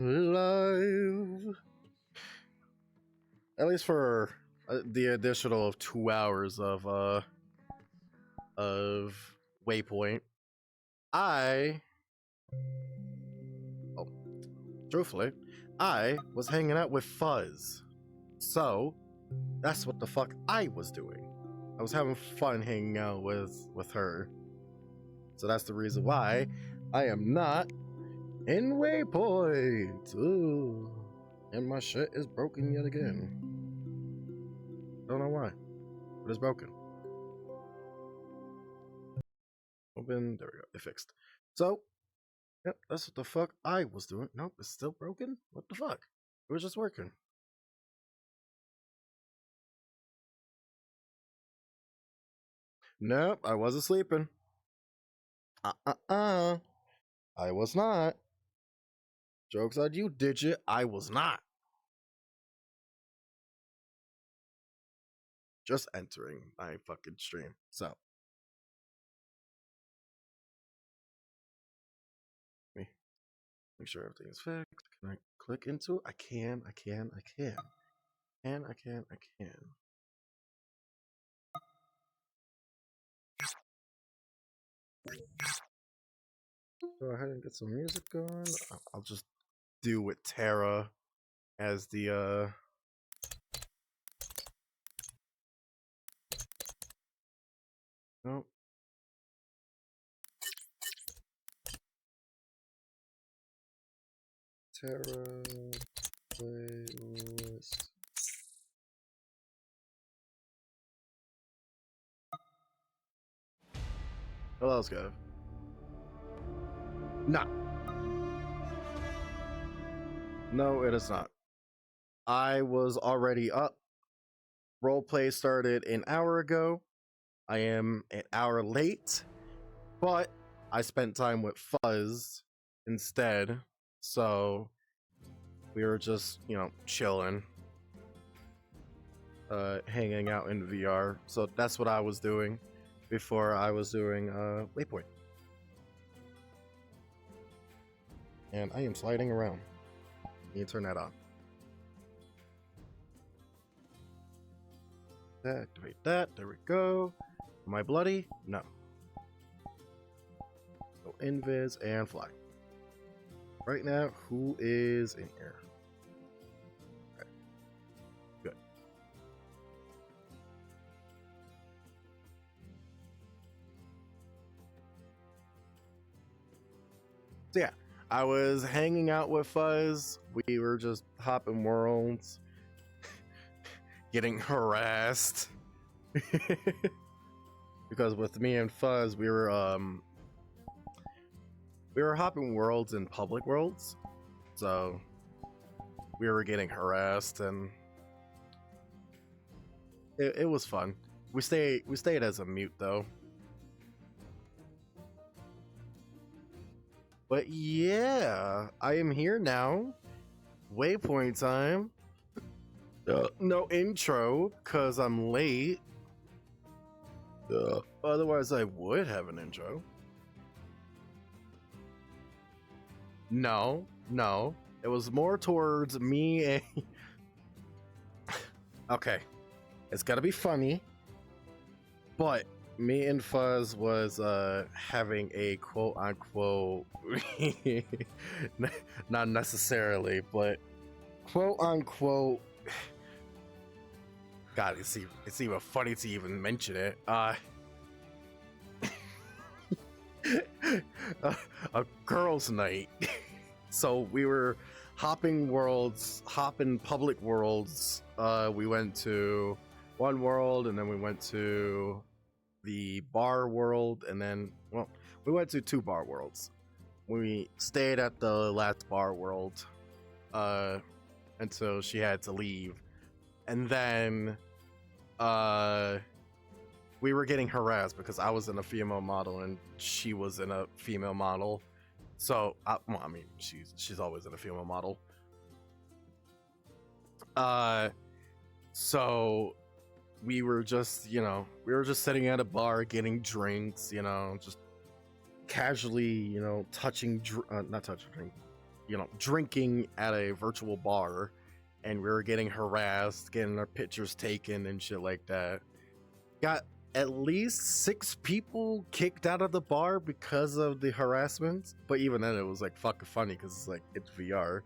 Live. At least for the additional 2 hours of Waypoint. I oh, truthfully, I was hanging out with Fuzz. So that's what the fuck I was doing. I was having fun hanging out with her. So that's the reason why I am not in Waypoint. Ooh. And my shit is broken yet again. Don't know why, but it's broken. Open. There we go. It fixed. So, yep, that's what the fuck I was doing. Nope, it's still broken? What the fuck? It was just working. Nope, I wasn't sleeping. I was not. Joke's on you, Digit. I was not. Just entering my fucking stream. So. Make sure everything is fixed. Can I click into it? I can. And I can. Go ahead and get some music going. I'll just do with Terra as the nope. Terra playlist. Hello, Skev. No. No, it is not. I was already up. Roleplay started an hour ago. I am an hour late, but I spent time with Fuzz instead. So we were just, chilling, hanging out in VR. So that's what I was doing before I was doing Waypoint. And I am sliding around. You turn that on. Activate that. There we go. Am I bloody? No. So invis and fly. Right now, who is in here? Okay. Good. So yeah, I was hanging out with Fuzz. We were just hopping worlds, getting harassed. Because with me and Fuzz, we were hopping worlds in public worlds, so we were getting harassed, and it was fun. We stayed as a mute though. But yeah, I am here now. Waypoint time. No intro because I'm late. Otherwise, I would have an intro. No. It was more towards me and... Okay. It's gotta be funny. But me and Fuzz was having a quote-unquote... not necessarily, but quote-unquote... God, it's even funny to even mention it. A girls' night. So we were hopping public worlds. We went to one world, and then we went to the bar world, and then, well, we went to two bar worlds. We stayed at the last bar world until she had to leave, and then we were getting harassed because I was in a female model and she was in a female model. So, well, I mean, she's always in a female model. So we were just, sitting at a bar getting drinks, just casually, touching, not touching drink, drinking at a virtual bar, and we were getting harassed, getting our pictures taken and shit like that. Got at least 6 people kicked out of the bar because of the harassment. But even then, it was like fucking funny because it's like it's VR.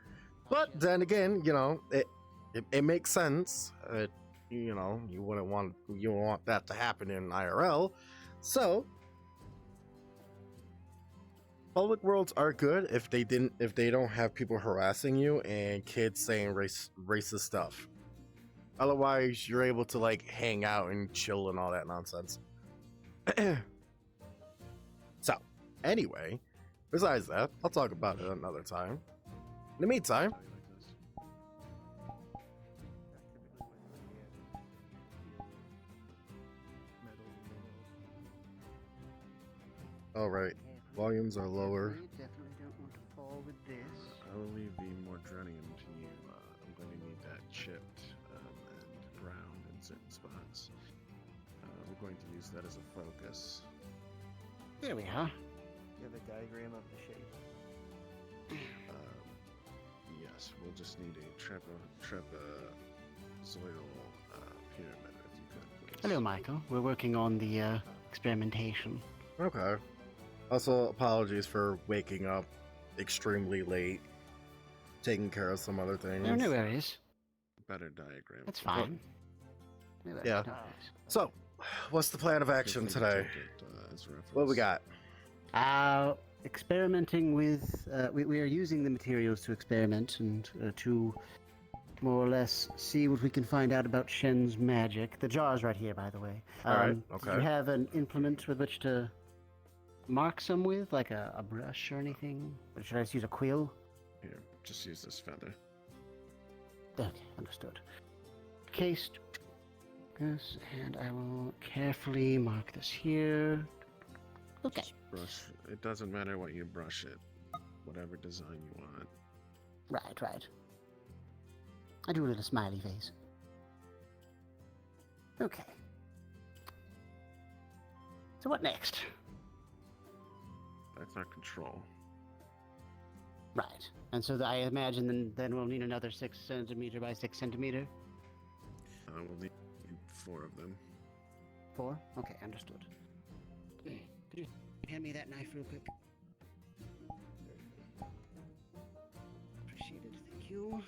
But then again, it makes sense. You wouldn't want that to happen in IRL. So public worlds are good if they don't have people harassing you and kids saying racist stuff. Otherwise, you're able to like hang out and chill and all that nonsense. So, anyway, besides that, I'll talk about it another time. In the meantime, all right, volumes are lower. Definitely don't want to fall with this. I will leave the Mordrenium to you. I'm going to need that chipped and brown in certain spots. We're going to use that as a focus. There we are. You have a diagram of the shape. Yes, we'll just need a trapezoidal pyramid, if you could, please. Hello, Michael. We're working on the experimentation. Okay. Also, apologies for waking up extremely late, taking care of some other things. No worries. Better diagram. That's fine. No worries, Yeah. no worries. So, what's the plan of action Feel free to today? take it, as reference. What we got? Experimenting with. We are using the materials to experiment and to more or less see what we can find out about Shen's magic. The jar's right here, by the way. Alright, Do okay. you have an implement with which to mark some with, like a brush or anything? Or should I just use a quill? Here, just use this feather. Okay, understood. Case. Yes, and I will carefully mark this here. Okay. Just brush. It doesn't matter what you brush it. Whatever design you want. Right. I do a little smiley face. Okay. So what next? That's not control. Right. And so I imagine then we'll need another 6 centimeter by 6 centimeter? We'll need 4 of them. 4? Okay, understood. Could you hand me that knife real quick? Appreciate it, thank you.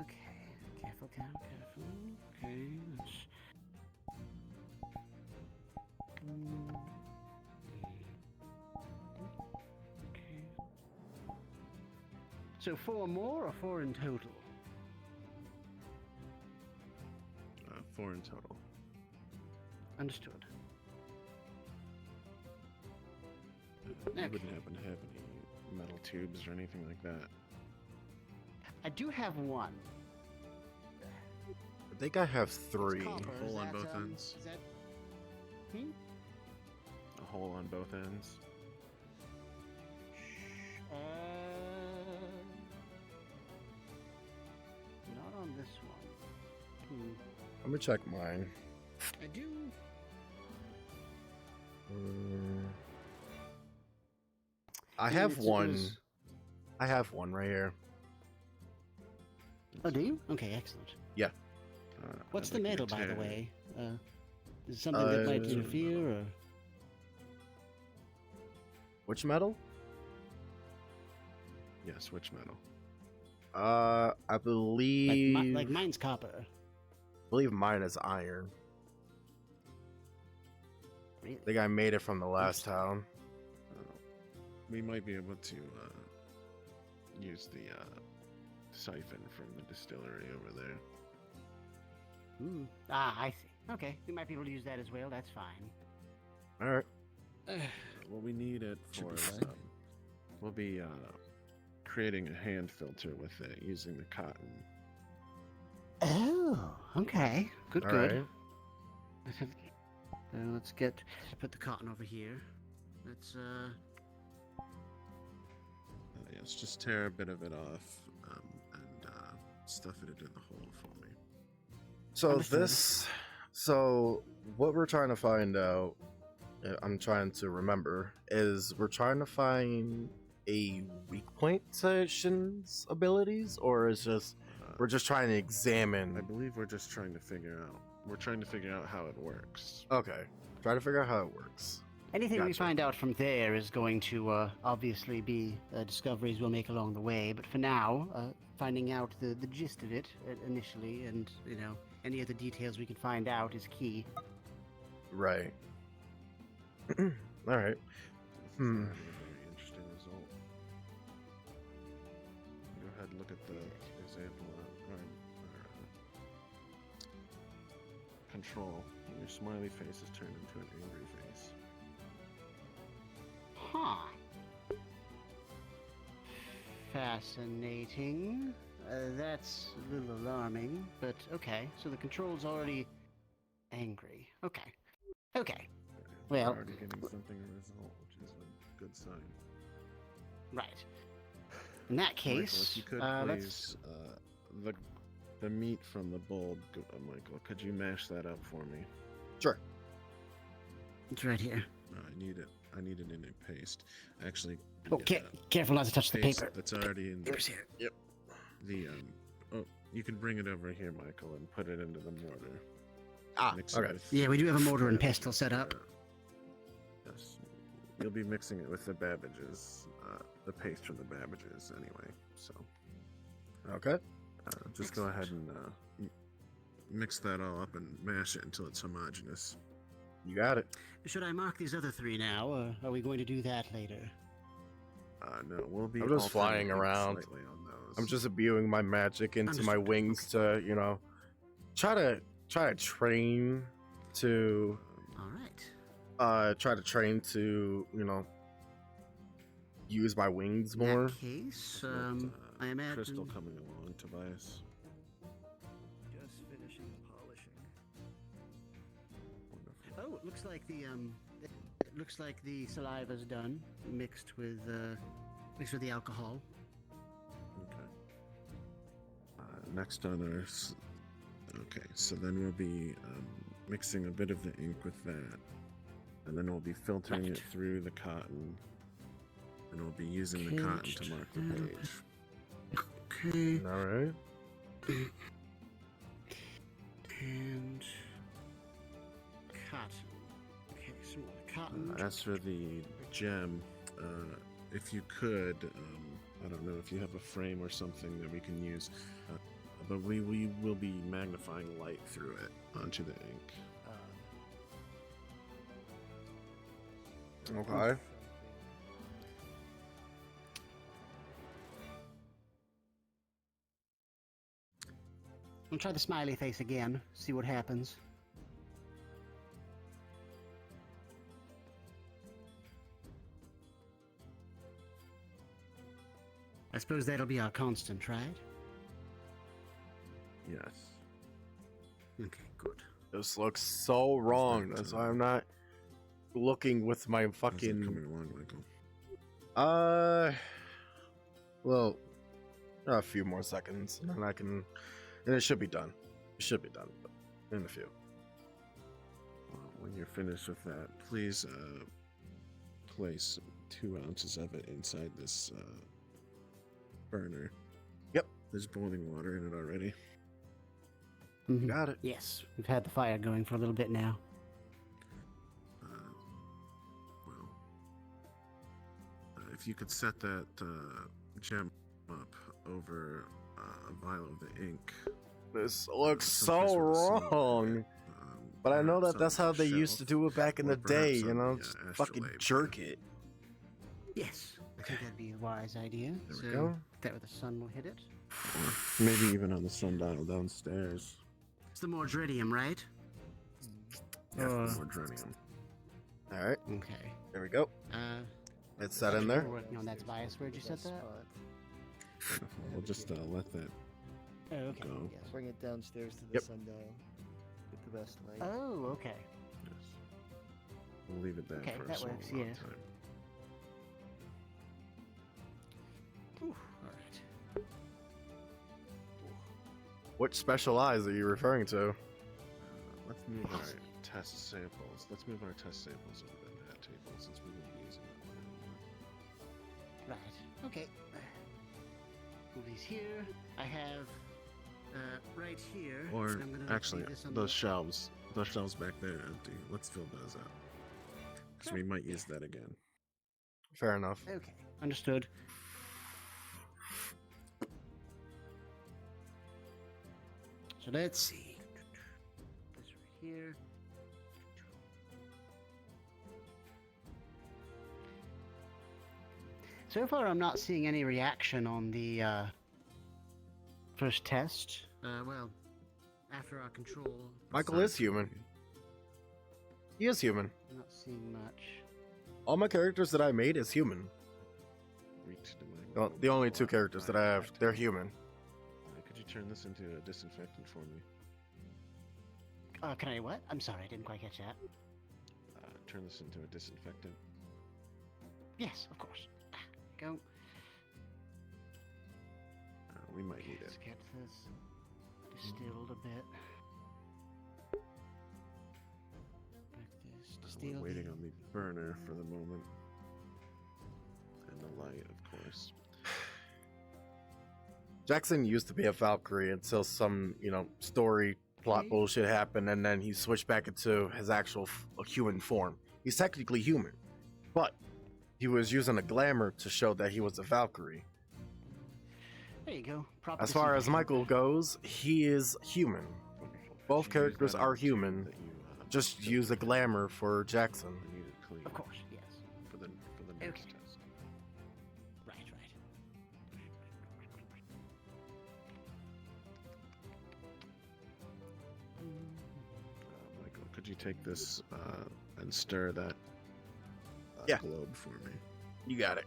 Okay, careful. Okay, let's... Okay. So 4 more or 4 in total? 4 in total. Understood. You Okay. wouldn't happen to have any metal tubes or anything like that. I do have one. I think I have 3. It's copper. Hole Is on that, both ends. Is that... A hole on both ends. Not on this one. Let me check mine. I do. I And have it one. was- I have one right here. Oh, do you? Okay, excellent. What's I'd the like you metal, to by the tear- way? Is it something that might Uh, interfere, or...? Which metal? Yes, which metal? I believe Like mine's copper. mine is iron. Really? I think I made it from the last town. We might be able to use the siphon from the distillery over there. I see. Okay, we might be able to use that as well. That's fine. All right. What we need it Should for be is fine. we'll be creating a hand filter with it using the cotton. Oh, okay. Good. All right. Let's put the cotton over here. Let's Yes, just tear a bit of it off and stuff it into the hole for me. So so what we're trying to find out, I'm trying to remember, is we're trying to find a weak point to Shin's abilities, or is just we're just trying to examine? I believe we're just trying to figure out. We're trying to figure out how it works. Okay, try to figure out how it works. Anything we Gotcha. find out from there is going to obviously be discoveries we'll make along the way. But for now, finding out the gist of it initially, and any other details we can find out is key. Right. All right. This is already a very interesting result. Go ahead and look at the example control. Your smiley face is turned into an angry face. Huh. Fascinating. That's a little alarming, but okay. So the control's already angry. Okay. Okay. We're Well, already getting something a result, which is a good sign. right. In that Michael, case, if you could let's. please, the meat from the bulb, Michael, could you mash that up for me? Sure. It's right here. I need it. I need it in a paste. Actually, Oh, careful not to touch the paste paper. that's already in Here's here. Yep. The oh, you can bring it over here, Michael, and put it into the mortar. Ah, Mix it okay. with Yeah, we do have a mortar and the- pestle set up. Yes, you'll be mixing it with the Babbages, the paste from the Babbages, anyway. So Okay. just go ahead and mix that all up and mash it until it's homogeneous. You got it. Should I mark these other three now, or are we going to do that later? No, we'll be. I'm just flying alternating around. slightly on those. I'm just imbuing my magic into my Understood. wings to, try to train to All right. use my wings In more. that case, Got, I imagine. Crystal coming along, Tobias. Just finishing polishing. Wonderful. Oh, it looks like the saliva's done, mixed with the alcohol. Okay. Next on our. Okay, so then we'll be mixing a bit of the ink with that, and then we'll be filtering Right. it through the cotton, and we'll be using the cotton to mark the page. Okay. All right. And cotton. Okay, some cotton. As for the gem, if you could, I don't know if you have a frame or something that we can use, but we will be magnifying light through it onto the ink. Okay. We'll try the smiley face again, see what happens. I suppose that'll be our constant, right? Yes. Okay, good. This looks so wrong. That's why I'm not looking with my How's that fucking. coming along, Michael? Well, a few more seconds, and then and it should be done. It should be done, but in a few. When you're finished with that, please place 2 ounces of it inside this burner. Yep. There's boiling water in it already. Mhm. Got it. Yes, we've had the fire going for a little bit now. Well, if you could set that gem up over a vial of the ink. This looks someplace so with a seal on wrong. it, But I know perhaps that that's on how a they used to shelf, do it back in or the day, perhaps you on know? the, Just astrolabe fucking bin. jerk it. Yes, I think that'd be a wise idea. There so we go. that way the sun will hit it. Or maybe even on the sundial downstairs. It's the Mordredium, right? Yeah, Uh, more dronium. All right, Okay. there we go. It's set in there. We're working on that, Tobias. Where'd you set that? Spot. We'll just let that Oh, okay. go. Yes. Bring it downstairs to the Yep. sundial. Get the best light. Oh, okay. Yes. We'll leave it there Okay, for a that small works, amount yeah. of time. All right. Which special eyes are you referring to? Let's move our test samples. Let's move our test samples over to that table since we will be using it. Right. Okay. Move these here. I have right here. Or I'm gonna actually, leave this on those shelves back there are empty. Let's fill those up. Because we might use that again. Fair enough. Okay, understood. So let's see. This right here. So far, I'm not seeing any reaction on the first test. Well, after our control, Michael is human. He is human. I'm not seeing much. All my characters that I made is human. Reach to my Well, the only two characters that I have, they're human. Could you turn this into a disinfectant for me? Can I what? I'm sorry, I didn't quite catch that. Turn this into a disinfectant. Yes, of course. Go. We might need Let's it. get this distilled a bit. Back this We're distilled. waiting on the burner for the moment. And the light, of course. Jackson used to be a Valkyrie until some, story plot bullshit happened, and then he switched back into his actual human form. He's technically human, but he was using a glamour to show that he was a Valkyrie. There you go. Proper As far as disinfectant. Michael goes, he is human. Wonderful. Both Could you use characters that are on the tube human. that you, Just filled use a with? glamour for Jackson. I need it clean. Of course, yes. For the next Okay. test. Right. Michael, could you take this and stir that Yeah. globe for me? You got it.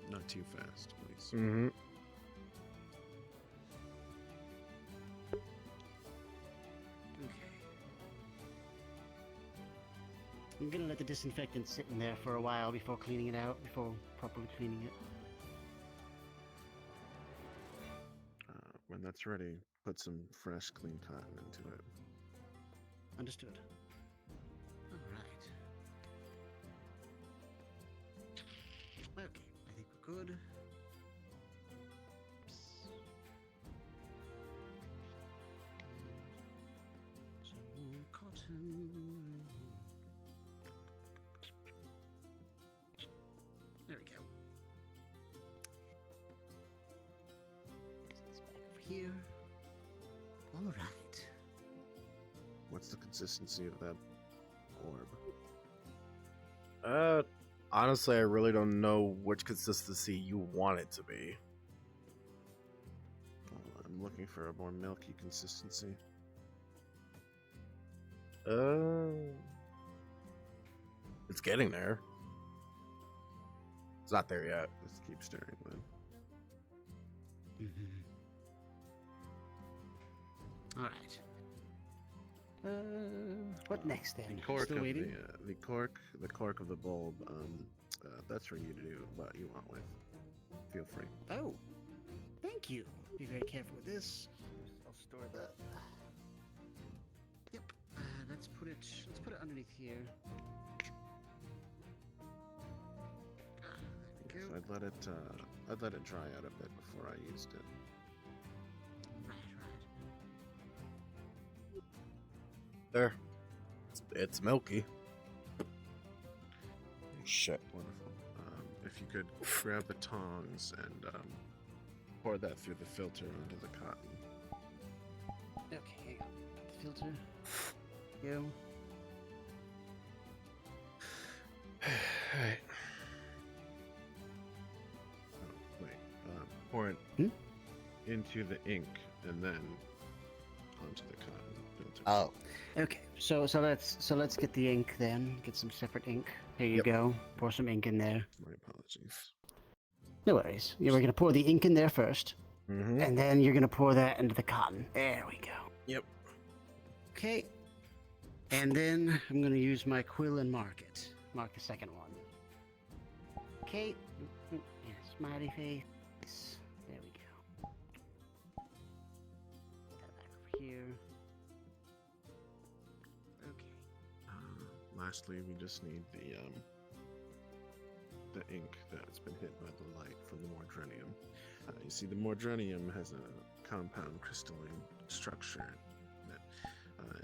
Not too fast, please. Mm-hmm. Okay. I'm gonna let the disinfectant sit in there for a while before cleaning it out, before properly cleaning it. When that's ready, put some fresh, clean cotton into it. Understood. Alright. Okay, I think we're good. Some more cotton. There we go. Set this back over here. Alright. What's the consistency of that orb? Honestly, I really don't know which consistency you want it to be. Well, I'm looking for a more milky consistency. It's getting there. It's not there yet. Let's keep stirring then. All right. What next then? The cork Still of waiting? the cork of the bulb. That's for you to do what you want with. Feel free. Oh, thank you. Be very careful with this. I'll store that. Yep. Let's put it underneath here. There we Yes, go. I'd let it dry out a bit before I used it. Right. There. It's milky. Shit. Wonderful. If you could grab the tongs and pour that through the filter onto the cotton. Okay, hang on. Got the filter. Go. Alright. Oh, wait. Pour it into the ink and then onto the cotton filter. Oh. Okay, so let's get the ink then. Get some separate ink. Here you Yep. go. Pour some ink in there. My apologies. No worries. Yeah, we're gonna pour the ink in there first, Mm-hmm. and then you're gonna pour that into the cotton. There we go. Yep. Okay. And then I'm gonna use my quill and mark it. Mark the second one. Okay. Yeah, smiley face. There we go. Put that back over here. Okay. Lastly, we just need the ink that's been hit by the light from the Mordrenium. You see, the Mordrenium has a compound crystalline structure that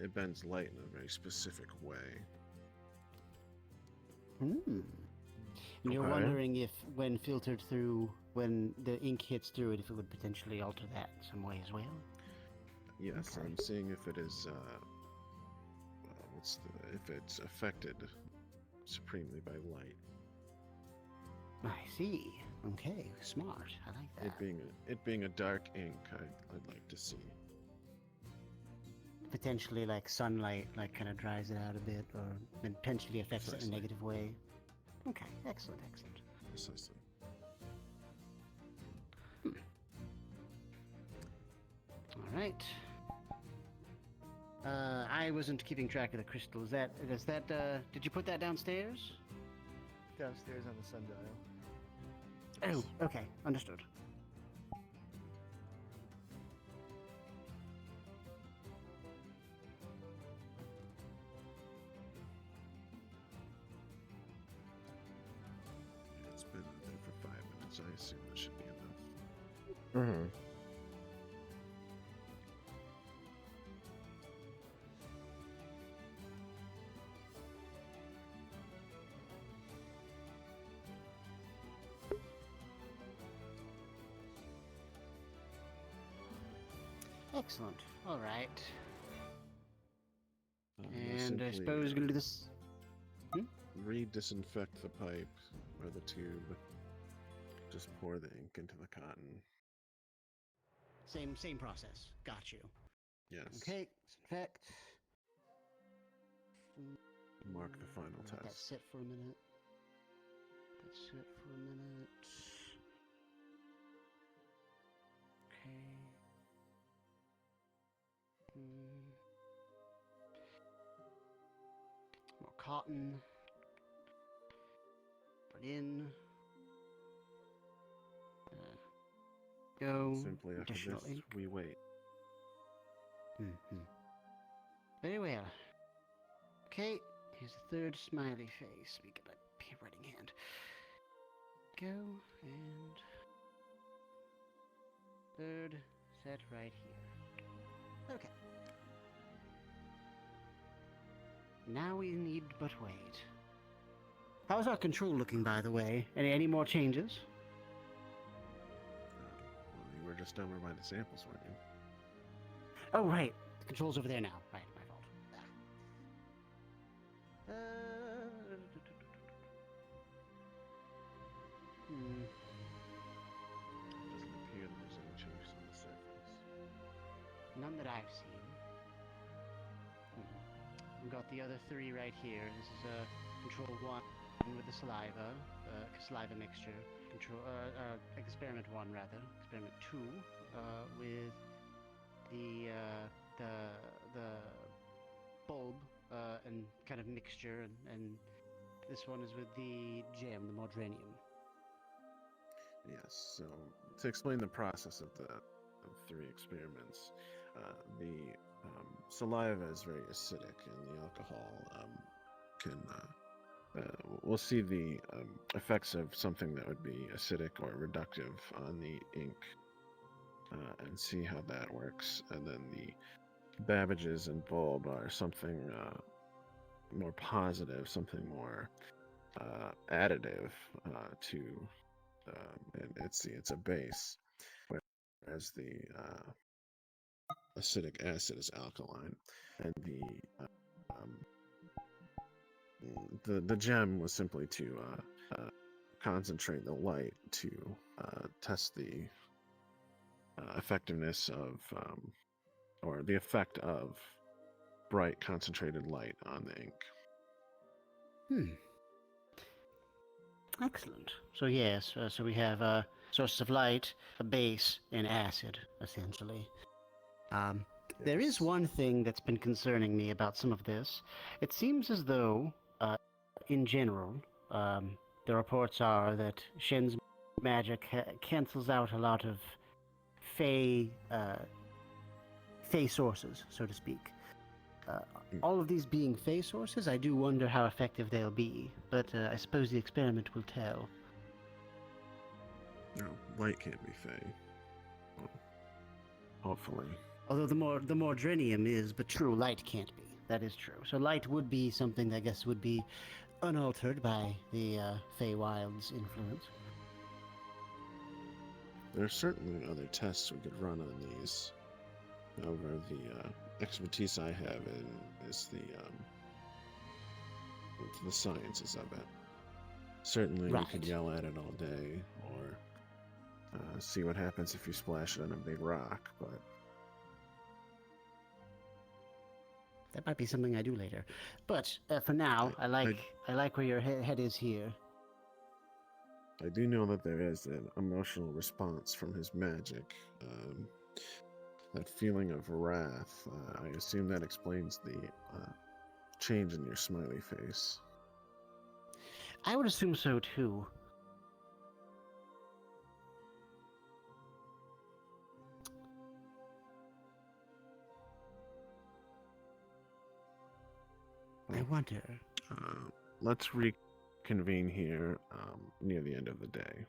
it bends light in a very specific way. Hmm. And you're Okay. wondering if, when filtered through, when the ink hits through it, if it would potentially alter that in some way as well? Yes, Okay. I'm seeing if it is, if it's affected supremely by light. I see. Okay, smart. I like that. It being a dark ink, I'd like to see. Potentially, like sunlight, like kind of dries it out a bit, or potentially affects it in a Precisely. negative way. Okay, excellent, excellent. Precisely. All right. I wasn't keeping track of the crystal. Did you put that downstairs? Downstairs on the sundial. Oh, okay, understood. It's been there for 5 minutes. I assume that should be enough. Mm-hmm. Excellent. All right. You'll And I simply, suppose we're gonna do this. re-disinfect the pipe or the tube. Just pour the ink into the cotton. Same process. Got you. Yes. Okay. Disinfect. Mark the final Let that test. sit for a minute. That's it for a minute. Okay. More cotton. Put in. Go. Simply after Additional this, ink. we wait. Very well. Okay, here's the third smiley face. We get a writing hand. Go, and third set right here. Okay. Now we need but wait. How's our control looking, by the way? Any more changes? Well, you were just over by the samples, weren't you? Oh, right. The control's over there now. Right, my fault. It doesn't appear that there's any changes on the surface. None that I've seen. We've got the other three right here. This is control 1 with the saliva mixture. Experiment 1 rather. Experiment 2 with the bulb and kind of mixture, and this one is with the gem, the Mordrenium. Yes, so to explain the process of the 3 experiments, the saliva is very acidic, and the alcohol we'll see the effects of something that would be acidic or reductive on the ink, and see how that works. And then the Babbages and bulb are something more positive, something more additive to, and it's a base, whereas the acetic acid is alkaline, and the gem was simply to concentrate the light to test the effectiveness of or the effect of bright concentrated light on the ink. Excellent. So yes, so we have a source of light, a base, and acid, essentially. There is one thing that's been concerning me about some of this. It seems as though, in general, the reports are that Shen's magic cancels out a lot of Fey sources, so to speak. All of these being Fey sources, I do wonder how effective they'll be, but I suppose the experiment will tell. No, light can't be Fey. Well, hopefully. Although the more drenium is, but true, light can't be. That is true. So light would be something that I guess would be unaltered by the Feywild's influence. There are certainly other tests we could run on these. However, the expertise I have in is the sciences of it. Certainly, we could Right. yell at it all day, or see what happens if you splash it on a big rock. But That might be something I do later. But for now, I like where your head is here. I do know that there is an emotional response from his magic. That feeling of wrath. I assume that explains the change in your smiley face. I would assume so too. I wonder. Let's reconvene here near the end of the day.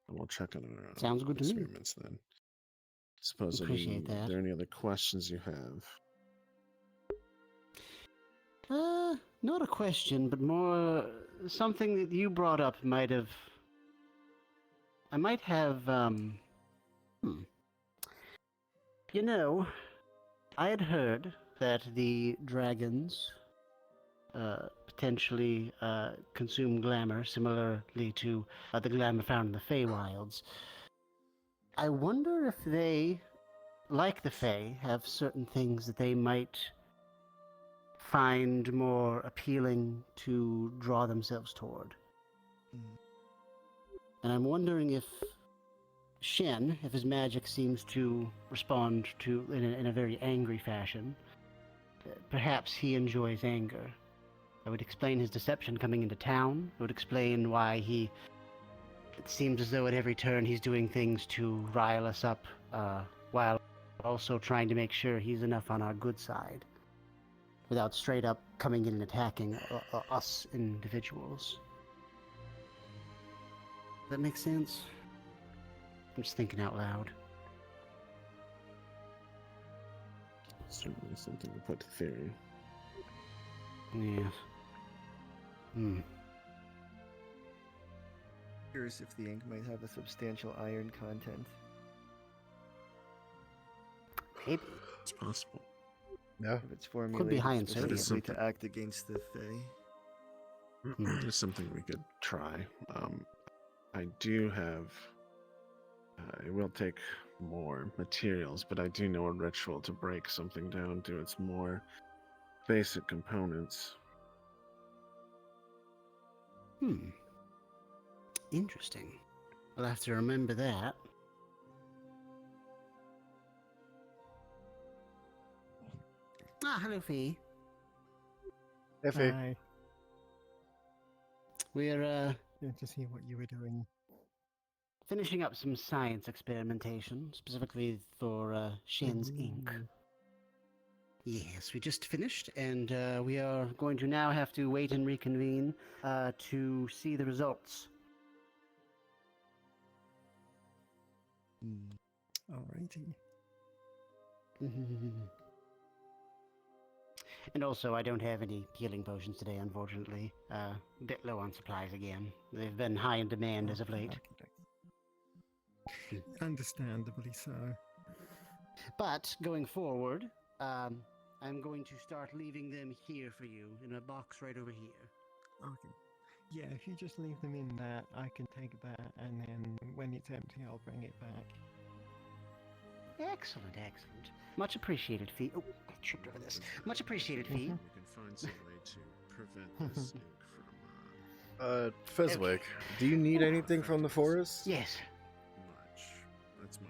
And we'll check on our Sounds good to me. experiments then. Appreciate that. Are there any other questions you have? Not a question, but more something that you brought up might have. I might have, You know, I had heard that the dragons potentially consume glamour similarly to the glamour found in the Feywilds. I wonder if they, like the Fey, have certain things that they might find more appealing to draw themselves toward. And I'm wondering if Shen, if his magic seems to respond to in a very angry fashion, perhaps he enjoys anger. That would explain his deception coming into town. It would explain why it seems as though at every turn he's doing things to rile us up, while also trying to make sure he's enough on our good side, without straight up coming in and attacking us individuals. That makes sense? I'm just thinking out loud. Certainly something to put to theory. Yes. Curious if the ink might have a substantial iron content. Maybe. It's possible. Yeah. If it's formulated be high in sodium. specifically to act against the Fae. It's something we could try. I do have. It will take more materials, but I do know a ritual to break something down to its more basic components. Interesting. I'll have to remember that. Hello, Fee. Iffy. Hi. We're, Good to see what you were doing. finishing up some science experimentation, specifically for Shen's ink. Ooh. Yes, we just finished, and we are going to now have to wait and reconvene to see the results. Alrighty. And also, I don't have any healing potions today, unfortunately. A bit low on supplies again. They've been high in demand as of late. Understandably so. But, going forward, I'm going to start leaving them here for you, in a box right over here. Okay. Yeah, if you just leave them in that, I can take that, and then when it's empty, I'll bring it back. Excellent, excellent. Much appreciated, Fee. Oh, I tripped over this. Much appreciated, Fee. We can find some way to prevent this ink from Fezwick, do you need anything from the forest? Yes. much. That's my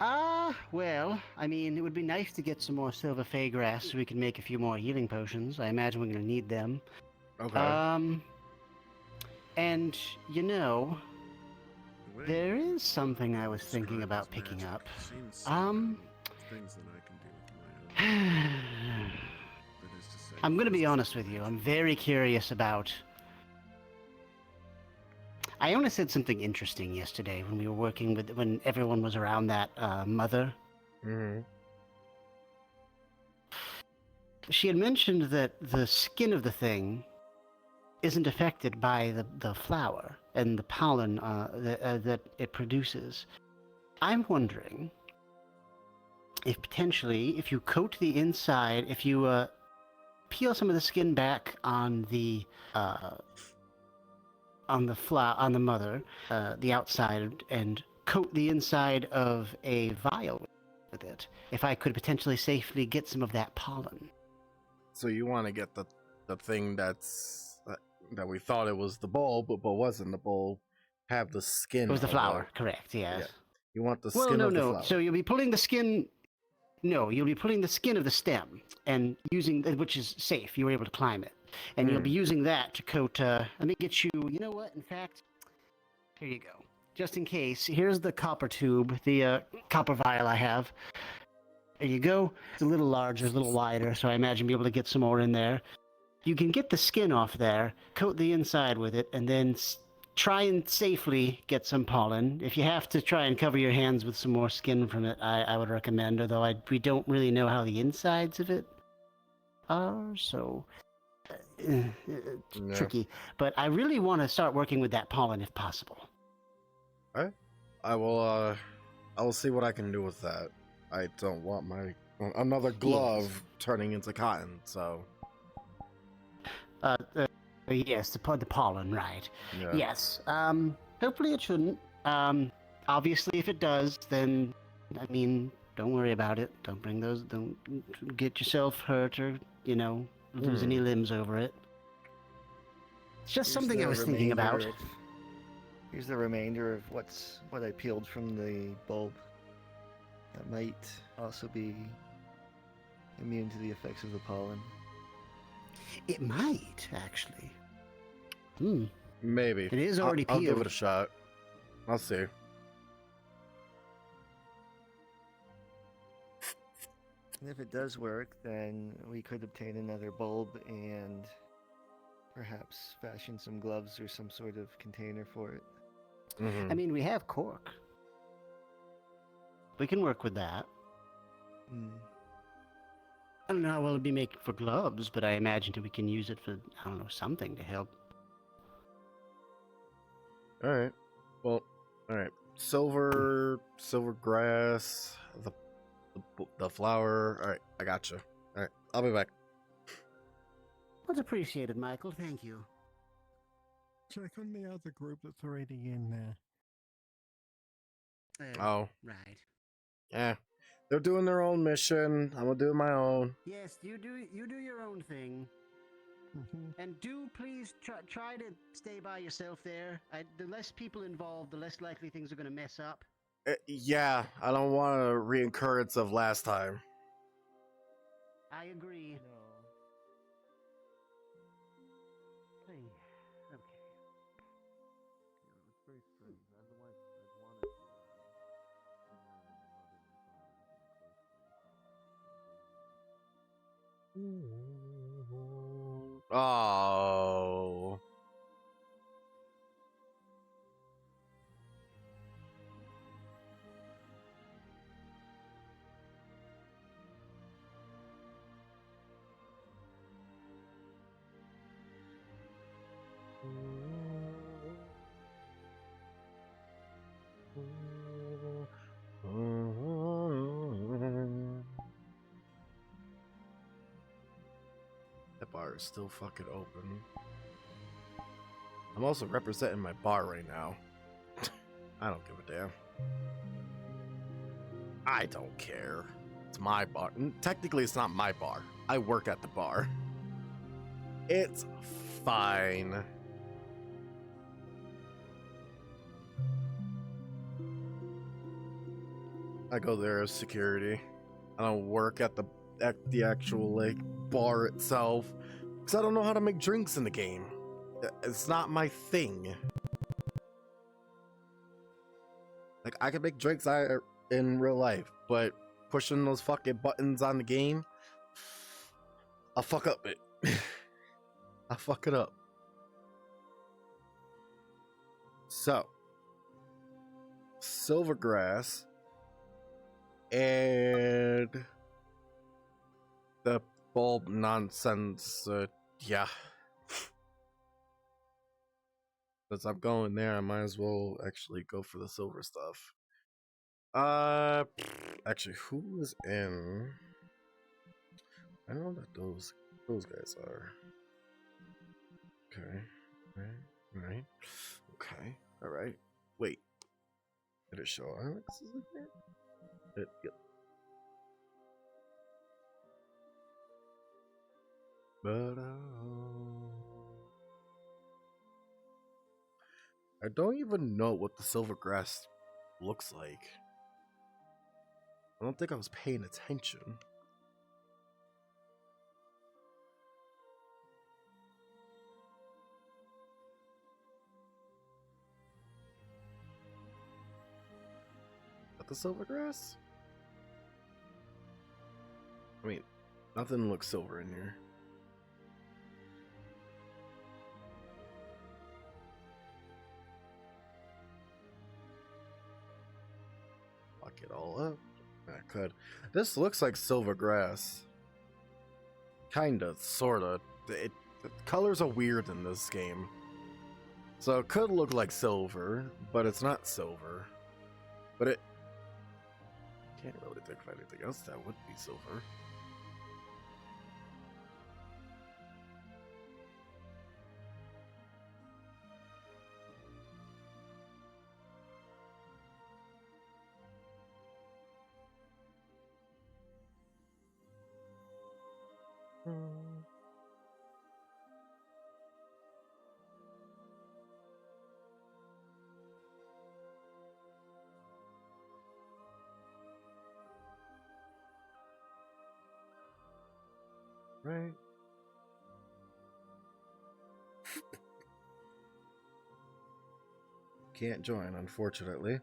hope. Well, I mean, it would be nice to get some more silver fey grass so we can make a few more healing potions. I imagine we're going to need them. Okay. And, you know, The way there is something I was described thinking as about picking magic up. seems similar to things that I can do with my own. That is to say, I'm going to be physical honest with you. magic. I'm very curious about... Iona said something interesting yesterday when we were working with, when everyone was around that mother. Mm-hmm. She had mentioned that the skin of the thing isn't affected by the flower and the pollen that it produces. I'm wondering if potentially, if you coat the inside, if you peel some of the skin back on the mother, the outside, and coat the inside of a vial with it, if I could potentially safely get some of that pollen. So you want to get the thing that's that we thought it was the bulb, but wasn't the bulb, have the skin. It was the of flower, correct? Yes. Yeah. You want the Well, skin no, of the no. flower. So you'll be pulling the skin. No, you'll be pulling the skin of the stem and using, which is safe. You were able to climb it, and you'll be using that to coat. Let me get you. You know what? In fact, here you go. Just in case, here's the copper tube, the copper vial I have. There you go. It's a little larger, a little wider, so I imagine you'll be able to get some more in there. You can get the skin off there, coat the inside with it, and then try and safely get some pollen. If you have to try and cover your hands with some more skin from it, I would recommend, although we don't really know how the insides of it are, so Yeah. tricky. But I really want to start working with that pollen if possible. I will see what I can do with that. I don't want my another glove turning into cotton, so Yes, the pollen, right. yeah. Yes. Hopefully it shouldn't. Obviously if it does, then, I mean, don't worry about it. Don't get yourself hurt or, lose any limbs over it. It's just something I was thinking about. Here's the remainder of what I peeled from the bulb. That might also be immune to the effects of the pollen. It might, actually. Maybe. It is already I'll peeled. give it a shot. I'll see. And if it does work, then we could obtain another bulb and perhaps fashion some gloves or some sort of container for it. Mm-hmm. I mean, we have cork. We can work with that. I don't know how well it'd be making for gloves, but I imagine that we can use it for, I don't know, something to help. All right. Well, all right. Silver grass, the flower. All right, I got you. All right, I'll be back. Much appreciated, Michael. Thank you. Check on the other group that's already in there. Oh, Right. yeah. They're doing their own mission. I'm gonna do my own. Yes, you do your own thing. And do please try to stay by yourself there. The less people involved, the less likely things are going to mess up. Yeah, I don't want a reoccurrence of last time. I agree. No. Okay. It's very strange. Otherwise, I'd wanted to. Oh. That bar is still fucking open. I'm also representing my bar right now. I don't give a damn. I don't care. It's my bar. Technically, it's not my bar. I work at the bar. It's fine. I go there as security. I don't work at the actual like bar itself because I don't know how to make drinks in the game. It's not my thing. Like I can make drinks in real life, but pushing those fucking buttons on the game, I'll fuck up it. I'll fuck it up. So, Silvergrass and the bulb nonsense. Yeah. Since I'm going there, I might as well actually go for the silver stuff. Actually, who is in? I know that those guys are. Okay. Right. Okay. All right. Wait. Did it show Alex is in there? Yep. But I don't even know what the silver grass looks like. I don't think I was paying attention. But the silver grass? I mean, nothing looks silver in here. Lock it all up. I could. This looks like silver grass. Kinda, sorta. The colors are weird in this game. So it could look like silver, but it's not silver. But it... Can't really think of anything else that would be silver. Right. Can't join, unfortunately.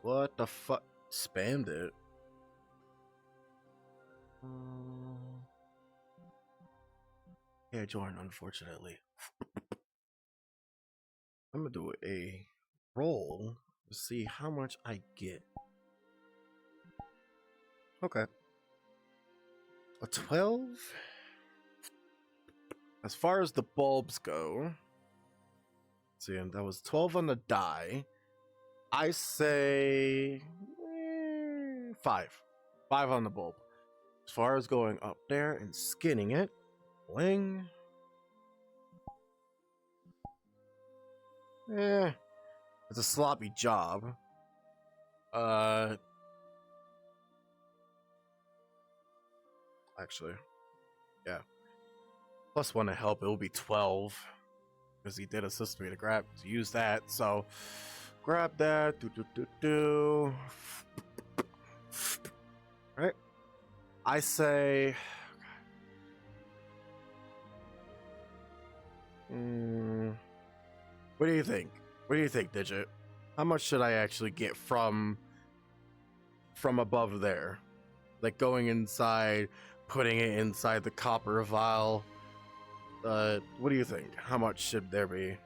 What the fuck? Spammed it. Can't join, unfortunately. I'm gonna do a roll to see how much I get. Okay. A 12? As far as the bulbs go, see, and that was 12 on the die. I say 5. 5 on the bulb. As far as going up there and skinning it, bling. It's a sloppy job. Actually, yeah. +1 to help, it will be 12. Because he did assist me to use that, so grab that. Right? I say what do you think? What do you think, Digit? How much should I actually get from above there? Like going inside, putting it inside the copper vial. What do you think? How much should there be?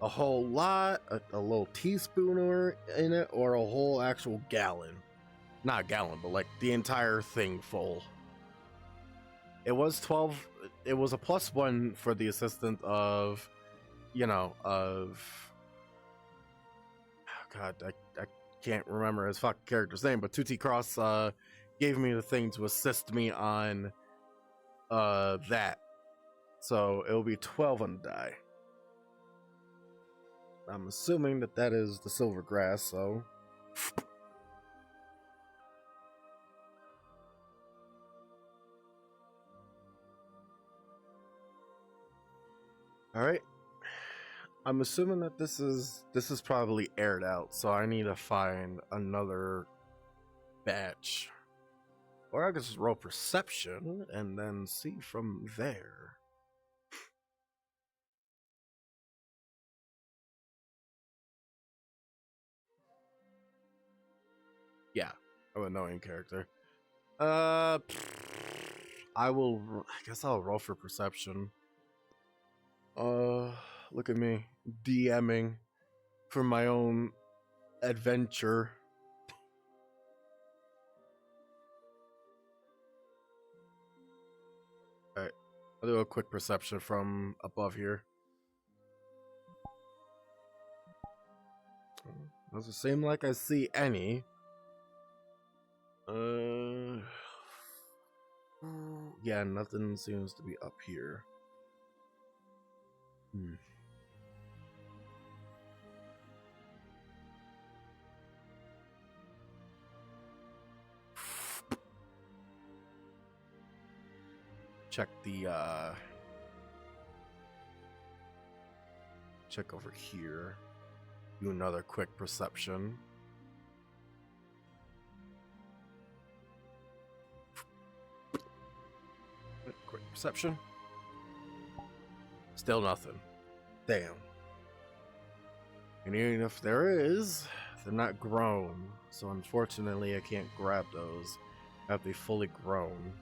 A whole lot? A little teaspoon or in it? Or a whole actual gallon? Not a gallon, but like the entire thing full. It was 12. It was a +1 for the assistant of, oh God, I can't remember his fucking character's name, but 2T Cross gave me the thing to assist me on that. So it'll be 12 on the die. I'm assuming that is the silver grass, so. Alright. I'm assuming that this is probably aired out, so I need to find another batch. Or I could just roll perception and then see from there. Yeah, I'm an annoying character. I guess I'll roll for perception. look at me DMing for my own adventure. Alright, I'll do a quick perception from above here. Doesn't seem like I see any. Yeah, nothing seems to be up here. Check the check over here. Do another quick perception. Quick perception. Still nothing. Damn. And even if there is, they're not grown. So unfortunately I can't grab those. I have to be fully grown.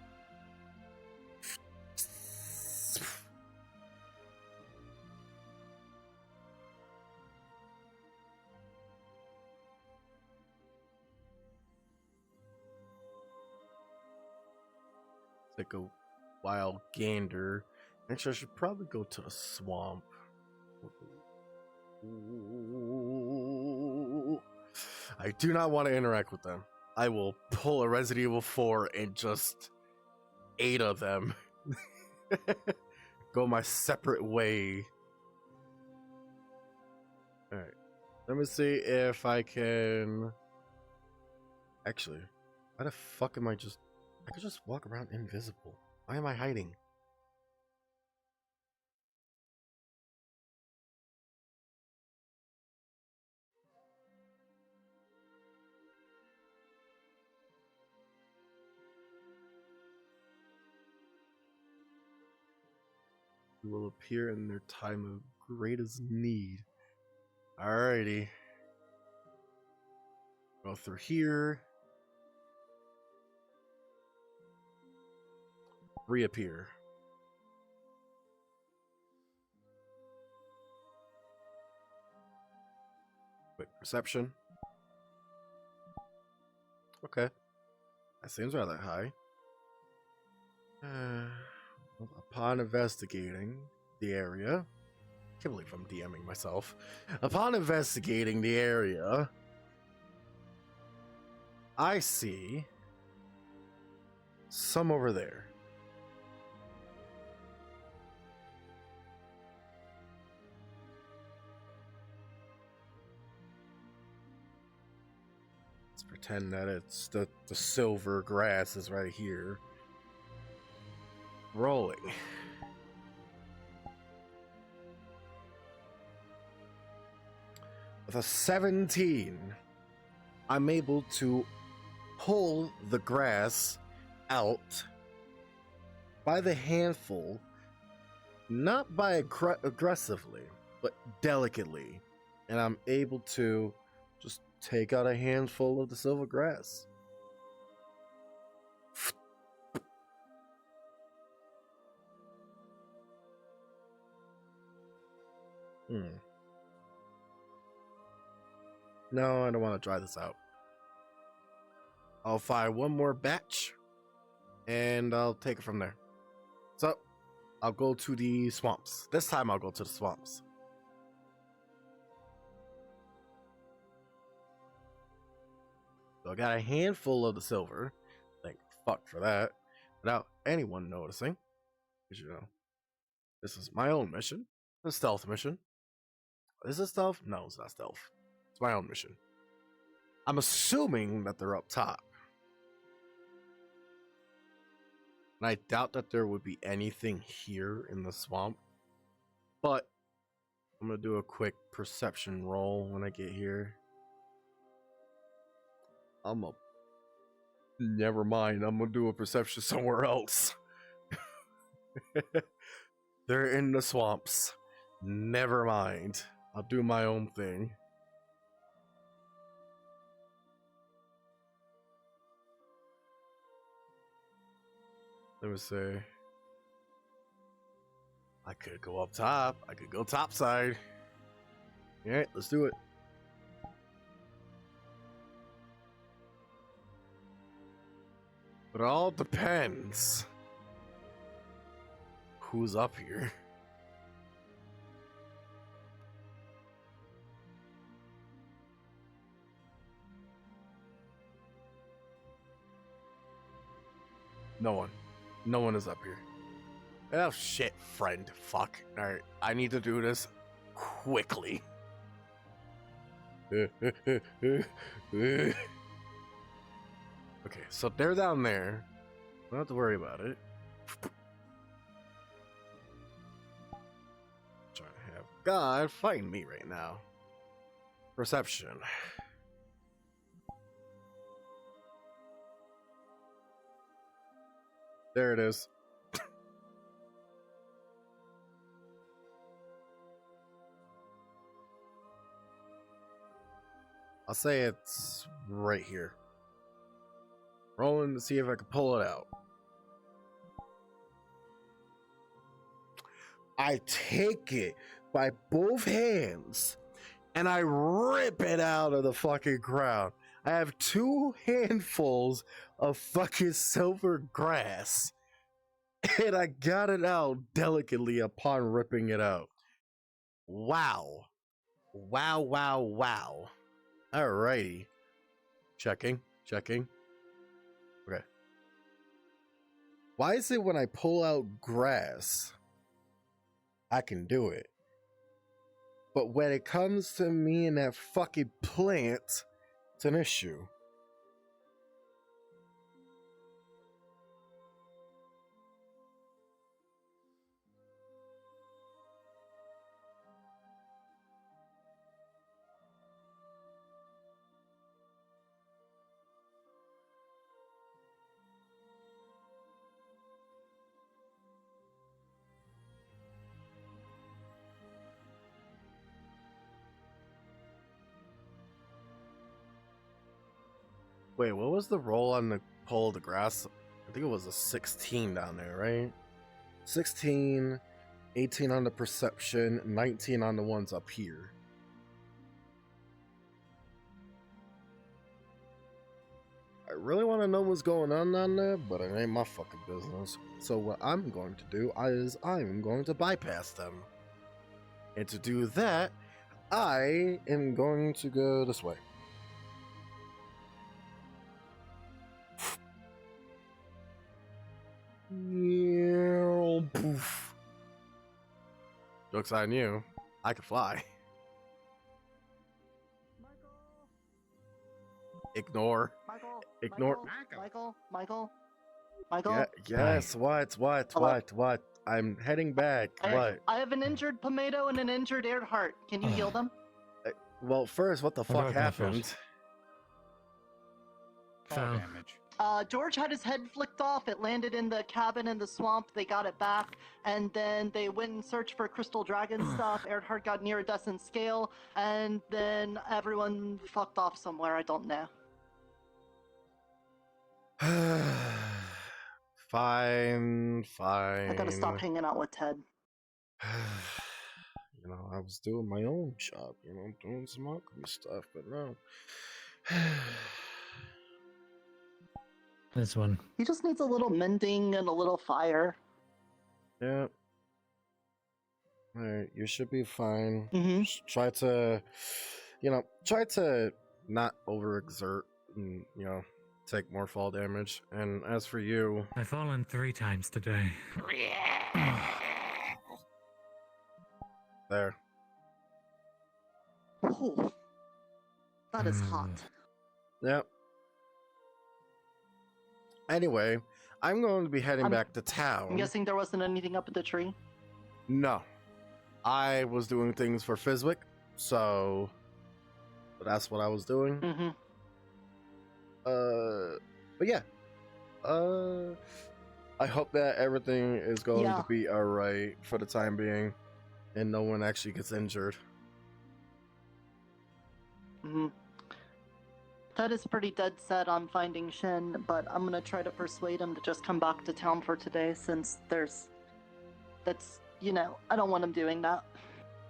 Take a wild gander. Actually, I should probably go to a swamp. I do not want to interact with them. I will pull a Resident Evil 4 and just 8 of them. Go my separate way. Alright. Let me see if I can... Actually, why the fuck am I just... I could just walk around invisible. Why am I hiding? You will appear in their time of greatest need. Alrighty. Go through here. Reappear. Quick perception. Okay. That seems rather high. Upon investigating the area, I can't believe I'm DMing myself. Upon investigating the area, I see some over there. Let's pretend that it's the silver grass is right here. Rolling. With a 17, I'm able to pull the grass out by the handful, not by aggressively, but delicately. And I'm able to just take out a handful of the silver grass. No, I don't want to try this out. I'll find one more batch and I'll take it from there. So, I'll go to the swamps. This time I'll go to the swamps. So I got a handful of the silver. Thank fuck for that. Without anyone noticing. Because, you know, this is my own mission. A stealth mission. Is it stealth? No, it's not stealth. It's my own mission. I'm assuming that they're up top. And I doubt that there would be anything here in the swamp. But I'm going to do a quick perception roll when I get here. Never mind. I'm going to do a perception somewhere else. They're in the swamps. Never mind. I'll do my own thing. Let me see. I could go up top. I could go topside. Alright, let's do it. But it all depends. Who's up here? No one. No one is up here. Oh shit, friend. Fuck. Alright, I need to do this quickly. Okay, so they're down there. Don't have to worry about it. Trying to have God find me right now. Perception. There it is. I'll say it's right here. Rolling to see if I can pull it out. I take it by both hands and I rip it out of the fucking ground. I have 2 handfuls of fucking silver grass and I got it out delicately upon ripping it out. Wow. Wow, wow, wow. Alrighty. Checking. Okay. Why is it when I pull out grass, I can do it? But when it comes to me and that fucking plant, it's an issue. Wait, what was the roll on the pull of the grass? I think it was a 16 down there, right? 16, 18 on the perception, 19 on the ones up here. I really want to know what's going on down there, but it ain't my fucking business. So what I'm going to do is I'm going to bypass them. And to do that, I am going to go this way. Poof. Joke's on you. I can fly. Ignore. Ignore. Michael. Yes. What? I'm heading back. What? I have an injured Pomato and an injured Earhart. Can you heal them? Well, first, what the fuck happened? Fall damage. George had his head flicked off. It landed in the cabin in the swamp. They got it back, and then they went and searched for Crystal Dragon stuff. Earhart got near a decent scale, and then everyone fucked off somewhere. I don't know. Fine. I gotta stop hanging out with Ted. You know, I was doing my own job, you know, doing some alchemy stuff, but no. This one. He just needs a little mending and a little fire. Yeah. Alright, you should be fine. Mm-hmm. Just try to not overexert and, you know, take more fall damage. And as for you... I've fallen 3 times today. There. Oh, that is hot. Yep. Anyway, I'm going to be heading back to town. I'm guessing there wasn't anything up at the tree? No. I was doing things for Fizwick, so that's what I was doing. Mm-hmm. But yeah. I hope that everything is going to be alright for the time being, and no one actually gets injured. Mm-hmm. Ted is pretty dead set on finding Shin, but I'm gonna try to persuade him to just come back to town for today, since I don't want him doing that.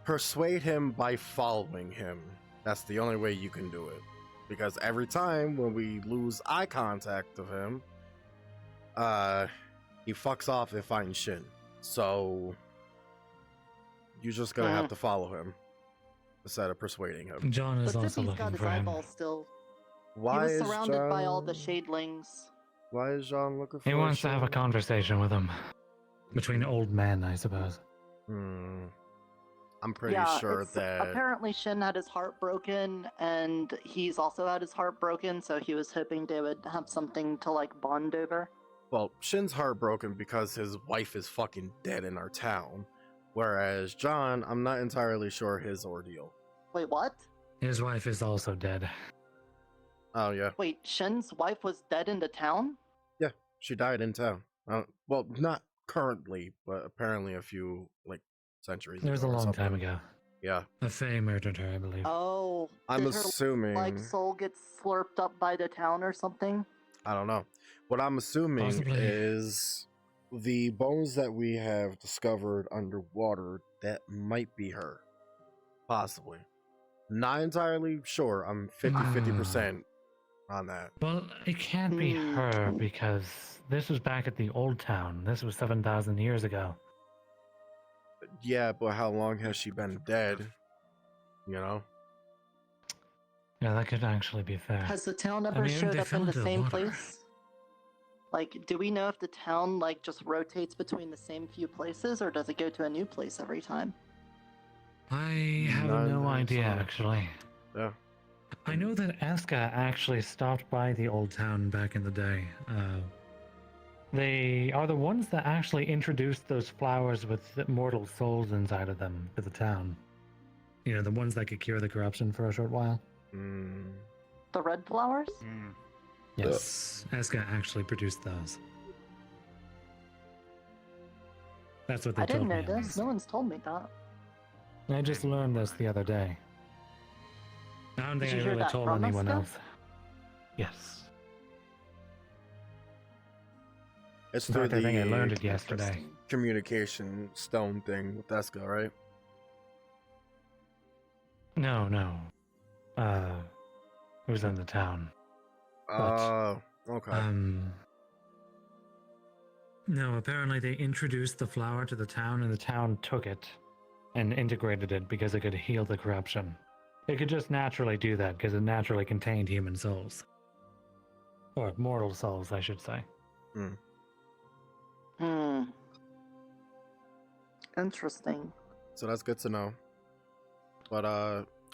Persuade him by following him. That's the only way you can do it. Because every time when we lose eye contact of him, he fucks off and finds Shin. So you're just gonna have to follow him instead of persuading him. John is But also Zippy's got looking his for him. eyeballs still. Why he was is surrounded by all the John- shadlings. Why is John looking for? He wants to have a Shin? conversation with him. Between old men, I suppose. I'm pretty Yeah, sure it's- that apparently Shin had his heart broken, and he's also had his heart broken, so he was hoping they would have something to like bond over. well, Shin's heartbroken because his wife is fucking dead in our town. Whereas John, I'm not entirely sure his ordeal. Wait, what? His wife is also dead. Oh yeah, Wait, Shin's wife was dead in the town? she died in town. Well, not currently, but apparently a few centuries It was a ago or long time something. ago. Yeah, A Fae murdered her, I believe. Oh, I'm did her assuming. soul get slurped up by the town or something? I don't know. What I'm assuming Possibly. is the bones that we have discovered underwater, that might be her. Possibly. Not entirely sure. I'm 50% on that. Well, it can't be Hmm. her because this was back at the old town. This was 7,000 years ago. Yeah, but how long has she been dead? You know? Yeah, that could actually be fair. Has the town ever mean, showed they up fell in the into the same water. place? Like, do we know if the town just rotates between the same few places, or does it go to a new place every time? I have None no of idea, them. actually. Yeah. I know that Eska actually stopped by the old town back in the day. They are the ones that actually introduced those flowers with mortal souls inside of them to the town. You know, the ones that could cure the corruption for a short while. Mm. The red flowers? Yes, Eska actually produced those. That's what they I told didn't know me. at this. least. No one's told me that. I just learned this the other day. I don't Did think you I hear really that told from anyone Eska? else. Yes. It's In through fact, I think I the learned it yesterday. Interesting. communication stone thing with Eska, right? No. It was in the town. Oh, okay. No, apparently they introduced the flower to the town and the town took it and integrated it because it could heal the corruption. It could just naturally do that because it naturally contained human souls. Or mortal souls, I should say. Interesting. So that's good to know. But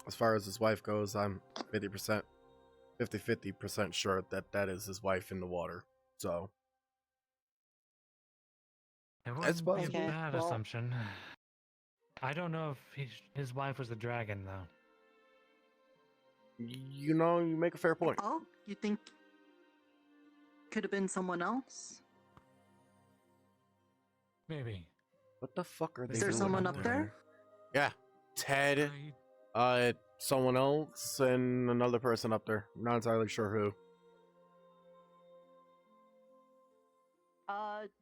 as far as his wife goes, I'm 50%, 50% sure that that is his wife in the water. So It That's wasn't be a possible. bad Well- assumption. I don't know if his wife was a dragon, though. you make a fair point. Oh, you think could have been someone else? Maybe. What the fuck are they Is there doing someone up up there? Yeah, Ted, someone else, and another person up there. Not entirely sure who.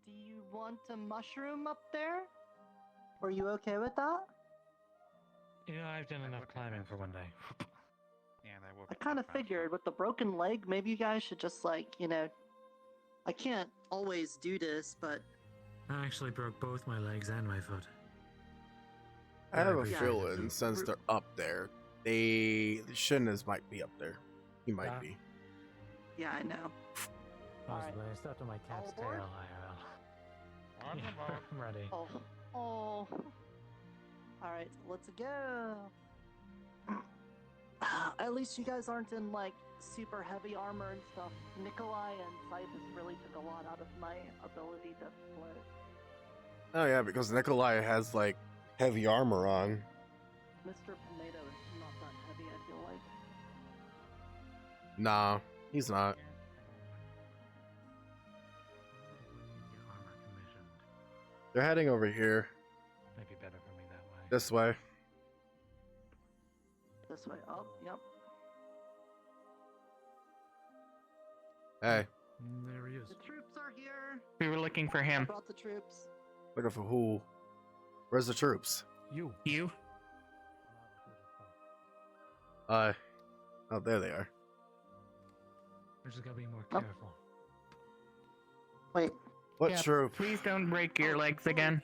Do you want a mushroom up there? Were you okay with that? You know, I've done enough climbing for one day. I kind of figured with the broken leg, maybe you guys should just I can't always do this, but I actually broke both my legs and my foot. I have a Yeah. feeling since they're up there, the Shinnas might be up there. He might Yeah. be. yeah, I know. Possibly. I stepped on my cat's All aboard? tail, IRL. Yeah, I'm ready. Oh. Alright, let's go. At least you guys aren't in super heavy armor and stuff. Nikolai and Cyphus really took a lot out of my ability to float. Oh yeah, because Nikolai has heavy armor on. Mr. Tomato is not that heavy, I feel like. Nah, he's not. They're heading over here, Might be better for me that way. this way. This way up, yep. Hey, There he is. The troops are here. We were looking for I him. brought the troops. looking for who? Where's the troops? You. You? Oh, there they are. We're just gotta be more Oh. careful. Wait. What Yeah, troop? Please don't break your legs again.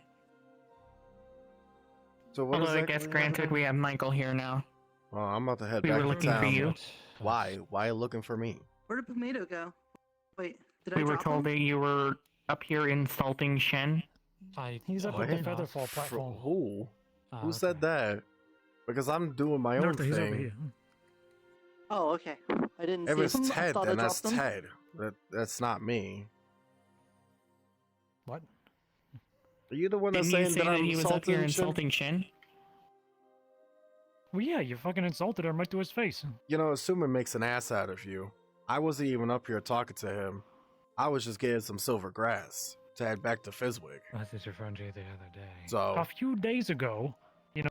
So what Although I exactly guess happening? granted we have Michael here now. Well, I'm about to head We back were to looking for town. you. Why? Why looking for me? Where did Pomato go? Wait, did I We were drop told him? that you were up here insulting Shen. He's up oh, at the not. Featherfall For platform. who? Ah, Who said okay. that? Because I'm doing my own North, he's over thing. here. Oh, okay. I didn't If see it's him. I Ted, thought then I that's dropped him. Ted. That's not me. What? Are you the one that's Didn't you saying say that that I'm he was up here insulting? insulting Shen? Well, yeah, you fucking insulted him right to his face. You know, assuming makes an ass out of you. I wasn't even up here talking to him. I was just getting some silver grass to head back to Fizwick. I did your friend Jay the other day. So, A few days ago,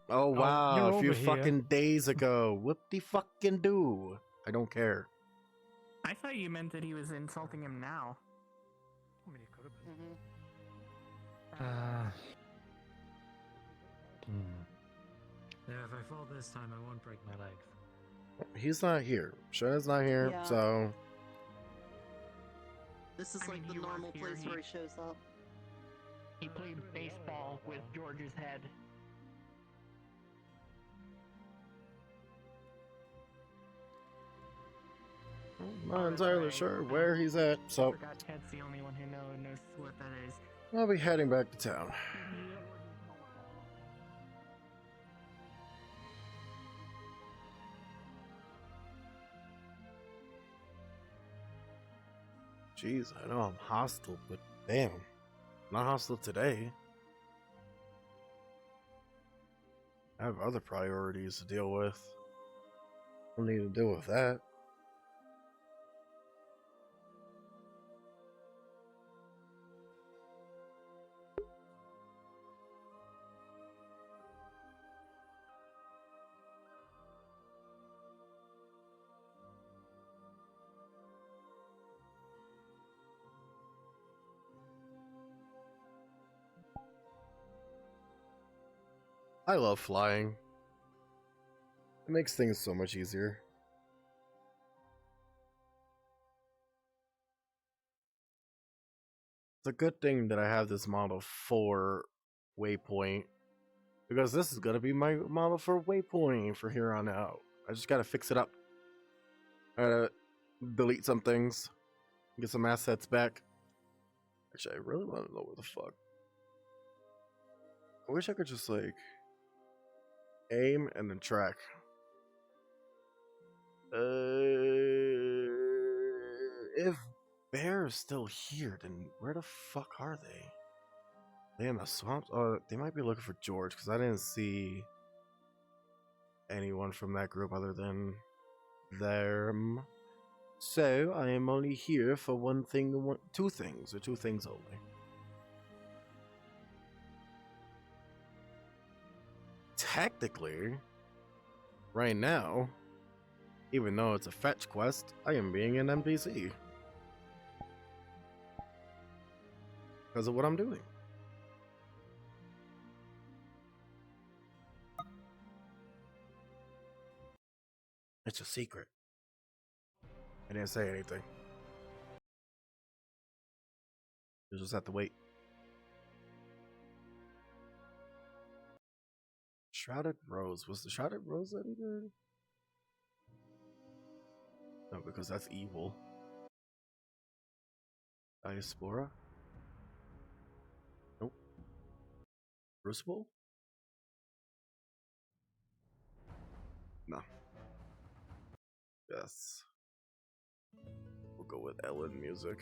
oh wow, you're a few over here. fucking days ago. Whoop-de fucking do. I don't care. I thought you meant that he was insulting him now. I mean, it could have been. Mhm. Yeah, if I fall this time, I won't break my legs. He's not here. Shannon's not here, Yeah. so This is I like mean, the you were normal here, place he- where he shows up. He played baseball with George's head. I'm not entirely sure where he's at. I So forgot Ted's the only one who knows what that is. I'll be heading back to town. Jeez, I know I'm hostile, but damn, not hostile today. I have other priorities to deal with. Don't need to deal with that. I love flying. It makes things so much easier. It's a good thing that I have this model for Waypoint, because this is going to be my model for Waypoint for here on out. I just got to fix it up. I gotta delete some things, get some assets back. Actually, I really want to know what the fuck. I wish I could just like aim and then track. If Bear's still here, then where the fuck are they? They in the swamps? Oh, they might be looking for George, because I didn't see anyone from that group other than them. So I am only here for two things only. Technically, right now, even though it's a fetch quest, I am being an NPC. Because of what I'm doing. It's a secret. I didn't say anything. You just have to wait. Shrouded Rose. Was the Shrouded Rose any good? No, because that's evil. Diaspora? Nope. Crucible? No. Yes. We'll go with Ellen music.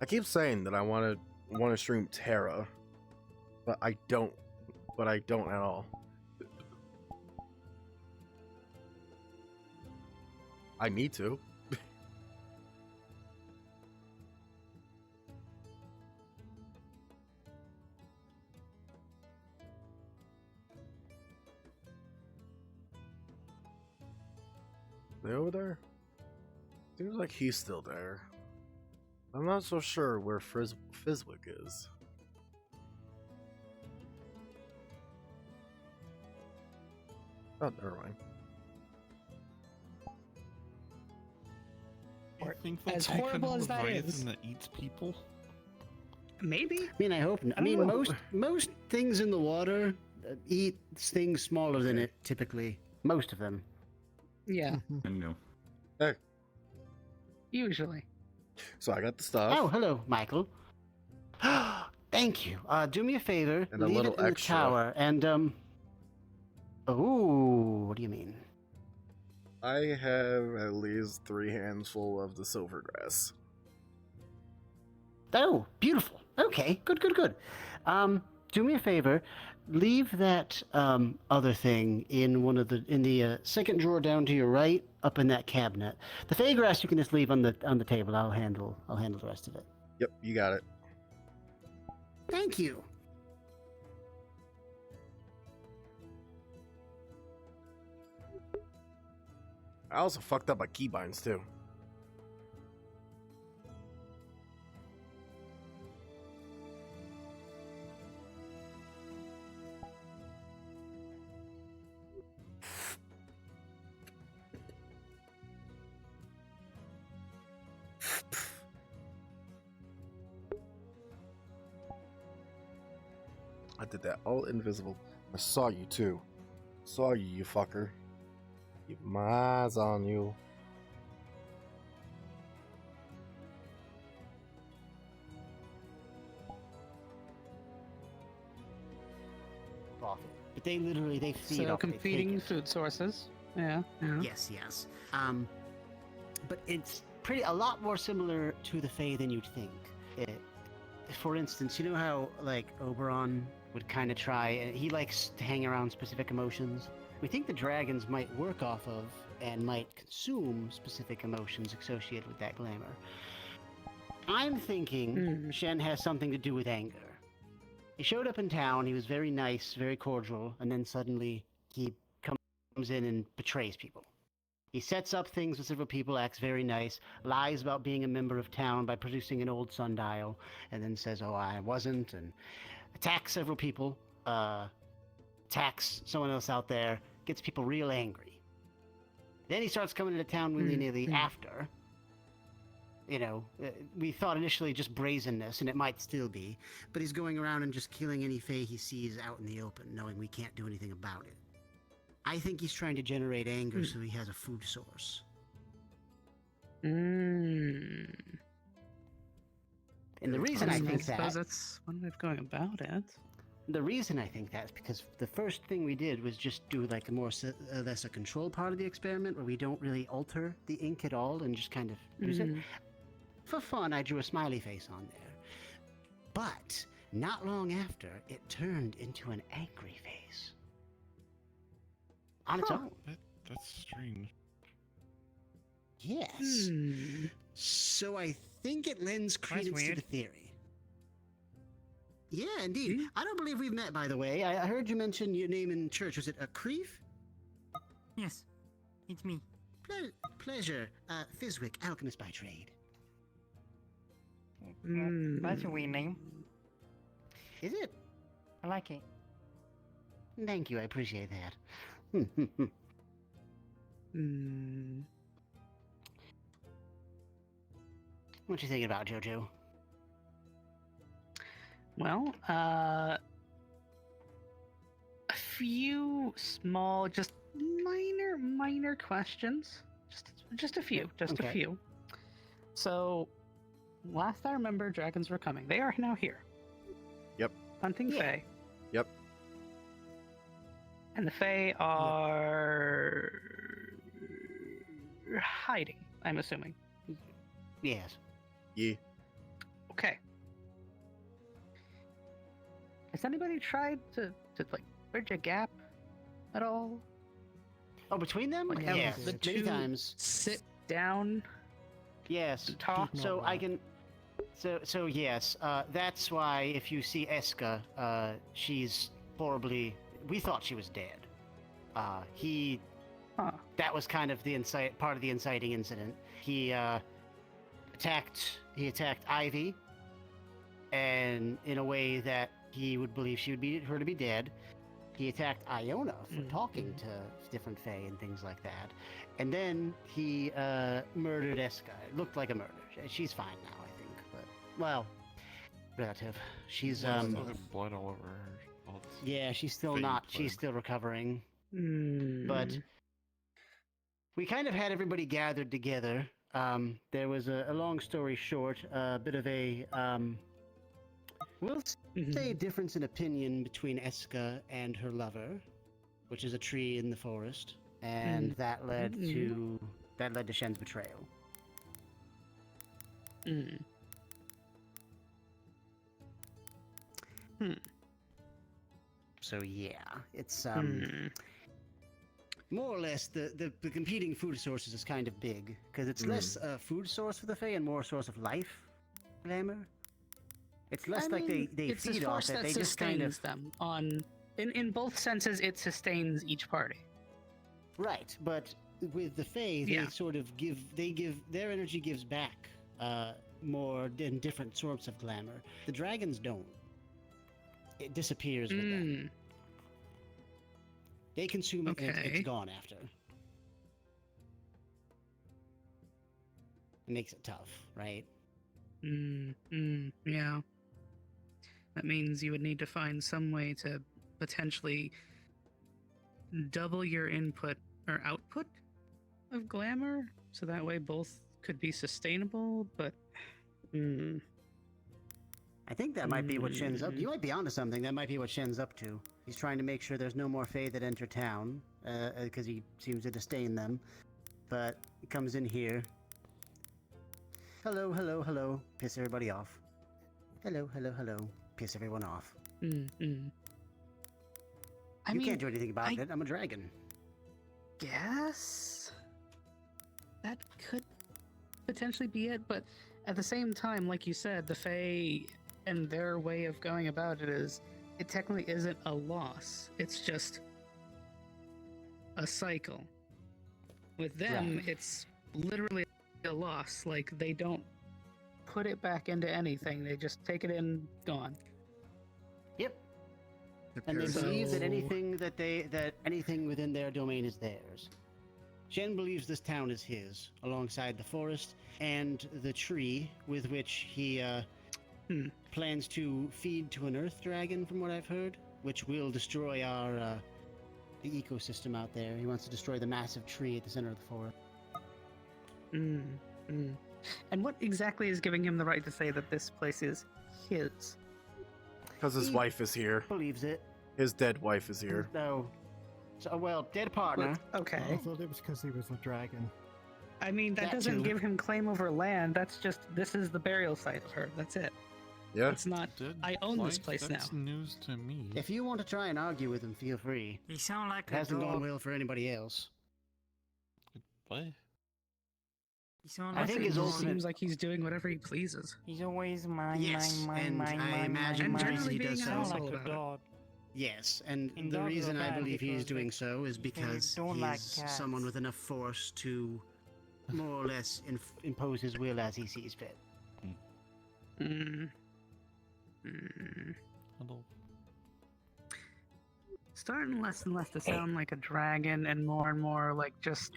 I keep saying that I want to stream Terra, but I don't. But I don't at all. I need to. They over there? Seems like he's still there. I'm not so sure where Fizwick is. Oh, never mind. I think that's As some kind horrible of as that Leviathan is. that eats people. Maybe. I mean, I hope. I mean, most things in the water eat things smaller than it typically. Most of them. Yeah. I know. Hey, Usually. so I got the stuff. Oh, hello, Michael. Thank you. Do me a favor. And a leave little it in extra. the tower. And Oh, what do you mean? I have at least 3 handful of the silver grass. Oh, beautiful. Okay, good. Do me a favor. Leave that other thing in the second drawer down to your right, up in that cabinet. The fey grass you can just leave on the table. I'll handle the rest of it. Yep, you got it. Thank you. I also fucked up my keybinds too. I did that all invisible. I saw you too. Saw you, you fucker. Keep my eyes on you. Off it. But they feed So off it, they take competing it. food sources. Yeah. Yes. But it's a lot more similar to the Fae than you'd think. For instance, you know how like Oberon would kind of try, and he likes to hang around specific emotions. We think the dragons might work off of and might consume specific emotions associated with that glamour. I'm thinking Shen has something to do with anger. He showed up in town, he was very nice, very cordial, and then suddenly he comes in and betrays people. He sets up things with several people, acts very nice, lies about being a member of town by producing an old sundial, and then says, oh, I wasn't, and attacks several people, attacks someone else out there, gets people real angry. Then he starts coming into town willy-nilly after. You know, we thought initially just brazenness, and it might still be, but he's going around and just killing any Fae he sees out in the open, knowing we can't do anything about it. I think he's trying to generate anger so he has a food source. And the reason I think suppose that... that's one way of going about it. The reason I think that is because the first thing we did was just do like a more less a control part of the experiment where we don't really alter the ink at all and just kind of use it. For fun, I drew a smiley face on there. But not long after, it turned into an angry face. On its own. That's strange. Yes. So I think it lends credence to weird. the theory. Yeah, indeed. I don't believe we've met, by the way. I heard you mention your name in church. Was it a Creef? Yes, it's me. Pleasure. Fizwick, alchemist by trade. That's a weird name. Is it? I like it. Thank you, I appreciate that. What you thinking about, Jojo? Well, a few small, just minor questions. Just a few. Okay. A few. So, last I remember, dragons were coming. They are now here. Yep. Hunting Fae. Yep. And the Fae are hiding, I'm assuming. Yes. Yeah. Okay. Has anybody tried to like bridge a gap at all? Oh, between them? Like have Yes, the many two times. sit down Yes. and talk. So I can. So yes. That's why if you see Eska, she's horribly. We thought she was dead. That was kind of the part of the inciting incident. He attacked Ivy, and in a way that he would believe her to be dead. he attacked Iona for talking to different Fae and things like that. And then he murdered Eska. It looked like a murder. She's fine now, I think. But, well, relative. She's, Still have blood all over her. yeah, she's still Fae not. blood. She's still recovering. But we kind of had everybody gathered together. There was a long story short, a bit of a, we'll say a difference in opinion between Eska and her lover, which is a tree in the forest, and that led to Shen's betrayal. So yeah, it's more or less the competing food sources is kind of big because it's less a food source for the Fae and more a source of life glamour. It's less like they it's a feed force off it. that They just kind of sustains them on. In both senses, it sustains each party. right, but with the Fae, they sort of give their energy gives back more in different sorts of glamour. The dragons don't. It disappears with them. They consume it and it's gone after. It makes it tough, right? Yeah. That means you would need to find some way to potentially double your input or output of glamour, so that way both could be sustainable, but I think that might be what Shen's up. You might be onto something. That might be what Shen's up to. He's trying to make sure there's no more Fae that enter town, because he seems to disdain them. But he comes in here. Hello, hello, hello. Piss everybody off. Hello, hello, hello. Piss everyone off. You can't do anything about it. I'm a dragon. Guess that could potentially be it, but at the same time, like you said, the Fae and their way of going about it is, it technically isn't a loss. It's just a cycle. With them, it's literally a loss. Like, they don't put it back into anything. They just take it in, gone. Yep. And they believe that anything within their domain is theirs. Shen believes this town is his, alongside the forest and the tree with which he plans to feed to an earth dragon, from what I've heard, which will destroy our the ecosystem out there. He wants to destroy the massive tree at the center of the forest. And what exactly is giving him the right to say that this place is his? Because his wife is here. Believes it. His dead wife is here. No. So, well, dead partner. Okay. I thought it was because he was a dragon. I mean, that doesn't give him claim over land. That's just, this is the burial site of her. That's it. Yeah. It's not, I own this place now. That's news to me. If you want to try and argue with him, feel free. You sound like It hasn't gone well for anybody else. What? You sound I think his ultimate... seems like he's doing whatever he pleases. He's always mine, Yes, mine, and mine, I mine, imagine mine, the reason mine. he does so. Sounds all like about a it. dog. Yes, and And the dogs reason are I bad believe he's because doing they- so is because don't like he's cats. someone with enough force to more or less impose his will as he sees fit. Hello. Starting less and less to sound like a dragon and more like just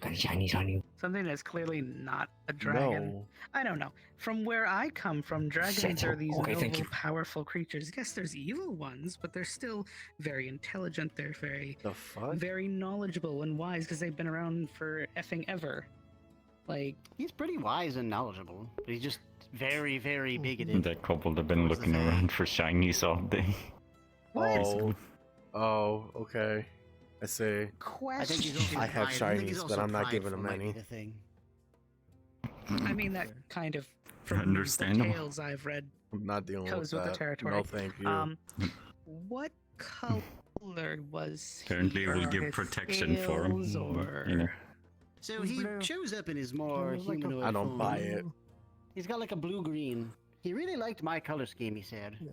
something that's clearly not a dragon. No. I don't know. From where I come from, dragons are these noble, powerful creatures. Yes, there's evil ones, but they're still very intelligent. They're very, The fuck? very knowledgeable and wise because they've been around for effing ever. Like, He's pretty wise and knowledgeable, but he's just very, very bigoted. That couple have been looking around for shinies all day. Oh, okay. I see. I think he's also I have pride- I think he's shinies, also but I'm not giving prideful, him might be any. the thing. I mean, that kind of, from Understandable. the tales I've read, I'm not dealing goes with with that. the territory. No, thank you. What color was Apparently he? it will Or give his protection for him. scales, or... You know. So he shows up in his more Like a- humanoid I don't form. buy it. He's got like a blue-green. He really liked my color scheme, he said. Yeah.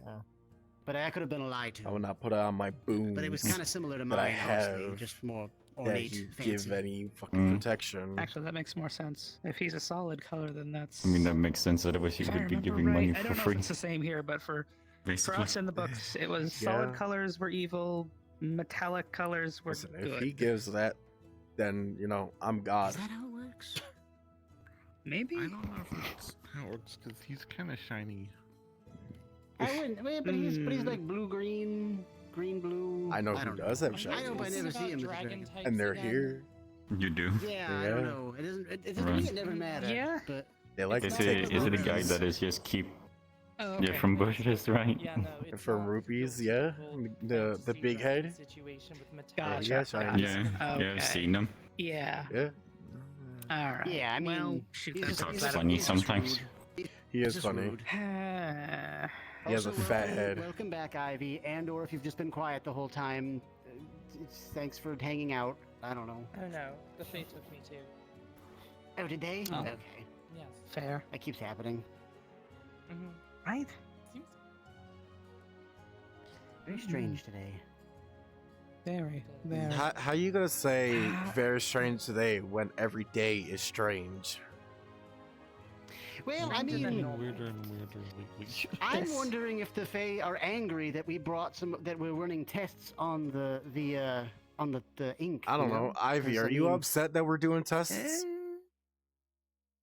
But I could have been a lie to I him. will not put it on my booms. But it was kind of similar to that I mine, honestly. have Just more that ornate, you fancy. give any fucking protection. Actually, that makes more sense. If he's a solid color, then that's... I mean, that makes sense. Otherwise, you If I could be remember giving right, money I for don't know free. if it's the same here, but for Basically. us in the books, it was Yeah. solid colors were evil, metallic colors were Listen, good. if he gives that, then I'm God. Is that how it works? Maybe. I don't know if it's how it works because he's kind of shiny. I wouldn't. But he's like blue green, green blue. I know who don't does have shiny. I know, but I never see him with a dragon dragon. types And they're again. here. You do? Yeah, I Yeah. don't know. It doesn't. It doesn't. Right. It never matter. Yeah. But They like Is to take it a guy rupees. that is just keep Oh, yeah, okay. from bushes, right? Yeah, no, it's From not rupees, built yeah. to The big dragon head. situation with Gotcha. Yeah, shiny. Yeah, yeah, Okay. I've seen them. Yeah. Yeah, All right. yeah, I mean, well, shoot, he's that's just- It's he's funny just sometimes. rude. he He's is just funny. rude. He has a Also, fat head. Welcome back, Ivy, and/or if you've just been quiet the whole time, thanks for hanging out. I don't know. Oh no, the Fae took me too. Oh, did they? Oh. Okay, Yes. Fair. that keeps happening. Mm-hmm. Right? Seems Very strange today. Very. Very. How you gonna say very strange today when every day is strange? Well, I Weirder than mean, normal. Weirder and weirder lately. I'm Yes. wondering if the Fae are angry that we brought that we're running tests on the ink. I don't you know. Ivy, 'Cause, are I you mean- upset that we're doing tests?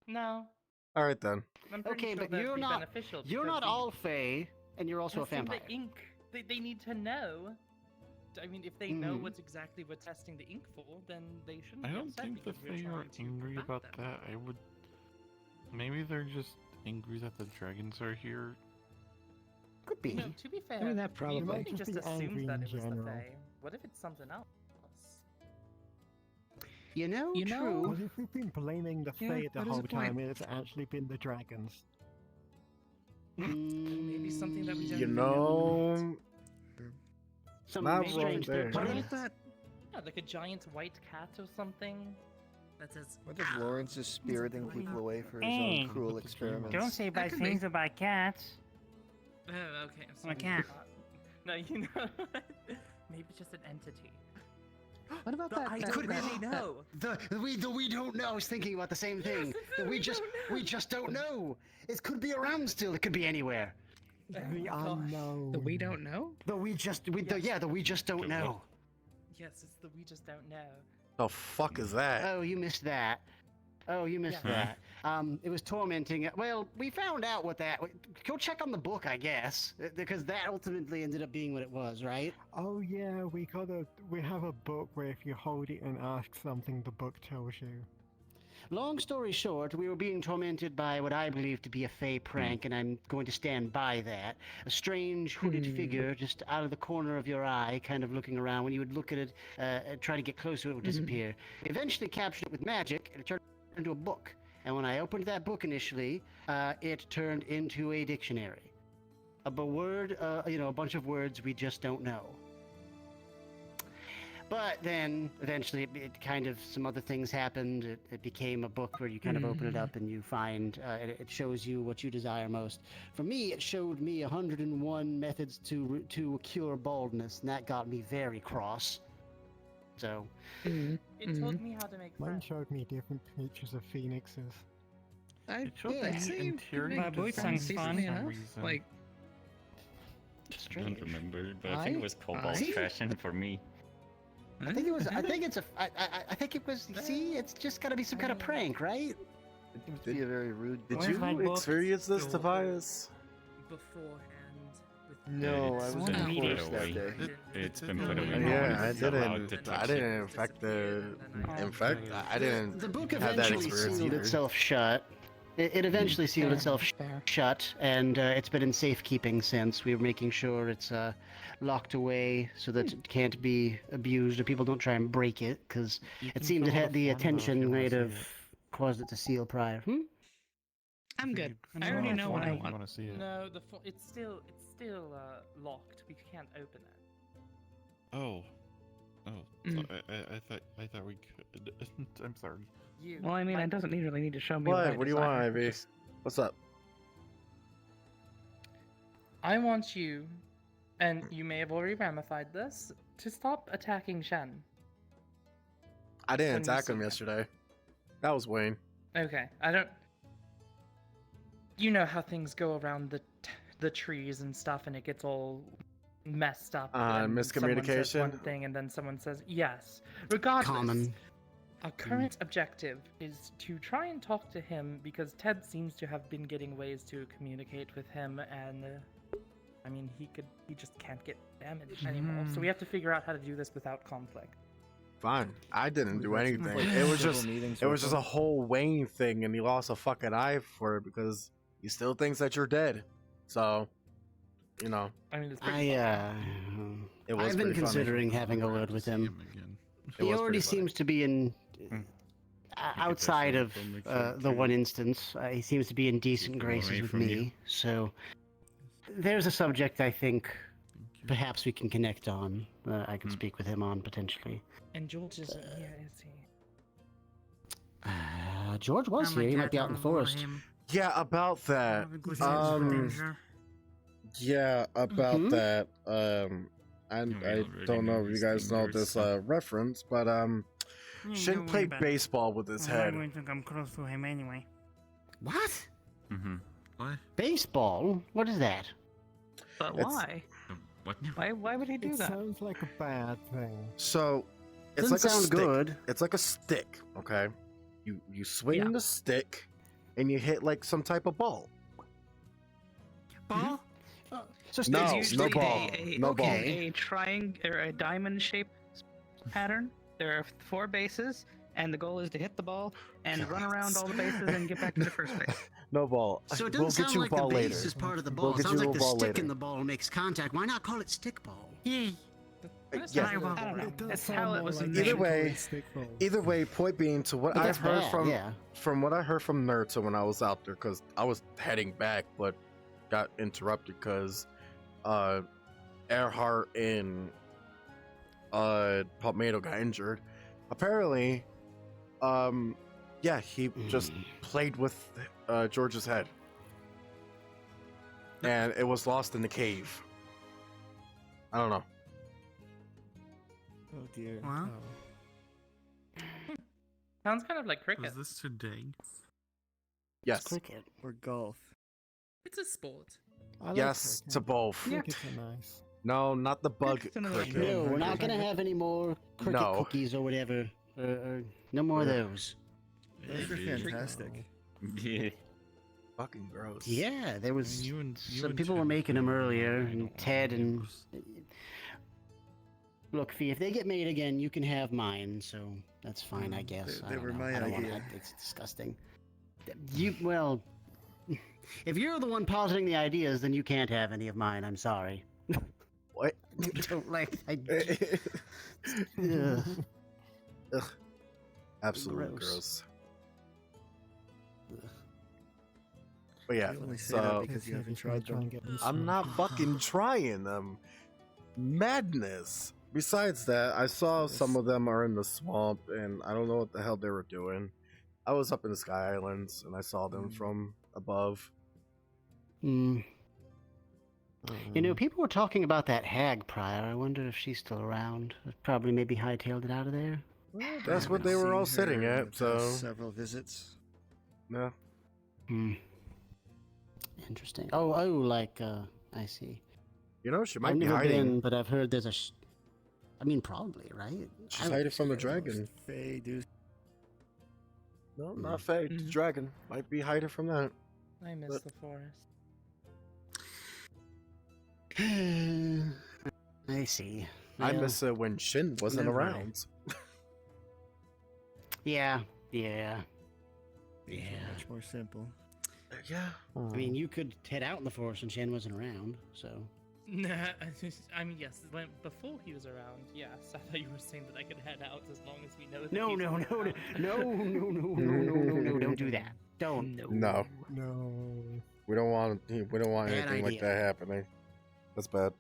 No. All right then. I'm pretty Okay, sure but that'd you're be not. beneficial You're because not all Fae, and you're also a testing vampire. the ink. They need to know. I mean, if they know Mhm. what's exactly we're testing the ink for, then they shouldn't I be don't upset think the because we're Fae are trying to angry combat about them. that. I would. Maybe they're just angry that the dragons are here. Could be. No, to be fair, I mean, that probably- maybe Just just be angry assumes that in it was the general. Fae. What if it's something else? You know, You know- true. What if we've been blaming the Yeah, Fae the that is a whole point. time and it's actually been the dragons? Maybe something that we don't You even know, Some not maybe wrong strange there. third What party. about that? Yeah, like a giant white cat or something. That says. What if Lawrence is spiriting people away for his Hey. own cruel experiments? Don't say bad could be. things about cats. Oh, okay. I'm a cat. No, you know. Maybe just an entity. What about that? I that- could that- really know. We don't know. I was thinking about the same thing. Yes, That we we just don't know. don't know. It could be around still. It could be anywhere. Oh The my gosh. unknown. that we don't know? But we just don't know. Yes, it's the we just don't know. the fuck is that? Oh, you missed that. Oh, you missed Yeah. that. It was tormenting. Well, we found out what that. Go check on the book, I guess, because that ultimately ended up being what it was, right? Oh yeah, we have a book where if you hold it and ask something, the book tells you. Long story short, we were being tormented by what I believe to be a Fey prank, and I'm going to stand by that. A strange hooded figure just out of the corner of your eye, kind of looking around. When you would look at it, try to get closer, it would disappear. Eventually captured it with magic, and it turned into a book. And when I opened that book initially, it turned into a dictionary. A bunch of words we just don't know. But then, eventually, it kind of, some other things happened. It became a book where you kind of open it up and you find, it shows you what you desire most. For me, it showed me 101 methods to cure baldness, and that got me very cross. So, It told me how to make Mine friends. showed me different pictures of phoenixes. It showed I'd me say you could interior make boy design sounds for fun. some enough. reason. Like, I strange. don't remember, but I think it was Cobalt's I- fashion for me. I think it was, I think it was, see, it's just gotta be some kind of prank, right? It seems to be a very rude. Did Where's my you book? experience this, Go Tobias? Beforehand. With No, I It's was been in put course that away. day. It's been put Oh, away. yeah, No one I is allowed to didn't. touch I it. didn't. In fact, I didn't. The book have that eventually experience sealed either. itself shut. It eventually sealed Fair, itself fair. shut, and it's been in safekeeping since. We were making sure it's locked away so that it can't be abused or people don't try and break it, because You it can seemed it fill out had a the form, though, if attention you wanna might see have it. caused it to seal prior. I'm good. You I can already fill out a know what form I if you want. wanna see it. No, it's still locked. We can't open it. Oh. Oh. Mm. I thought we could. I'm sorry. You. Well, I mean, it doesn't really need to show me. What? I What do you want, desire. Ivy? Just- What's up? I want you, and you may have already ramified this, to stop attacking Shen. I didn't When you attack see him him. yesterday. That was Wayne. Okay, I don't. You know how things go around the trees and stuff, and it gets all messed up. On and someone says one miscommunication? thing and then someone says yes. Regardless, Common. our current objective is to try and talk to him because Ted seems to have been getting ways to communicate with him, and I mean, he just can't get damaged anymore. So we have to figure out how to do this without conflict. Fine. I didn't do We've had anything. some, like, It was several just meetings it was with just a him. whole Wayne thing, and he lost a fucking eye for it because he still thinks that you're dead. So, you know, I mean, it's pretty it was I've been pretty funny. considering having a Glad word to with see him. again. It He was already pretty funny. seems to be in. Outside that of shit from the the one instance, he seems to be in decent him graces away with from you. me. So there's a subject I think perhaps we can connect on. I could speak with him on potentially. And George isn't here, is he? George was here. He might be out in the forest. Yeah, about that. Yeah, about Mhm. that. And We I already don't know know if you his guys know fingers, this so- reference, but Shin played baseball with his head. I'm going to come close to him anyway. What? Mm-hmm. What? Baseball? What is that? But It's- why? What? Why would he do It that? sounds like a bad thing. So it's Doesn't like a sound stick. good. It's like a stick, okay? You swing Yeah. the stick and you hit like some type of ball. Ball? So No, There's no usually ball. No ball. a triangle or a diamond shaped pattern. There are 4 bases, and the goal is to hit the ball and run around all the bases and get back to the first base. No ball. So it We'll doesn't get sound you like a ball the base later. is part of the We'll ball. It get sounds you like a the ball stick later. in the ball makes contact. Why not call it stick ball? Yeah. Yeah. I don't know. It does That's sound how it more was like made. Either way- stickball. Either way, point being to what But I've that's heard bad, from yeah. what I heard from Nerta when I was out there, because I was heading back, but got interrupted because Earhart and Palmetto got injured. Apparently, yeah, he just played with George's head, and it was lost in the cave. I don't know. Oh dear. Wow. Sounds kind of like cricket. Was this today? Yes, Cricket. Or golf. It's a sport. I like yes cricket. to both. Crickets are nice. No, not the bug Cricket's another cricket. No, we're not gonna have any more cricket No. cookies or whatever. No more of those. Those are Yeah, fantastic. Yeah. Fucking gross. Yeah, there was You and some people were making them earlier, and Ted and look, Fee, if they get made again, you can have mine. So that's fine, I guess. They I don't were know. my I don't wanna- idea. it's disgusting. Well, if you're the one positing the ideas, then you can't have any of mine. I'm sorry. What? Don't like. Ugh. Absolutely Gross. gross. But yeah, You only say that so because you If haven't he's gonna tried try and them. get them I'm not fucking trying them. Madness. Besides that, I saw some of them are in the swamp, and I don't know what the hell they were doing. I was up in the Sky Islands, and I saw them from above. You know, people were talking about that hag prior. I wonder if she's still around. Probably maybe hightailed it out of there. That's I what they haven't were all seen sitting her in at, the so past several visits. yeah. Interesting. Oh, like, I see. You know, she I've might be never hiding. been, but I've heard there's a. I mean, probably, right? She's I- hiding from the dragon. Faye, dude. No, not Faye. The Mhm. dragon might be hiding from that. I miss But- the forest. I see. I Well, miss it when Shin wasn't never. around. Yeah. Much more simple. Yeah. I mean, you could head out in the forest when Shen wasn't around, so. Nah, I mean, yes, before he was around, yes. I thought you were saying that I could head out as long as we know that No, he's no, no, around. no, don't do that. Don't. No, No. we don't want Bad anything like idea. that happening. That's bad.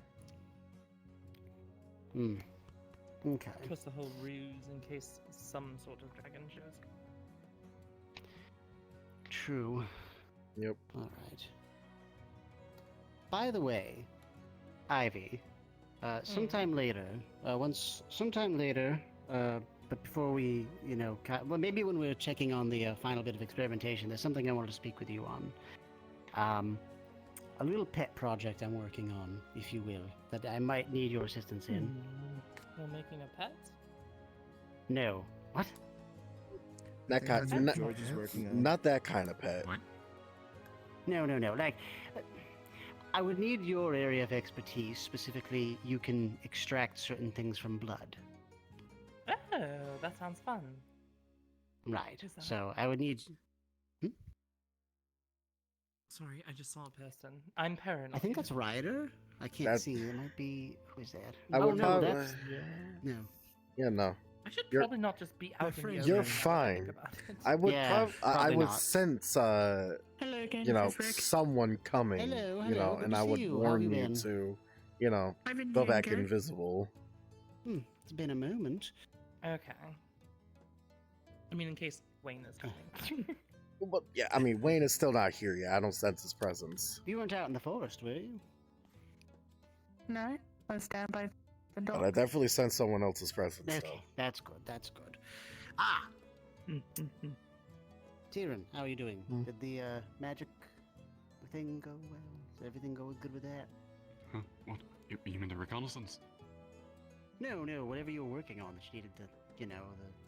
Okay. Plus the whole ruse in case some sort of dragon shows. True. Yep. Alright. By the way, Ivy, sometime later, but before we, well, maybe when we're checking on the final bit of experimentation, there's something I wanted to speak with you on. a little pet project I'm working on, if you will, that I might need your assistance in. You're making a pet? No. What? That kind, That's what not, George is working on. not that kind of pet. What? No. Like, I would need your area of expertise. Specifically, you can extract certain things from blood. Oh, that sounds fun. Right. Who's that? So I would need. Sorry, I just saw a person. I'm Perrin. I think that's Ryder. I can't That- see. It might be. Who is that? I oh would no, probably- that's no. Yeah, no. I should You're- probably not just be out in the friends. open You're now that I think fine. about it. I would Yeah, I probably would not. sense Hello again, you know, Frick. someone coming. Hello, you know, good and to I see would you. How warn you you been? to, you know, I've been go doing back good. invisible. It's been a moment. Okay. I mean, in case Wayne is coming. But yeah, I mean, Wayne is still not here yet. I don't sense his presence. You weren't out in the forest, were you? No, I was down by the But dog. I definitely sense someone else's presence. Okay, So. that's good. That's good. Ah, Tyrion, how are you doing? Did the magic thing go well? Did everything go good with that? Huh? What? You mean the reconnaissance? No, whatever you were working on that you needed to, you know,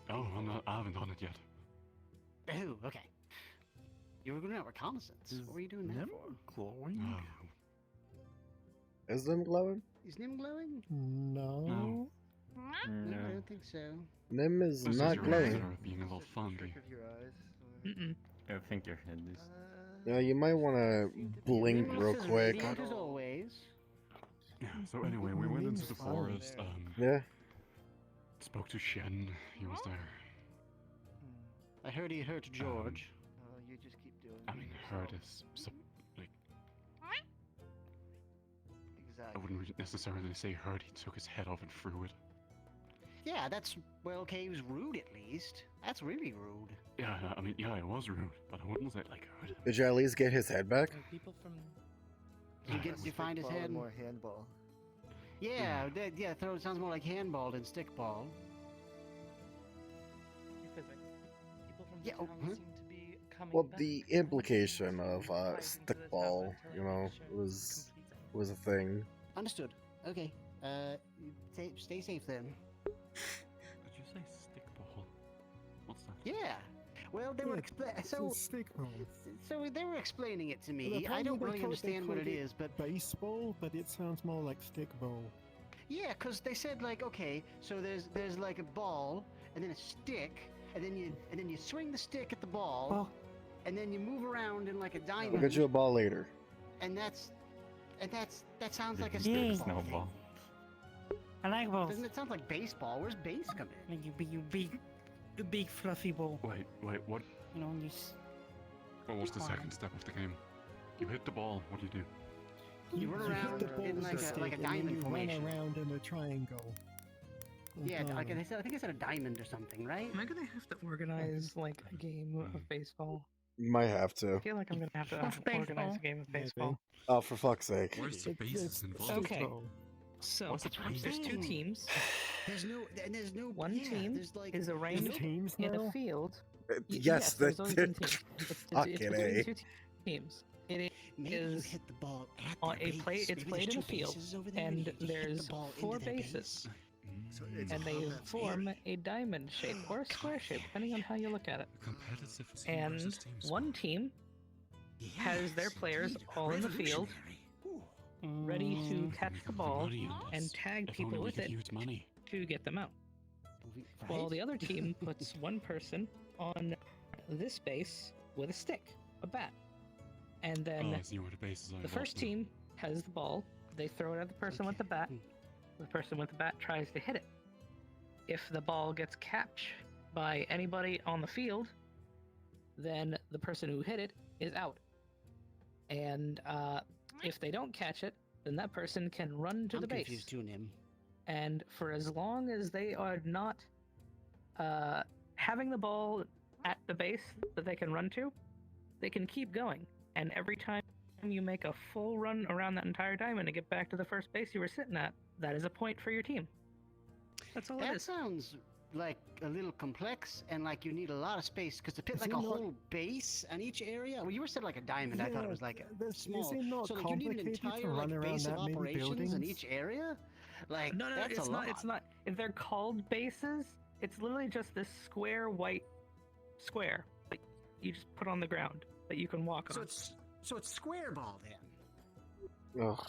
the. Oh, I haven't done it yet. Oh, okay. You were going out reconnaissance. What were you doing that for? Glowing? Oh, Is them glowing? Is Nim glowing? No. No, I don't think so. Nim is this not is your glowing. answer of being a little foundry. Of your eyes. Mm-mm. I think your head is. Yeah, you might want to blink Nim real looks as quick. radiant as always. Yeah, so anyway, we went into the forest, Yeah. spoke to Shen, he was there. I heard he hurt George. Oh, you just keep doing. I mean, hurt is, like, I Exactly. wouldn't necessarily say hurt, he took his head off and threw it. Yeah, that's well. Okay, he was rude at least. That's really rude. Yeah, I mean, yeah, it was rude, but I wouldn't say, like, hurt him. Did you at least get his head back? Are people from. Did you find his Stickball and head? More handball. Yeah, throw sounds more like handball than stickball. Physics. People from Yeah, the town huh? seem to be coming Well, back. the implication of Rising to the stickball, tower until you know, mission was completed. a thing. Understood. Okay. Stay safe then. Did you say stickball? What's that? Yeah. Well, they were so they were explaining it to me. I don't really understand what it is, but baseball, but it sounds more like stickball. yeah, because they said like, okay, so there's like a ball and then a stick, and then you swing the stick at the ball, and then you move around in like a diamond. I'll get you a ball later. And that sounds like a Yeah. stickball. Snowball. I like both. Doesn't it sound like baseball? Where's base come in? Like the big fluffy ball. Wait, what? You know, just What was the Fine. second step of the game? You hit the ball, what do you do? You run hit around the ball in with like a a stick, and then diamond you formation. run around in a triangle. Yeah, like I think I said a diamond or something, right? am I gonna have to organize like a game of baseball? You might have to. I feel like I'm gonna have to Of organize baseball. a game of Maybe. baseball. Oh, for fuck's sake. Where's the bases involved? Okay. stickball. So What's the there's two point? teams. There's no One yeah, team there's like is There's arranged teams in now? a field. Yes, there's always been teams. It's Fucking between A. two teams. It maybe you is hit the ball at on their a play. base. It's Maybe played there's in a two field, bases over there, and you hit the there's ball four into their bases, base. So it's and they all form a diamond shape or a square shape, depending on how you look at it. Competitive team And versus team one team has their players all in the field, ready to catch the ball and tag If people only we with could it use money. to get them out. While the other team puts one person on this base with a stick, a bat. And then Oh, I see where the bases are the involved first now. team has the ball. They throw it at the person with the bat. The person with the bat tries to hit it. If the ball gets catched by anybody on the field, then the person who hit it is out. And if they don't catch it, then that person can run to I'm the base. confused too, Nim. And for as long as they are not having the ball at the base that they can run to, they can keep going. And every time you make a full run around that entire diamond to get back to the first base you were sitting at, that is a point for your team. That's all it That is. sounds like a little complex, and like you need a lot of space because to put Is like it a not- whole base on each area. Well, you were said like a diamond. I thought it was like a small. Is it not So like you need an complicated to entire run like around base of that many operations in buildings? each area. Like No, that's it's a not. lot. It's not. If they're called bases, it's literally just this square white square that you just put on the ground that you can walk on. So it's square ball then. Ugh.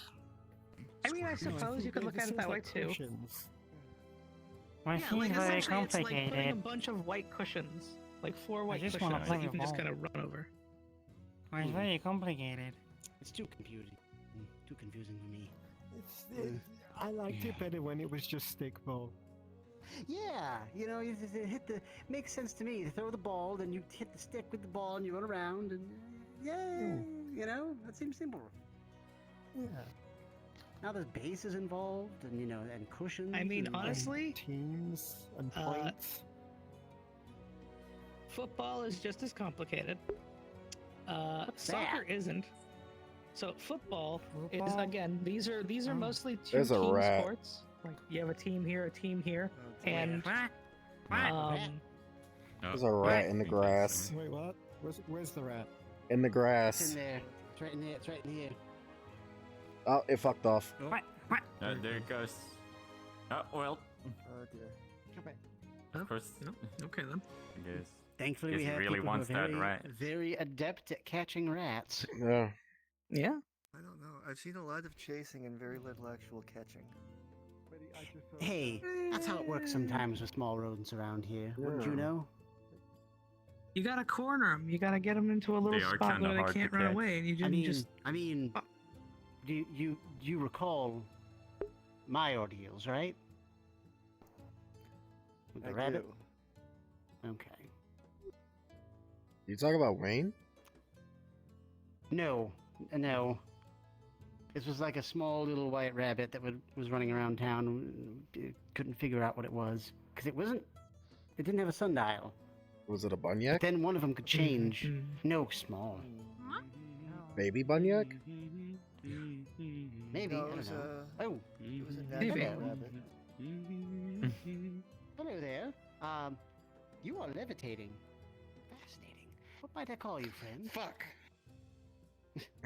I mean, I suppose you could look at it that way too. Well, Yeah, seems like very essentially it's like putting a complicated. bunch of white cushions, like 4 white just wanna cushions that play you a can just ball. kind of run over. Well, it's very complicated. It's too confusing. Too confusing for me. I liked it better when it was just stickball. Yeah, you know, you just hit the. Makes sense to me. You throw the ball, then you hit the stick with the ball, and you run around, and yeah, you know, that seems simple. Yeah. Now there's bases involved, and you know, and cushions. I mean, and, honestly, teams and points. Football is just as complicated. What's Soccer that? isn't. So football is Football? again. These are mostly two There's a team rat. sports. Like you have a team here, and There's a rat in the grass. Wait, what? Where's the rat? In the It's grass. in there. It's right in there. It's right in here. Oh, it fucked off. There it goes. Oh, well. Oh dear. Of course. Okay then. I guess. Thankfully, Guess we he have really people wants who are that very, rat. very adept at catching rats. Yeah. yeah. I don't know. I've seen a lot of chasing and very little actual catching. Hey, that's how it works sometimes with small rodents around here. Wouldn't you Yeah. know? You gotta corner them. You gotta get them into a little They are spot kinda where they hard to can't run catch. away, and you just I mean, do you recall my ordeals, right? With the I rabbit. do. Okay. You talk about Wayne? No, no. This was like a small little white rabbit that was running around town. Couldn't figure out what it was because it wasn't. It didn't have a sundial. Was it a But bunyak? then one of them could change. No, small. Baby bunyak? Maybe. No, I it don't was know. a. Oh, It was a Maybe. natural rabbit. hello there. You are levitating. Fascinating. What might I call you, friend? Fuck.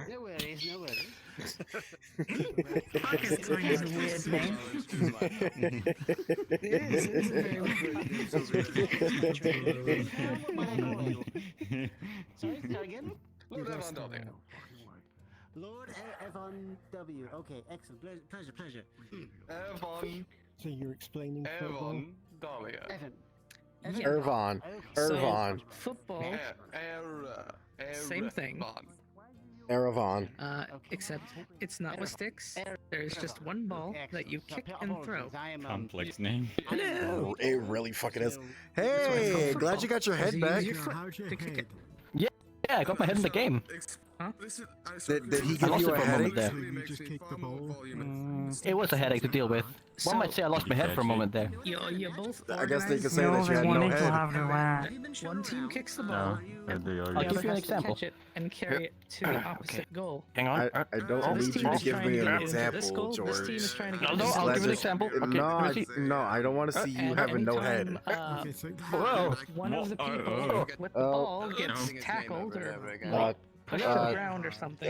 No worries, no worries. Fuck is going as a weird name. It's a very What might I call you? Sorry, start again. Lord Evan W. Lord Evan W. Okay, excellent. Pleasure. Evan. So you're explaining football? Evan W. Evan. Irvon. Irvon. Football, Same thing. Eravon. except it's not with sticks. There's just one ball that you kick and throw. Complex name. Oh, it really fucking is. Hey, glad you got your head back. How's your head? Yeah, I got my head in the game. Huh? Did he I give lost you it a for a moment headache? there. So you just kicked the ball? It was a headache to deal with. One might say I lost my head for a moment there. You both. I guess they could say No, that you they had no wanted to head. have the rat. One team kicks the ball. No, they The are. I'll give other you an has to example. catch it and carry it to the opposite goal. Hang on. I don't So this need team you to is give trying me to an get into this example, goal. George. This team is trying to get No, into no, this I'll goal. give you an example. Okay, No, let me see. no, I don't want to see you And having no anytime, head. Okay, so Whoa. one of the people oh. with the Oh. ball gets tackled or pushed to the ground or something.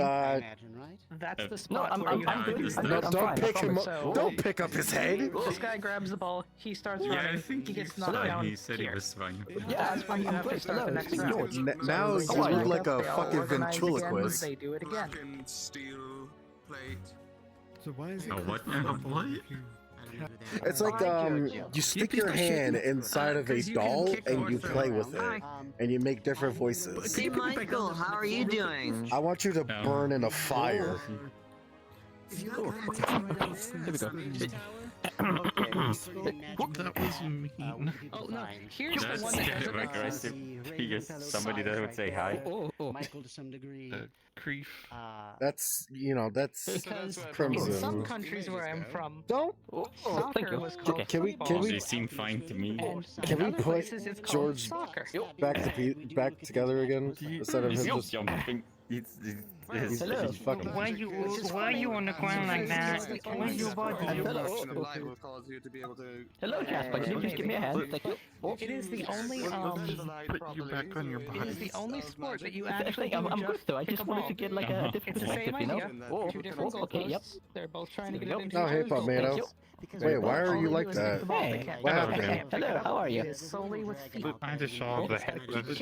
That's the spot I'm- where I'm- you I'm have good. to use I'm the good. No, I'm don't fine, I pick him promise. up. So- Don't pick up his head. This guy grabs the ball, he starts Yeah, I running, think he gets he knocked said down he said he here. was fine. Yeah, That's where you I'm have to good. start the Hello, next this is round. George. Now So you they look break like up, a they all fucking organize ventriloquist. Again, they do it again. Fucking steel plate. So why is it Oh, what? called What? It's like you stick your hand inside of a doll and you play with it, and you make different voices. Hey Michael, how are you doing? I want you to burn in a fire. Cool. Here we go. That was mean. Oh no, here's That's the one that kind does of it. aggressive. Because somebody that would say hi. Michael to some degree. Creef. That's Because in some crimson. countries where I'm from, Don't. Thank soccer you. was called Can we football, They seem fine to me. and Can in we other put places it's called George soccer. back together again instead of him just? Jumping. It's Hello. Why you on the ground like that? Where's your body? Hello, Jasper. Can you please give me a hand? Thank you. Oh. It is the only Put you back on your It body. is the only sport that you I actually think I'm do good though. I just wanted to get like a different It's the same perspective, you know? idea. Oh, Two different okay, yep. goalposts. They're both trying to There get we it go. into Oh, hey, each other's Palmetto. goals. Wait, why are you like All do is hit that? the ball Hey. with the What catch. happened? Hello, how are you? It is solely with feet. I just saw the head. That's back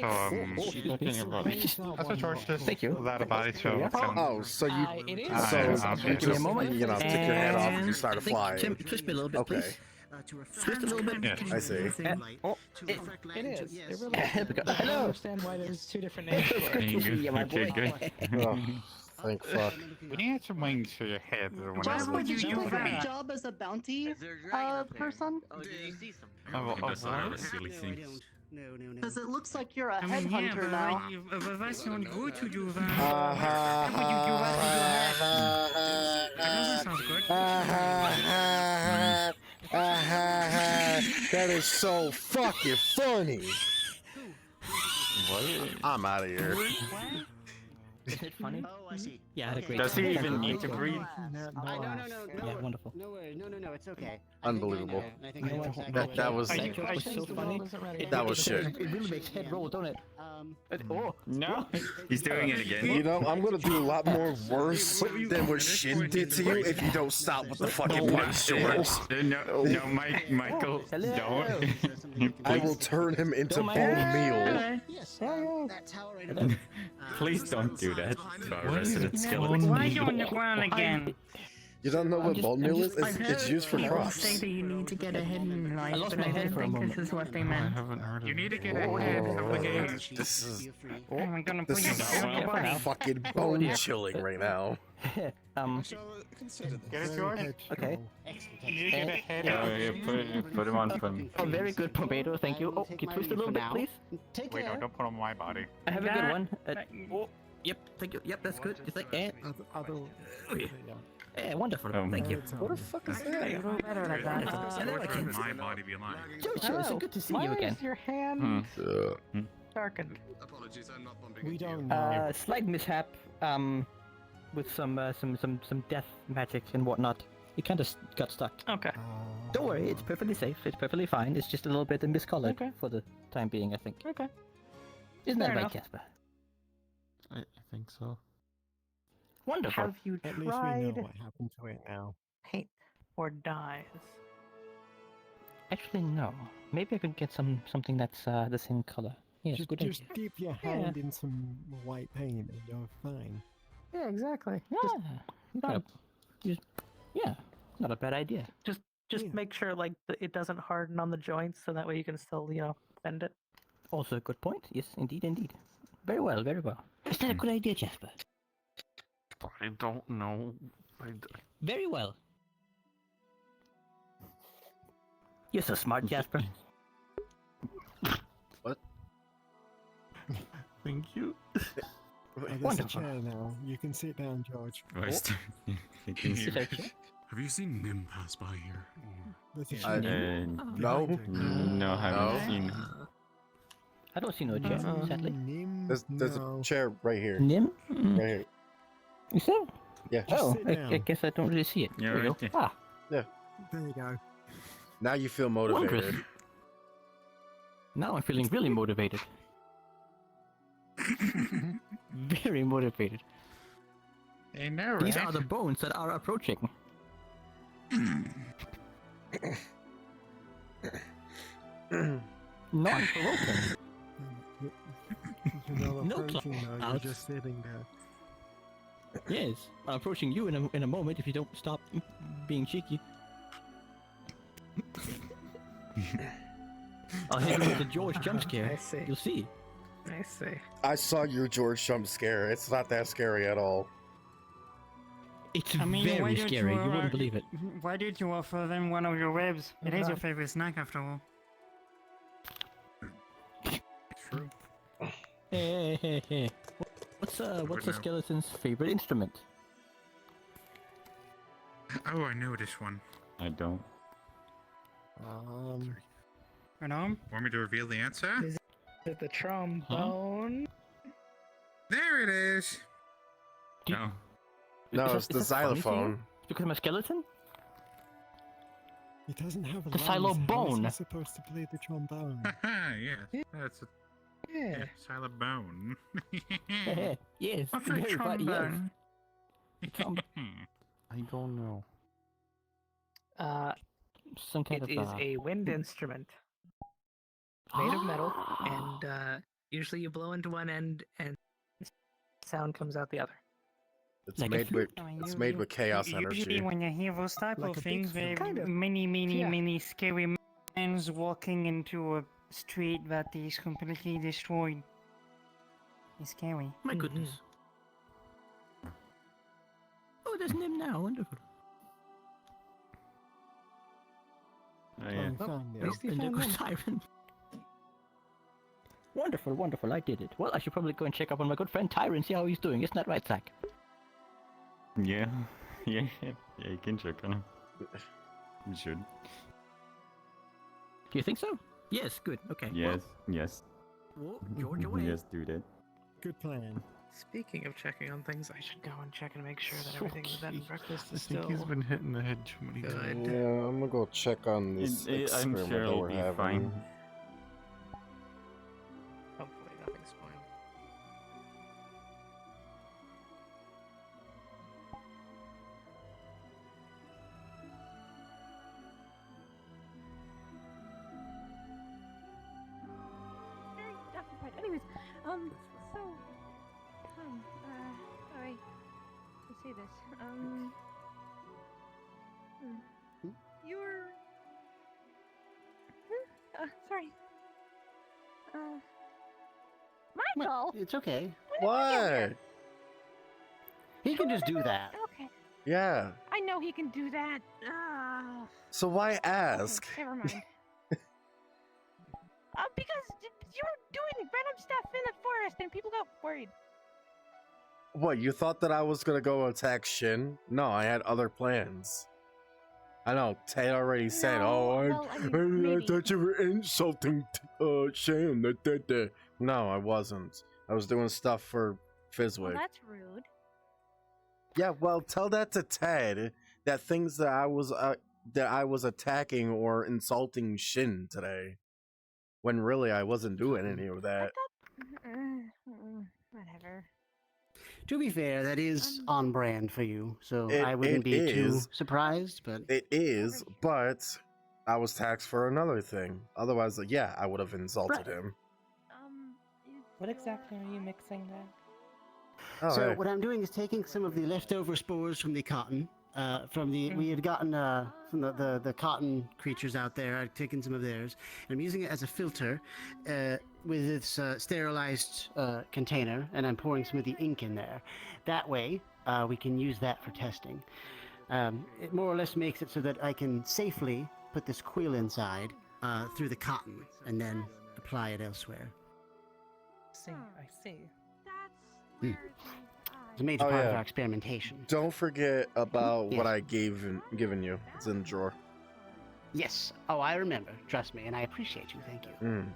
in your body. That's what George just Thank you. that body show. Oh, so you, It is. Ah, so yeah, you obviously. just, you know, take your head off and you started Think- flying. Tim, twist me a little bit, Okay. please. Twist a little bit. Yeah. I see. Oh, It is. It really is. here we go. I don't Hello. understand why there's two different names for it. Good to see you, my Okay, boy. good. Oh, thank fuck. We need some wings for your head. Jasper, did you take a job as a bounty person? What? silly thing. No. Because it looks like you're a I mean, yeah, headhunter now. but that's not good to do that. Ah, That doesn't sound good. That is so fucking funny. What? I'm out of here. Is it funny? Oh, I see. Yeah, I had a great Does he time. even need to breathe? No, Yeah, wonderful. No worries. No, it's okay. Unbelievable. I think I know exactly That what was Thank you. That was so funny. that was shit. It really makes head roll, don't it? Oh, No, he's doing it again. You know, I'm gonna do a lot more worse than what Shin did to you if you don't stop with the fucking punch, George. No, Michael, don't. I will turn him into bone meal. Yes, that tower right above. Please don't do that to our resident Why skeleton. are you on the ground again? You don't know what bone meal is? It's used for People crops. say that you need to get ahead in life, lost but my I head don't for a think moment. this is what they I meant. haven't heard of You need to get Oh, ahead of the game. This is I'm gonna put this you is on your body. fucking bone chilling right now. Get it, George? Okay. You get a head. Put him on fun. Oh, very good, Potato. Thank you. Oh, can you twist a little bit, please? Take Wait, no, care. don't put on my body. I have a That- good one. Oh, yep. Thank you. Yep, that's good. Just like, wonderful. Thank you. What the fuck is that? You know better like that. Hello again. My body be lying. Jojo, it's so good to see Why you again. is your hand Uh, darkened? Apologies, I'm not bumping We into you. don't know. Slight mishap, with some death magic and whatnot. It kind of got stuck. Okay. Don't worry, it's perfectly safe. It's perfectly fine. It's just a little bit miscolored Okay. for the time being, I think. Okay. Isn't that Fair right, enough. Casper? I think so. Wonderful. Have you At least we know tried what happened to it now. paint or dyes? Actually, no. Maybe I could get something that's the same color. Yes, Just, good just idea. dip your hand in some white paint and you're fine. Yeah, exactly. Yeah. Yeah, not a bad idea. Just Yeah. make sure like it doesn't harden on the joints, so that way you can still bend it. Also a good point. Yes, indeed. Very well, very well. Is that a good idea, Jasper? I don't know. Very well. You're so smart, Jasper. What? Thank you. Oh, there's a Wonderful. chair now. You can sit down, George. Have you seen Nim pass by here? There's a I- chair. No. No, haven't seen. I don't see no chair, sadly. Nim, There's a no. chair right here. Nim? Right here. Is there? Yeah. Just Oh, sit I down. guess I don't really see it. Yeah, There we right go. there. Ah, There you go. Now you feel motivated. wondrous. Now I'm feeling really motivated. Very motivated. They know, These are the bones that are approaching. Non-provoking. You're not No approaching though, you're clouds. just sitting there. Yes, I'm approaching you in a moment if you don't stop being cheeky. I'll hit you with a George jump scare. I see. You'll see. I see. I saw your George jump scare. It's not that scary at all. It's I mean, why very don't scary. You you, wouldn't believe it. Why did you offer them one of your ribs? It is your favorite snack after all. True. Hey. What's a skeleton's favorite instrument? Oh, I know this one. I don't. Renaum? Want me to reveal the answer? Is it the trombone? There it is. No. No, Is it's the that funny to you? xylophone. It's because I'm a skeleton? He doesn't have The lungs. How is xylobone. he supposed to play the trombone? Yeah, that's a Yeah. silent bone. Yes, What's a very funny, yes. trombone? I don't know. Some kind It of is a wind instrument made of metal, and usually you blow into one end and sound comes out the other. It's made with chaos Usually energy. when you hear those type Like of a things, big there film. are many, Yeah. many scary men walking into a street that is completely destroyed. It's scary. My goodness. Oh, there's him now. Wonderful. Oh, yeah. I found At least it. you found them. Siren. Wonderful, wonderful. I did it. Well, I should probably go and check up on my good friend Tyron and see how he's doing. Isn't that right, Zach? Yeah. Yeah, you can check on him. You should. Do you think so? Yes, good. Okay. Yes, yes. Well, George away. Yes, do that. Good plan. Speaking of checking on things, I should go and check and make sure that everything bed and breakfast I is think still he's been hitting the head too many times. Yeah, I'm gonna go check on this I'm experiment sure that it'll we're be having. fine. Hopefully nothing's spoiled. Very occupied. Anyways, so, sorry to say this. You're, sorry. Michael. It's okay. What? He can just do that. Okay. Yeah. I know he can do that. So why ask? Never mind. Because you were doing random stuff in the forest and people got worried. What, you thought that I was gonna go attack Shin? No, I had other plans. I know, Ted already said, No, I thought you were insulting Shin. No, I wasn't. I was doing stuff for Fizzwig. Well, that's rude. Yeah, well, tell that to Ted, that things that I was attacking or insulting Shin today. When really I wasn't doing any of that. Whatever. To be fair, that is on brand for you, so It- I wouldn't it be too is. surprised, but... It is, but I was taxed for another thing. Otherwise, yeah, I would have insulted him. What exactly are you mixing there? Oh, So hey. what I'm doing is taking some of the leftover spores from the cotton. We had gotten from the cotton creatures out there. I'd taken some of theirs, and I'm using it as a filter with this sterilized container, and I'm pouring some of the ink in there. That way, we can use that for testing. It more or less makes it so that I can safely put this quill inside through the cotton, and then apply it elsewhere. I see. It's a major part of our experimentation. Don't forget about Yes. what I given you. It's in the drawer. Yes. Oh, I remember. Trust me, and I appreciate you. Thank you. Mm.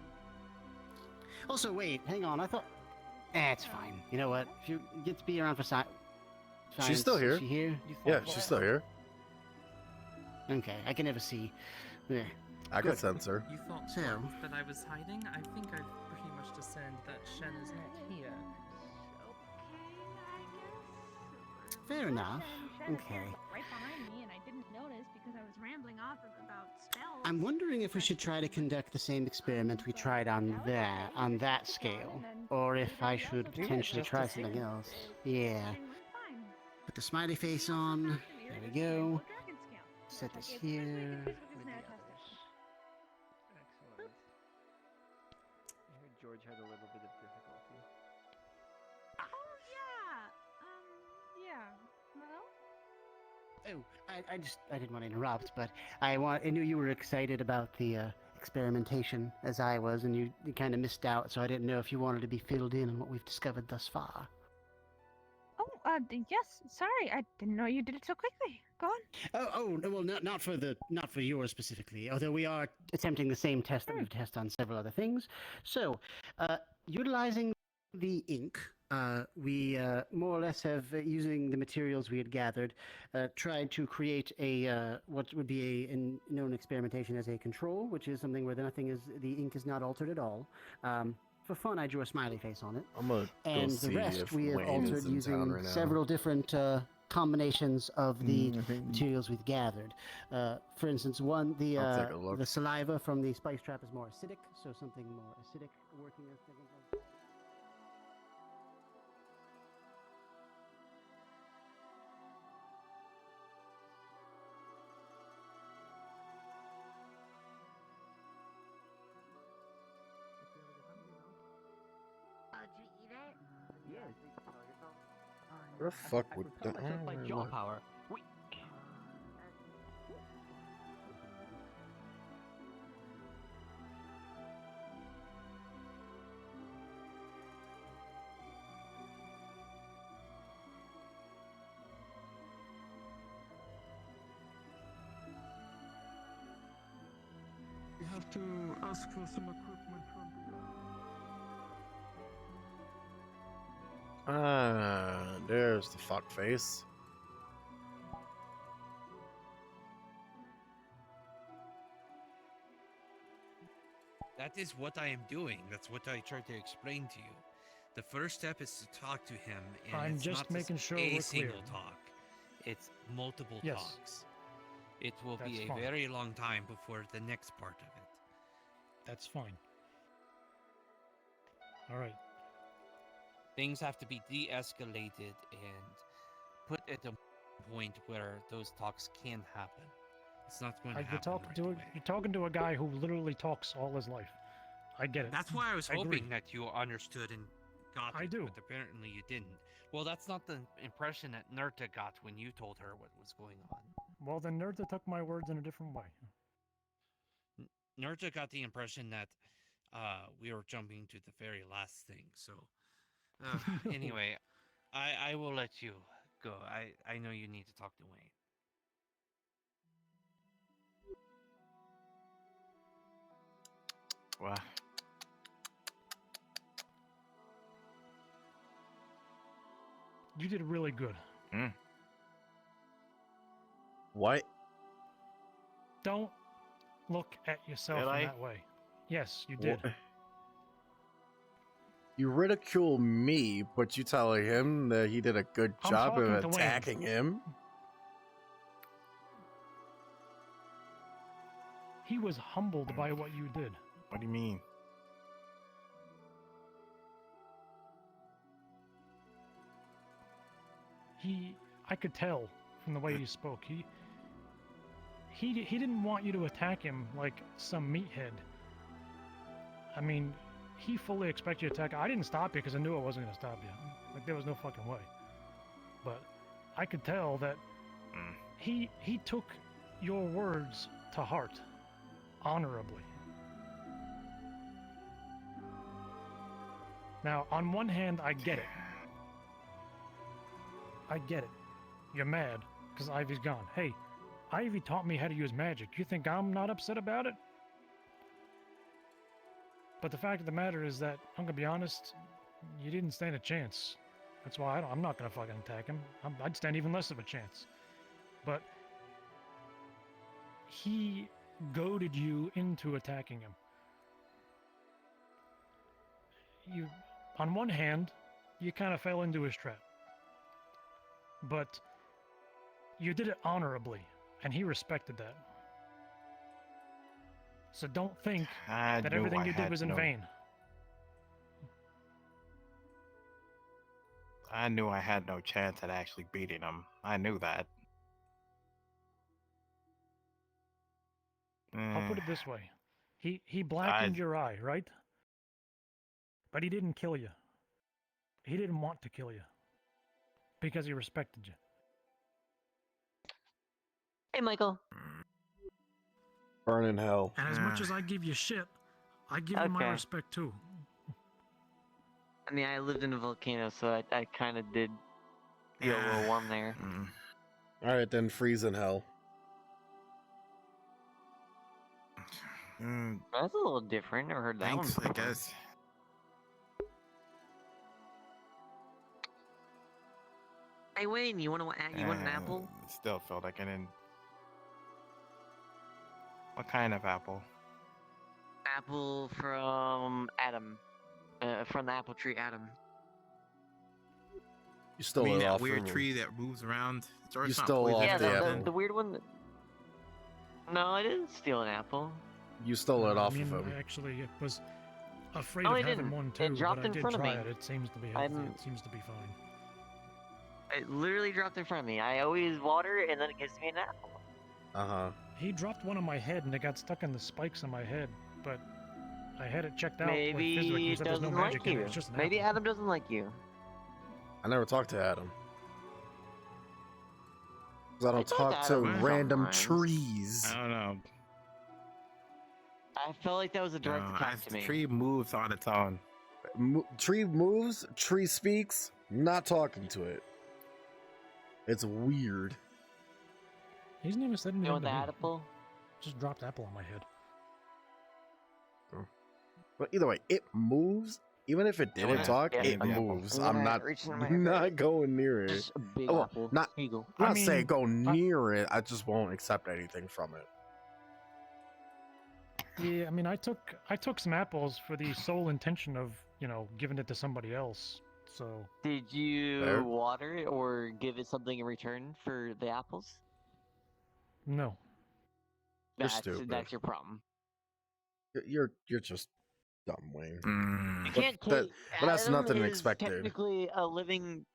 Also, wait, hang on. I thought. It's fine. You know what? If you get to be around for science. She's still here. Is she here? Yeah, she's still here. Okay, I can never see. Yeah. I could sense her. You thought So- that I was hiding? I think I've pretty much discerned that Shen is not here. Fair enough. Shen is Okay. here, right behind me, and I didn't notice because I was rambling off about spells. I'm wondering if we should try to conduct the same experiment we tried on that scale, or if I should potentially just try to see. something else. Yeah. Put the smiley face on. There we go. Set this here. Excellent. I heard George had a little bit of difficulty. Oh yeah. Well. Oh, I didn't want to interrupt, but I knew you were excited about the experimentation as I was, and you kind of missed out, so I didn't know if you wanted to be filled in on what we've discovered thus far. Yes. Sorry, I didn't know you did it so quickly. Go on. Oh, no, well, not for yours specifically. Although we are attempting the same test that we've tested on several other things. So, utilizing the ink we more or less have, using the materials we had gathered, tried to create a what would be a known experimentation as a control, which is something where the ink is not altered at all. For fun, I drew a smiley face on it. I'm gonna and go the see rest if we have Wayne is altered in using town right now. several different combinations of the I think materials we've gathered. For instance, I'll take a look. the saliva from the spice trap is more acidic, so something more acidic working as Did you eat it? Yes. Where the fuck would that? My jaw power. Wait. We have to ask for some equipment from There's the fuck face. That is what I am doing. That's what I tried to explain to you. The first step is to talk to him, and I'm it's just not making sure a we're single clear. talk. It's multiple Yes. talks. It will That's be a fine. very long time before the next part of it. That's fine. All right. Things have to be de-escalated and put at a point where those talks can happen. It's not going to You're happen talking right to away. you're talking to a guy who literally talks all his life. I get it. That's why I was agree. hoping that you understood and got I it, do. but apparently you didn't. Well, that's not the impression that Nerta got when you told her what was going on. Well, then Nerta took my words in a different way. Nerta got the impression that we were jumping to the very last thing. So, anyway, I will let you go. I know you need to talk to Wayne. Well, You did really good. What? Don't look at yourself Did in I? that way. Yes, you did. What? You ridicule me, but you telling him that he did a good I'm job talking of to Wayne. attacking him? He was humbled by what you did. what do you mean? I could tell from the way he spoke. He didn't want you to attack him like some meathead. I mean, he fully expected you to attack. I didn't stop you because I knew I wasn't going to stop you. Like, there was no fucking way. But I could tell that he took your words to heart, honorably. Now, on one hand, I get it. I get it. You're mad because Ivy's gone. Hey, Ivy taught me how to use magic. You think I'm not upset about it? But the fact of the matter is that, I'm gonna be honest, you didn't stand a chance. That's why I'm not gonna fucking attack him. I'd stand even less of a chance. But he goaded you into attacking him. On one hand, you kind of fell into his trap. But you did it honorably, and he respected that. So don't think I that knew everything I you did had was in no- vain. I knew I had no chance at actually beating him. I knew that. I'll put it this way. He blackened your eye, right? But he didn't kill you. He didn't want to kill you. Because he respected you. Hey, Michael. Burn in hell. And as much as I give you shit, I give you my Okay. respect too. I mean, I lived in a volcano, so I kind of did feel a little warm there. Alright, then freeze in hell. That's a little different. Never heard that Thanks, one I before. guess. Hey Wayne, you want an apple? Still felt like I didn't. What kind of apple? Apple from Adam. From the apple tree Adam. You stole mean it that off weird of him. tree that moves around? Or You it's not stole poison, off Yeah, the it's apple. the weird one. No, I didn't steal an apple. You stole it off I mean, of him. actually, it was afraid Oh, of I having didn't. one It too, dropped but I in did front of try me. it. It seems to be healthy. It seems to be fine. It literally dropped in front of me. I always water and then it gives me an apple. Uh-huh. He dropped one on my head and it got stuck in the spikes on my head, but I had it checked out. Maybe with Physics, it said there's no doesn't magic like in you. it. It's just an Maybe apple. Adam doesn't like you. I never talked to Adam. 'Cause I don't talked talk to to Adam random sometimes. trees. I don't know. I felt like that was a direct attack to The me. tree moves on its own. Tree moves, tree speaks, not talking to it. It's weird. He's never said anything You want to the me. apple? Just dropped apple on my head. But either way, it moves. Even if it didn't Yeah. talk, Yeah. it The apple. moves. I'm I'm gonna not reach into my not going near it. Just a big Oh, apple. not Here you go. I'm I not saying mean, go near it. I just won't accept anything from it. Yeah, I mean, I took some apples for the sole intention of, giving it to somebody else. So Did you Fair. water it or give it something in return for the apples? no. You're stupid. That's your problem. You're just dumb, Wayne. You can't But take. that's Adam nothing is expected. Technically, a living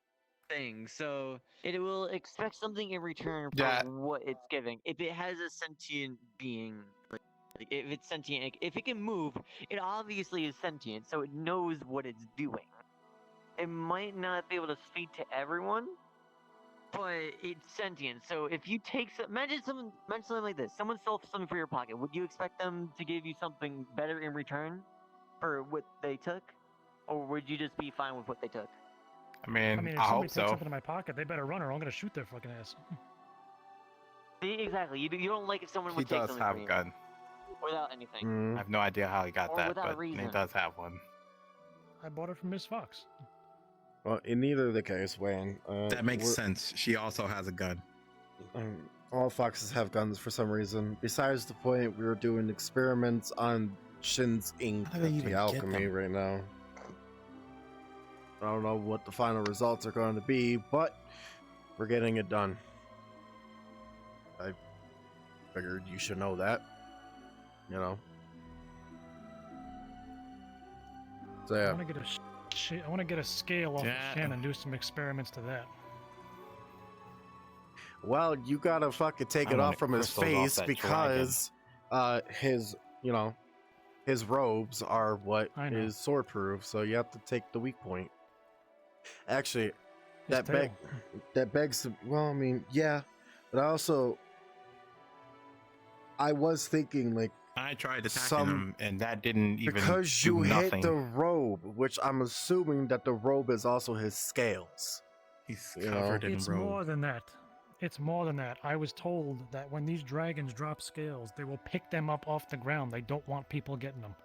thing, so it will expect something in return for Yeah. what it's giving. If it has a sentient being, like if it's sentient, if it can move, it obviously is sentient, so it knows what it's doing. It might not be able to speak to everyone, but it's sentient. So if you take imagine something like this: someone stole something from your pocket. Would you expect them to give you something better in return for what they took, or would you just be fine with what they took? I mean, I mean, if I somebody hope takes so. something in my pocket, they better run or I'm gonna shoot their fucking ass. See, exactly. You don't like if someone He would take does something have from a you gun. without anything. Mm. I have no idea how he got Or that, without a but he reason. does have one. I bought it from Miss Fox. Well, in either the case, Wayne. That makes we're- sense. She also has a gun. All foxes have guns for some reason. Besides the point, we were doing experiments on Shin's ink How do they at even the get alchemy them? right now. I don't know what the final results are going to be, but we're getting it done. I figured you should know that. So I yeah. want to get I want to get a scale off Yeah. of Shen and do some experiments to that. Well, you gotta fucking take I it want off from his crystals off face that because his robes are what I know. is sword proof, so you have to take the weak point. Actually, His tail. that begs to, well, I mean, yeah, but I was thinking like I tried attacking some him. And that didn't even because do you nothing. hit the robe, which I'm assuming that the robe is also his scales. He's You know? covered in It's robe. more than that. It's more than that. I was told that when these dragons drop scales, they will pick them up off the ground. They don't want people getting them.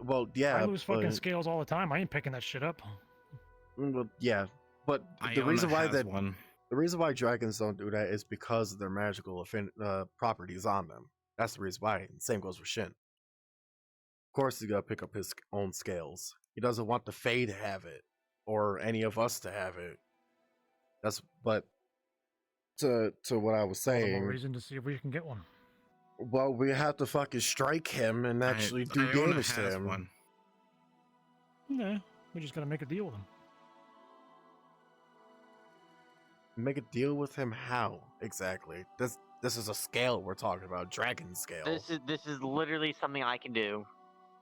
Well, yeah, I lose fucking but- scales all the time. I ain't picking that shit up. Well, yeah, but the Iona reason why has that one. the reason why dragons don't do that is because of their magical properties on them. That's the reason why. And same goes with Shin. Of course, he's gotta pick up his own scales. He doesn't want the Fae to have it, or any of us to have it. But to what I was All the more saying. reason to see if we can get one. Well, we have to fucking strike him and actually do Iona damage to has him. one. Nah, we just gotta make a deal with them. Make a deal with him? How exactly? This is a scale we're talking about, dragon scale. This is literally something I can do.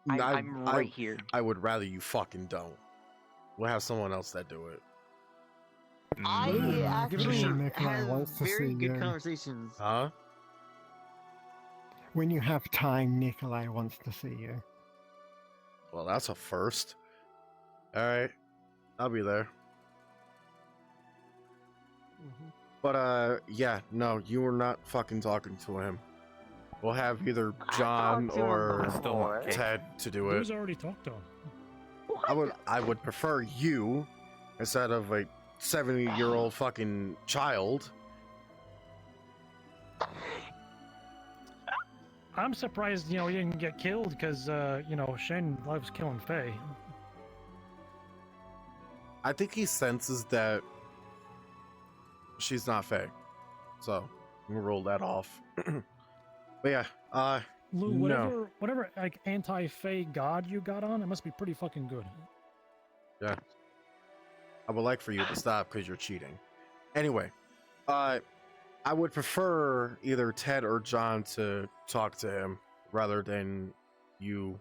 I- I'm right here. I would rather you fucking don't. We'll have someone else that do it. I actually Nikolai have wants to very see good you. conversations. Huh? When you have time, Nikolai wants to see you. Well, that's a first. Alright. I'll be there. But, yeah, no, you were not fucking talking to him. We'll have either John talked to him or before. Ted to do Who's it. already talked to him? I would prefer you instead of like 70-year-old fucking child. I'm surprised, you didn't get killed because, Shane loves killing Faye. I think he senses that she's not Faye. So, we'll roll that off. But yeah, Lou, no. whatever like anti-Faye god you got on, it must be pretty fucking good. Yeah. I would like for you to stop because you're cheating. Anyway, I would prefer either Ted or John to talk to him rather than you,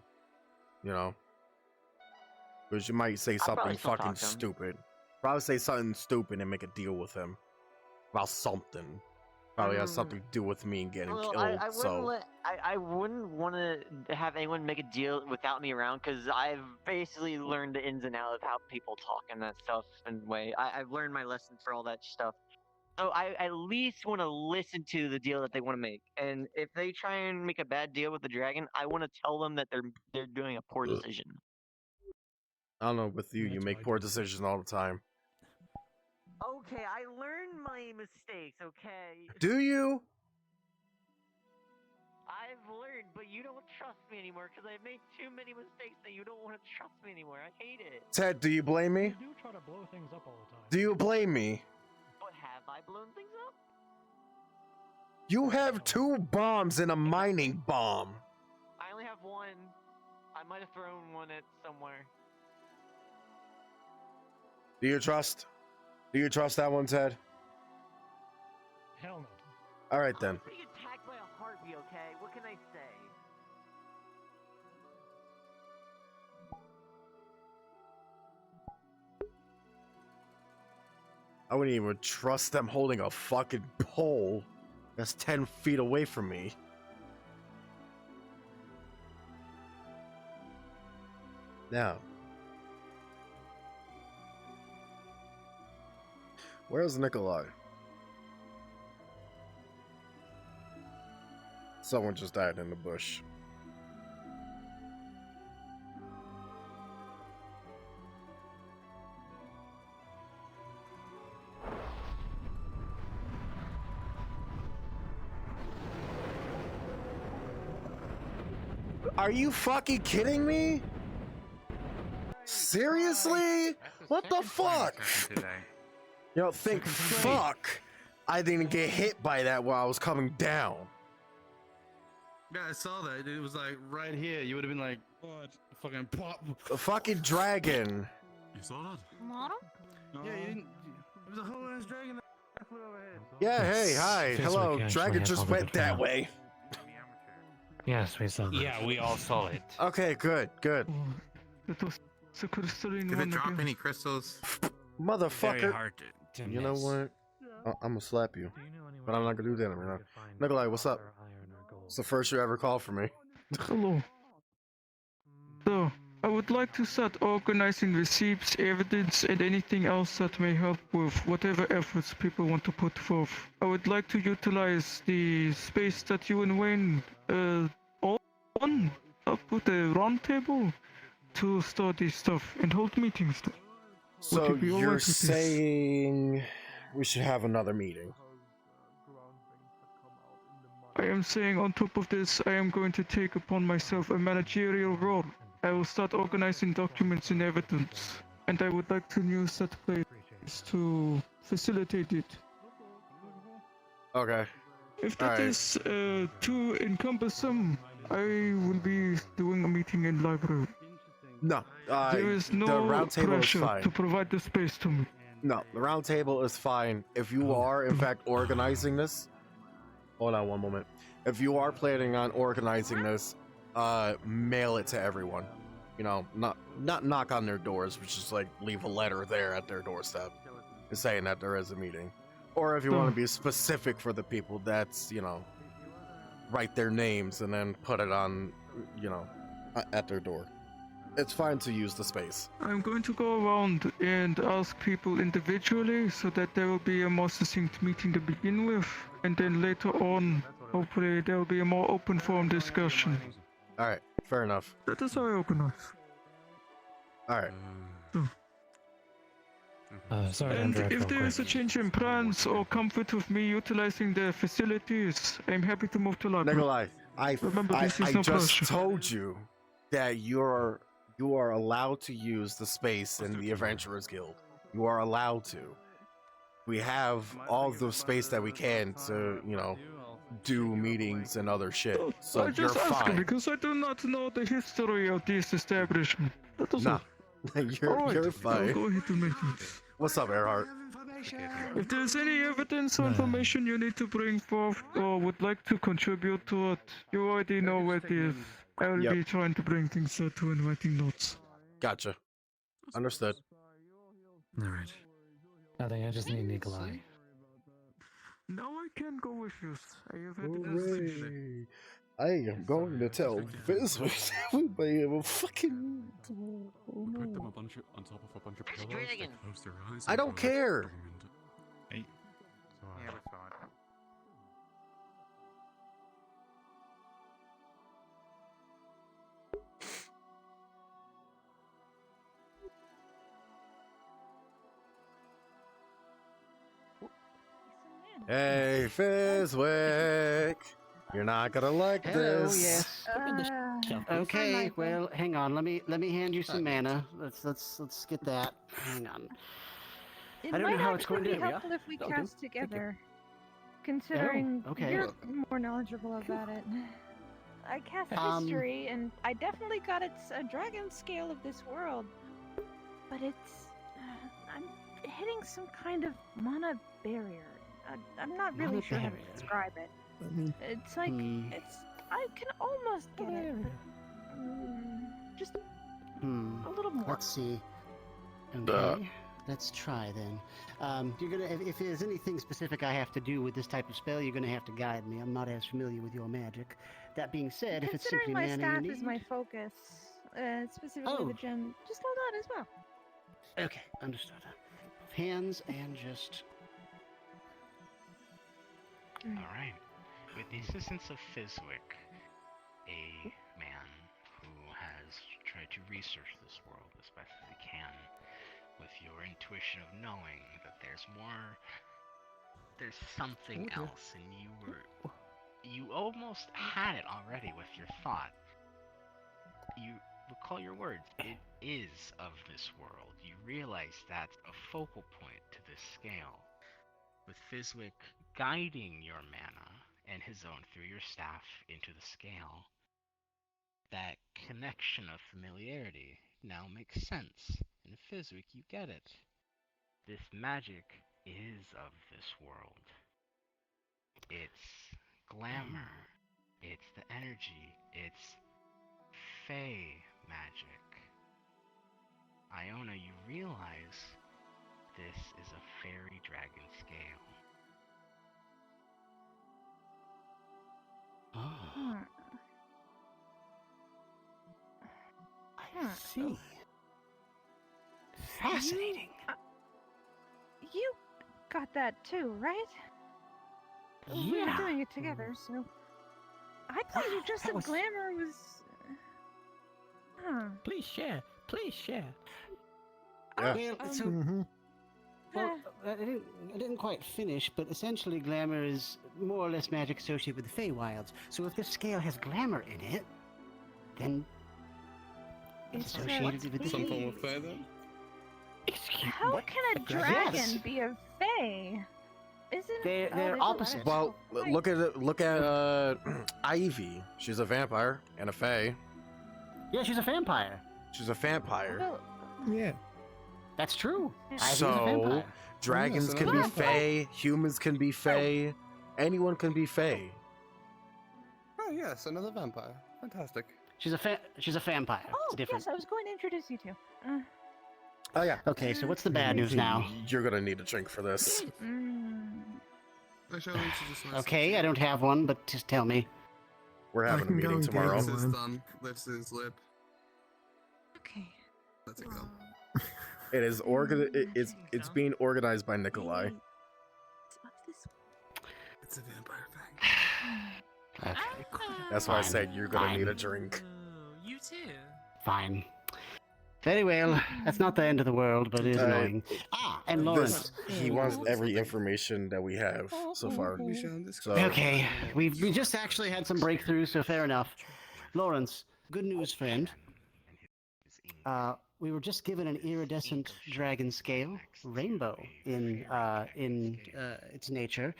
because you might say I'll probably something still talk fucking to him. stupid. Probably say something stupid and make a deal with him about something. Probably has something to do with me getting Well, killed. I wouldn't want to have anyone make a deal without me around because I've basically learned the ins and outs of how people talk and that stuff and way. I've learned my lesson for all that stuff. So I at least want to listen to the deal that they want to make. And if they try and make a bad deal with the dragon, I want to tell them that they're doing a poor decision. I don't know, with you make poor decisions all the time. Okay, I learned my mistakes, okay? Do you? I've learned, but you don't trust me anymore because I've made too many mistakes that you don't want to trust me anymore. I hate it. Ted, do you blame me? You do try to blow things up all the time. Do you blame me? But have I blown things up? You have 2 bombs and a mining bomb. I only have one. I might have thrown one at somewhere. Do you trust that one, Ted? Hell no. All right then. I was being attacked by a harpy, okay? What can I say? I wouldn't even trust them holding a fucking pole that's 10 feet away from me. Now, where's Nikolai? Someone just died in the bush. Are you fucking kidding me? Seriously? What the fuck? Think fuck. I didn't get hit by that while I was coming down. Yeah, I saw that. It was like right here. You would have been like, what? Fucking pop. A fucking dragon. You saw that? Model? Yeah, you didn't. There was a whole ass dragon that flew overhead. Yeah, hey, hi, Feels hello. like you Dragon actually just have all the went that control. way. Yes, we saw that. Yeah, we all saw it. Okay, good. Did it drop any crystals? Motherfucker. Very hard to You know miss. what? I'm gonna slap you. But I'm not gonna do that right now. Nikolai, what's up? It's the first you ever called for me. Hello. So, I would like to start organizing receipts, evidence, and anything else that may help with whatever efforts people want to put forth. I would like to utilize the space that you and Wayne own up with the round table to store this stuff and hold meetings. So Would you be all you're right with this? saying we should have another meeting? I am saying on top of this, I am going to take upon myself a managerial role. I will start organizing documents and evidence, and I would like to use that place to facilitate it. Okay. If that Alright. is too encumbersome, I will be doing a meeting in library. No, there is the no round table is pressure fine. to provide the space to me. No, the round table is fine. If you are, in fact, organizing this, hold on one moment. If you are planning on organizing this, mail it to everyone. Not knock on their doors, but just like leave a letter there at their doorstep, saying that there is a meeting. Or if you want to be specific for the people, that's write their names and then put it on, at their door. It's fine to use the space. I'm going to go around and ask people individually so that there will be a more succinct meeting to begin with, and then later on, hopefully, there will be a more open forum discussion. Alright, fair enough. That is how I organize. Alright. Sorry to And interrupt if real there is a quick. change in plans or comfort with me utilizing the facilities, I'm happy to move to London. Nikolai, Remember, this I is no just pressure. told you that you are allowed to use the space in the Adventurers Guild. You are allowed to. We have all the space that we can to, do meetings and other shit. So I you're just ask fine. because I do not know the history of this establishment. That is Nah, all. you're Alright, fine. I'll go ahead and make this. What's up, Earhart? If there's any evidence or information you need to bring forth or would like to contribute to it, you already know where it is. I will Yep. be trying to bring things out to and writing notes. Gotcha. Understood. All right. I think I just need Nikolai. Now I can go with you. I have had it. I am going to tell Fizwick we may have a fucking. Put them on top of a bunch of pillows. They close their eyes. I and don't go like, care. "Dong," and- Yeah, we saw it. Hey, Fizwick, you're not gonna like Hello, this. yes. Okay, well, hang on. Let me hand you some mana. Let's get that. Hang on. It I don't know might how it's going actually to be be. helpful if we That'll do. cast together, considering okay. you're more knowledgeable about it. I cast history, and I definitely got a dragon scale of this world, but it's I'm hitting some kind of mana barrier. I'm not really Mana sure how barrier. to describe it. It's like I can almost get it, but just a little more. Let's see. Okay. Let's try then. You're gonna if there's anything specific I have to do with this type of spell, you're gonna have to guide me. I'm not as familiar with your magic. That being said, if it's simply Considering my mana staff you is need, my focus, specifically the gem, just hold on as well. okay, understood. Both hands and just. Alright. With the assistance of Fizwick, a man who has tried to research this world as best as he can, with your intuition of knowing that there's something else, and you almost had it already with your thought. You recall your words, it is of this world. You realize that's a focal point to this scale. With Fizwick guiding your mana and his own through your staff into the scale, that connection of familiarity now makes sense. In Fizwick, you get it. This magic is of this world. It's glamour. It's the energy. It's fey magic. Iona, you realize this is a fairy dragon scale. Oh. I see. Fascinating. You got that too, right? We were Yeah. doing it together, so I thought you just said glamour was. Huh. Please share. Please share. Yeah. Well, so, well, I didn't quite finish, but essentially glamour is more or less magic associated with the Feywilds. So if this scale has glamour in it, then it's associated with the Some form Fey. of fair then? How can a dragon Yes. be a fae? Isn't They're there's a opposite. Well, Right. look at Ivy. She's a vampire and a fae. Yeah, she's a vampire. She's a vampire. Well, Yeah. That's true. Ivy's a So vampire. dragons can be fae, humans can be fae, anyone can be fae. Oh yes, another vampire. Fantastic. She's a vampire. Oh, It's different. yes, I was going to introduce you to. Oh yeah. Okay, so what's the bad news now? You're gonna need a drink for this. I shall introduce myself. Okay, I don't have one, but just tell me. We're having a meeting tomorrow. This is done. Lips his lip. Okay. Let it go. It is it's being organized by Nikolai. It's a vampire thing. Okay. That's why I Fine, said you're gonna fine. need a drink. You too. Fine. Very well. That's not the end of the world, but it is annoying. And Lawrence. He wants every information that we have so far. So, Okay, we just actually had some breakthroughs, so fair enough. Lawrence, good news, friend. We were just given an iridescent dragon scale, rainbow in its nature.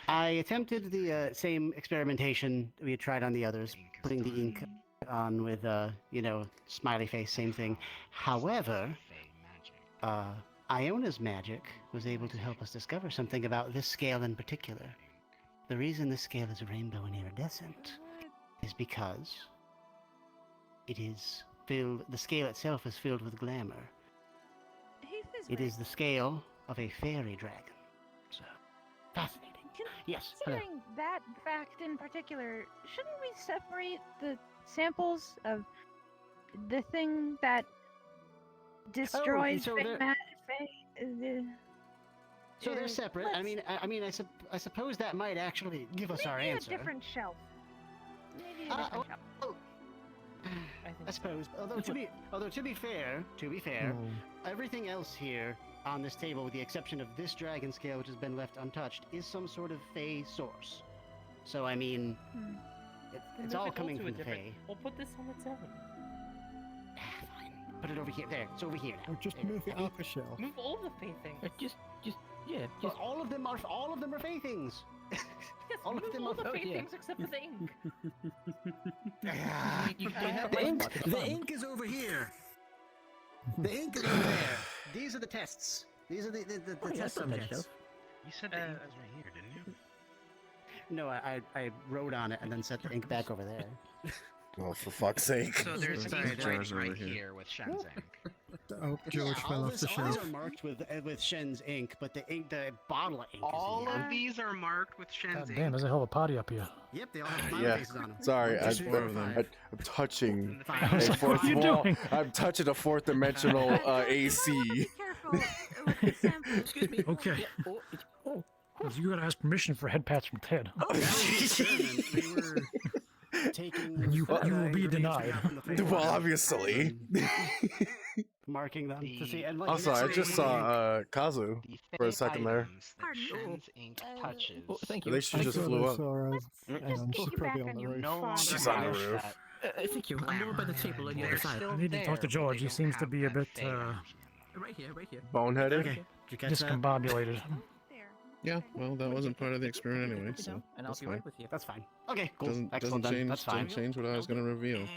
I attempted the same experimentation we had tried on the others, putting the ink on with, smiley face, same thing. However, Iona's magic was able to help us discover something about this scale in particular. The reason this scale is rainbow and iridescent is because the scale itself is filled with glamour. It is the scale of a fairy dragon. So, fascinating. Yes, Considering that fact in particular, shouldn't we separate the samples of the thing that destroys so Fey they're- So they're separate. I suppose that might actually give us our answer. Maybe a different shelf. Maybe a different shelf. I suppose. Although to be fair, everything else here on this table, with the exception of this dragon scale, which has been left untouched, is some sort of Fey source. So I mean, it's all coming from the Fey. We'll put this on its own. Fine. Put it over here. There. It's over here now. Or just move it up a shelf. Move all the Fey things. Well, all of them are Fey things. Yes, all move of them all are the Fey things except for the ink. The ink is over here. The ink is over there. These are the tests. These are the test subjects. You said the ink was right here, didn't you? No, I wrote on it and then set the ink back over there. Oh, for fuck's sake. So there's ink right here with Shen's ink. Oh, George fell off the All these shelf. are marked with Shen's ink, but the bottle of ink All is in here. of these are marked with Shen's ink. Damn, there's a hell of a party up here. Yep, they all have smiley Yeah, faces on them. sorry, Just I'm 4 or 5. touching Fine. a What fourth are you wall. doing? I'm touching a fourth dimensional AC. Excuse me. Okay. You gotta ask permission for head pats from Ted. You will be denied. Well, obviously. Marking them to see. And like, Also, I just saw Kazu for a second there. Shen's ink touches. Thank They should just flew up. She's probably on the roof. She's on the roof. Thank you. I'm over by the table on the other side. I need to talk to George. He seems to be a bit Right here. Boneheaded? Okay. Did you catch that? discombobulated. Yeah, well, that wasn't part of the experiment anyway, so And I'll that's be fine. right with you. That's fine. Okay, cool. Doesn't Excellent then. change. That's fine. Doesn't change what I was gonna reveal.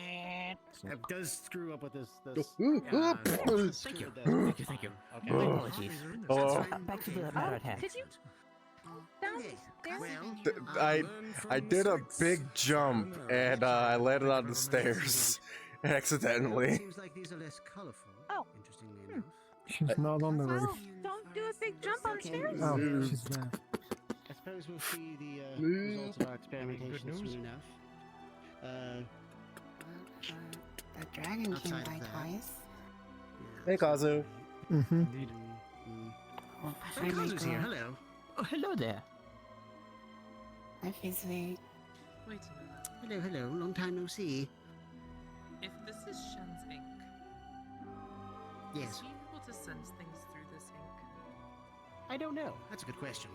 So. It does screw up with this. Thank you. Thank you. Okay. My apologies. Oh. Back to the matter at hand. Could you I did a big jump and I landed on the stairs accidentally. Seems like these are less colorful. Oh. Interestingly enough. She's not on the roof. Don't do a big jump on stairs. Oh, she's there. I suppose we'll see the results of our experimentation soon enough. The dragon came outside by of that. twice. Hey, Kazu. Mm-hmm. Indeed. Well, Hey, Kazu's here. Hello. Oh, hello there. Hi, Fizzly. Wait a minute. Hello. Long time no see. If this is Shen's ink, Yes. is he able to sense things through this ink? I don't know. That's a good question.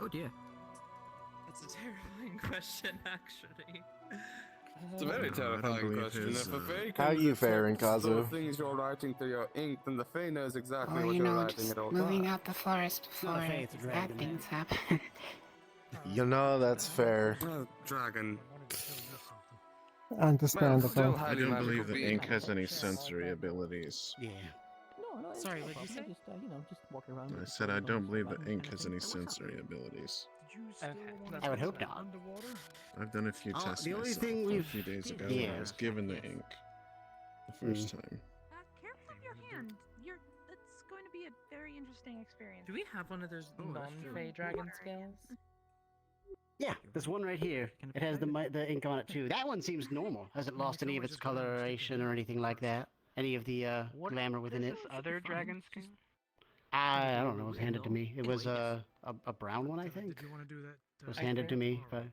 Oh dear. That's a terrifying question, actually. It's a very terrifying believe question. his, If a Fae How can you detect faring, the Kazu? things you're writing through your ink, then the Fae knows exactly Or, what you you're know, writing just at all moving times. out the forest not a before fae, it's a bad dragon. things happen. You know that's fair. Dragon. Still Understandable. I highly don't believe magical the being. ink has any sensory abilities. Yeah. No, Sorry, what did you say? Just, just walking around. I said I don't believe the ink has any sensory abilities. I would hope not. I've done a few tests the only myself thing a we've- few days ago when yeah. I was given the ink the first time. Careful of your hand. It's going to be a very interesting experience. Do we have one of those non-Fey dragon scales? Yeah, there's one right here. It has the ink on it too. That one seems normal. Hasn't lost any of its coloration or anything like that. Any of the glamour within it. This other dragon scale? I don't know. It was handed to me. It was a brown one, I think. Did you want to do that? It was handed to me. But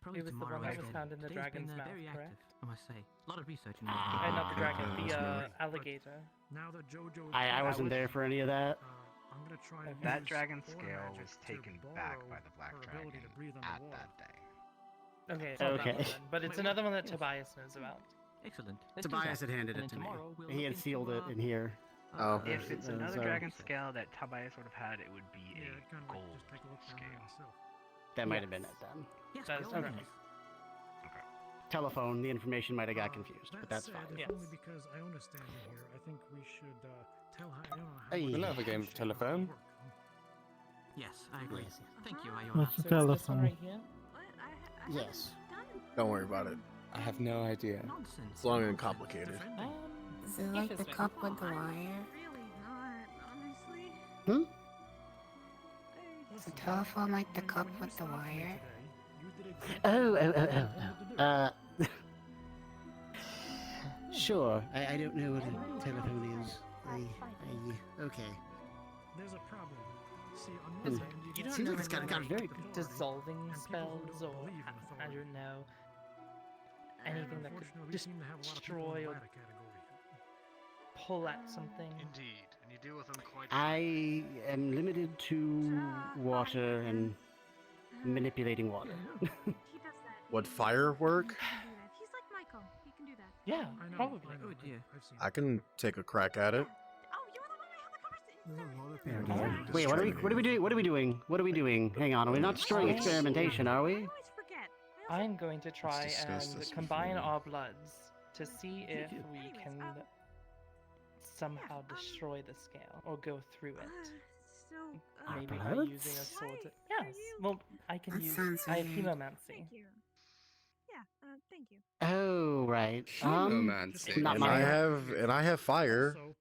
Probably It was the tomorrow one that was instead. found in the Today's dragon's been, mouth, very correct? active, I must say. A lot of research in Not the dragon, the Right. alligator. Now that JoJo, I wasn't there for any of that. I'm gonna try and That use dragon aura scale magic was to taken back borrow by the Black her Dragon ability to breathe at underwater. that day. Okay, it's not that Okay. one then, but it's another one that Tobias knows about. Excellent. Let's do Tobias that. had handed And it then to me. tomorrow we'll He look had into, sealed it in here. Oh. If it's another so- dragon scale that Tobias would have had, it would be Yeah, a I'd kind of gold like just take a look down there scale. myself. That might have been it then. Yes, That by is all correct. means. Telephone, the information might have got confused, but that's said, fine. if Yes. only because Iona standing here, I think we should tell Iona how Hey. much Another game of appreciate her telephone. work. Yes, I agree. Yes. Thank you, Iona. What's So the it's this one telephone? right here. Yes. Don't worry about it. I have no idea. Nonsense. It's long and complicated. Is it like the cup with the wire? Hmm? Is the telephone like the cup with the wire? Oh. Sure. I don't know what a telephone is. Okay. There's a problem. See, on Hmm. one hand, You get don't Seems know like it's got any, got like, very dissolving and people who spells don't or believe in I authority. don't know anything that could Unfortunately, we seem to have a lot of people destroy in or the latter category. pull at something. Indeed, and you deal with them quite. I am limited to water and manipulating water. He does that. Would fire work? He's like Michael. He can do that. Yeah, I know, probably. I know, Oh, dear. I've seen I can take a crack at it. Oh, you were the one we had the conversation. There's a lot of There people. we go. Just Wait, what are we trying to- doing? What are we doing? What are we doing? Hang on, we're not destroying experimentation, are we? I always forget. I'm going to try discussed and this combine before. our bloods to see if we Anyways, can somehow destroy the scale or go through it. So, Our Maybe by bloods? using a sword. Why Yes. are you- Well, I can That use. sounds I have weird. hemomancy. Thank you. Yeah, thank you. Oh, right. Hemomancy. Not And my. I have fire. Also,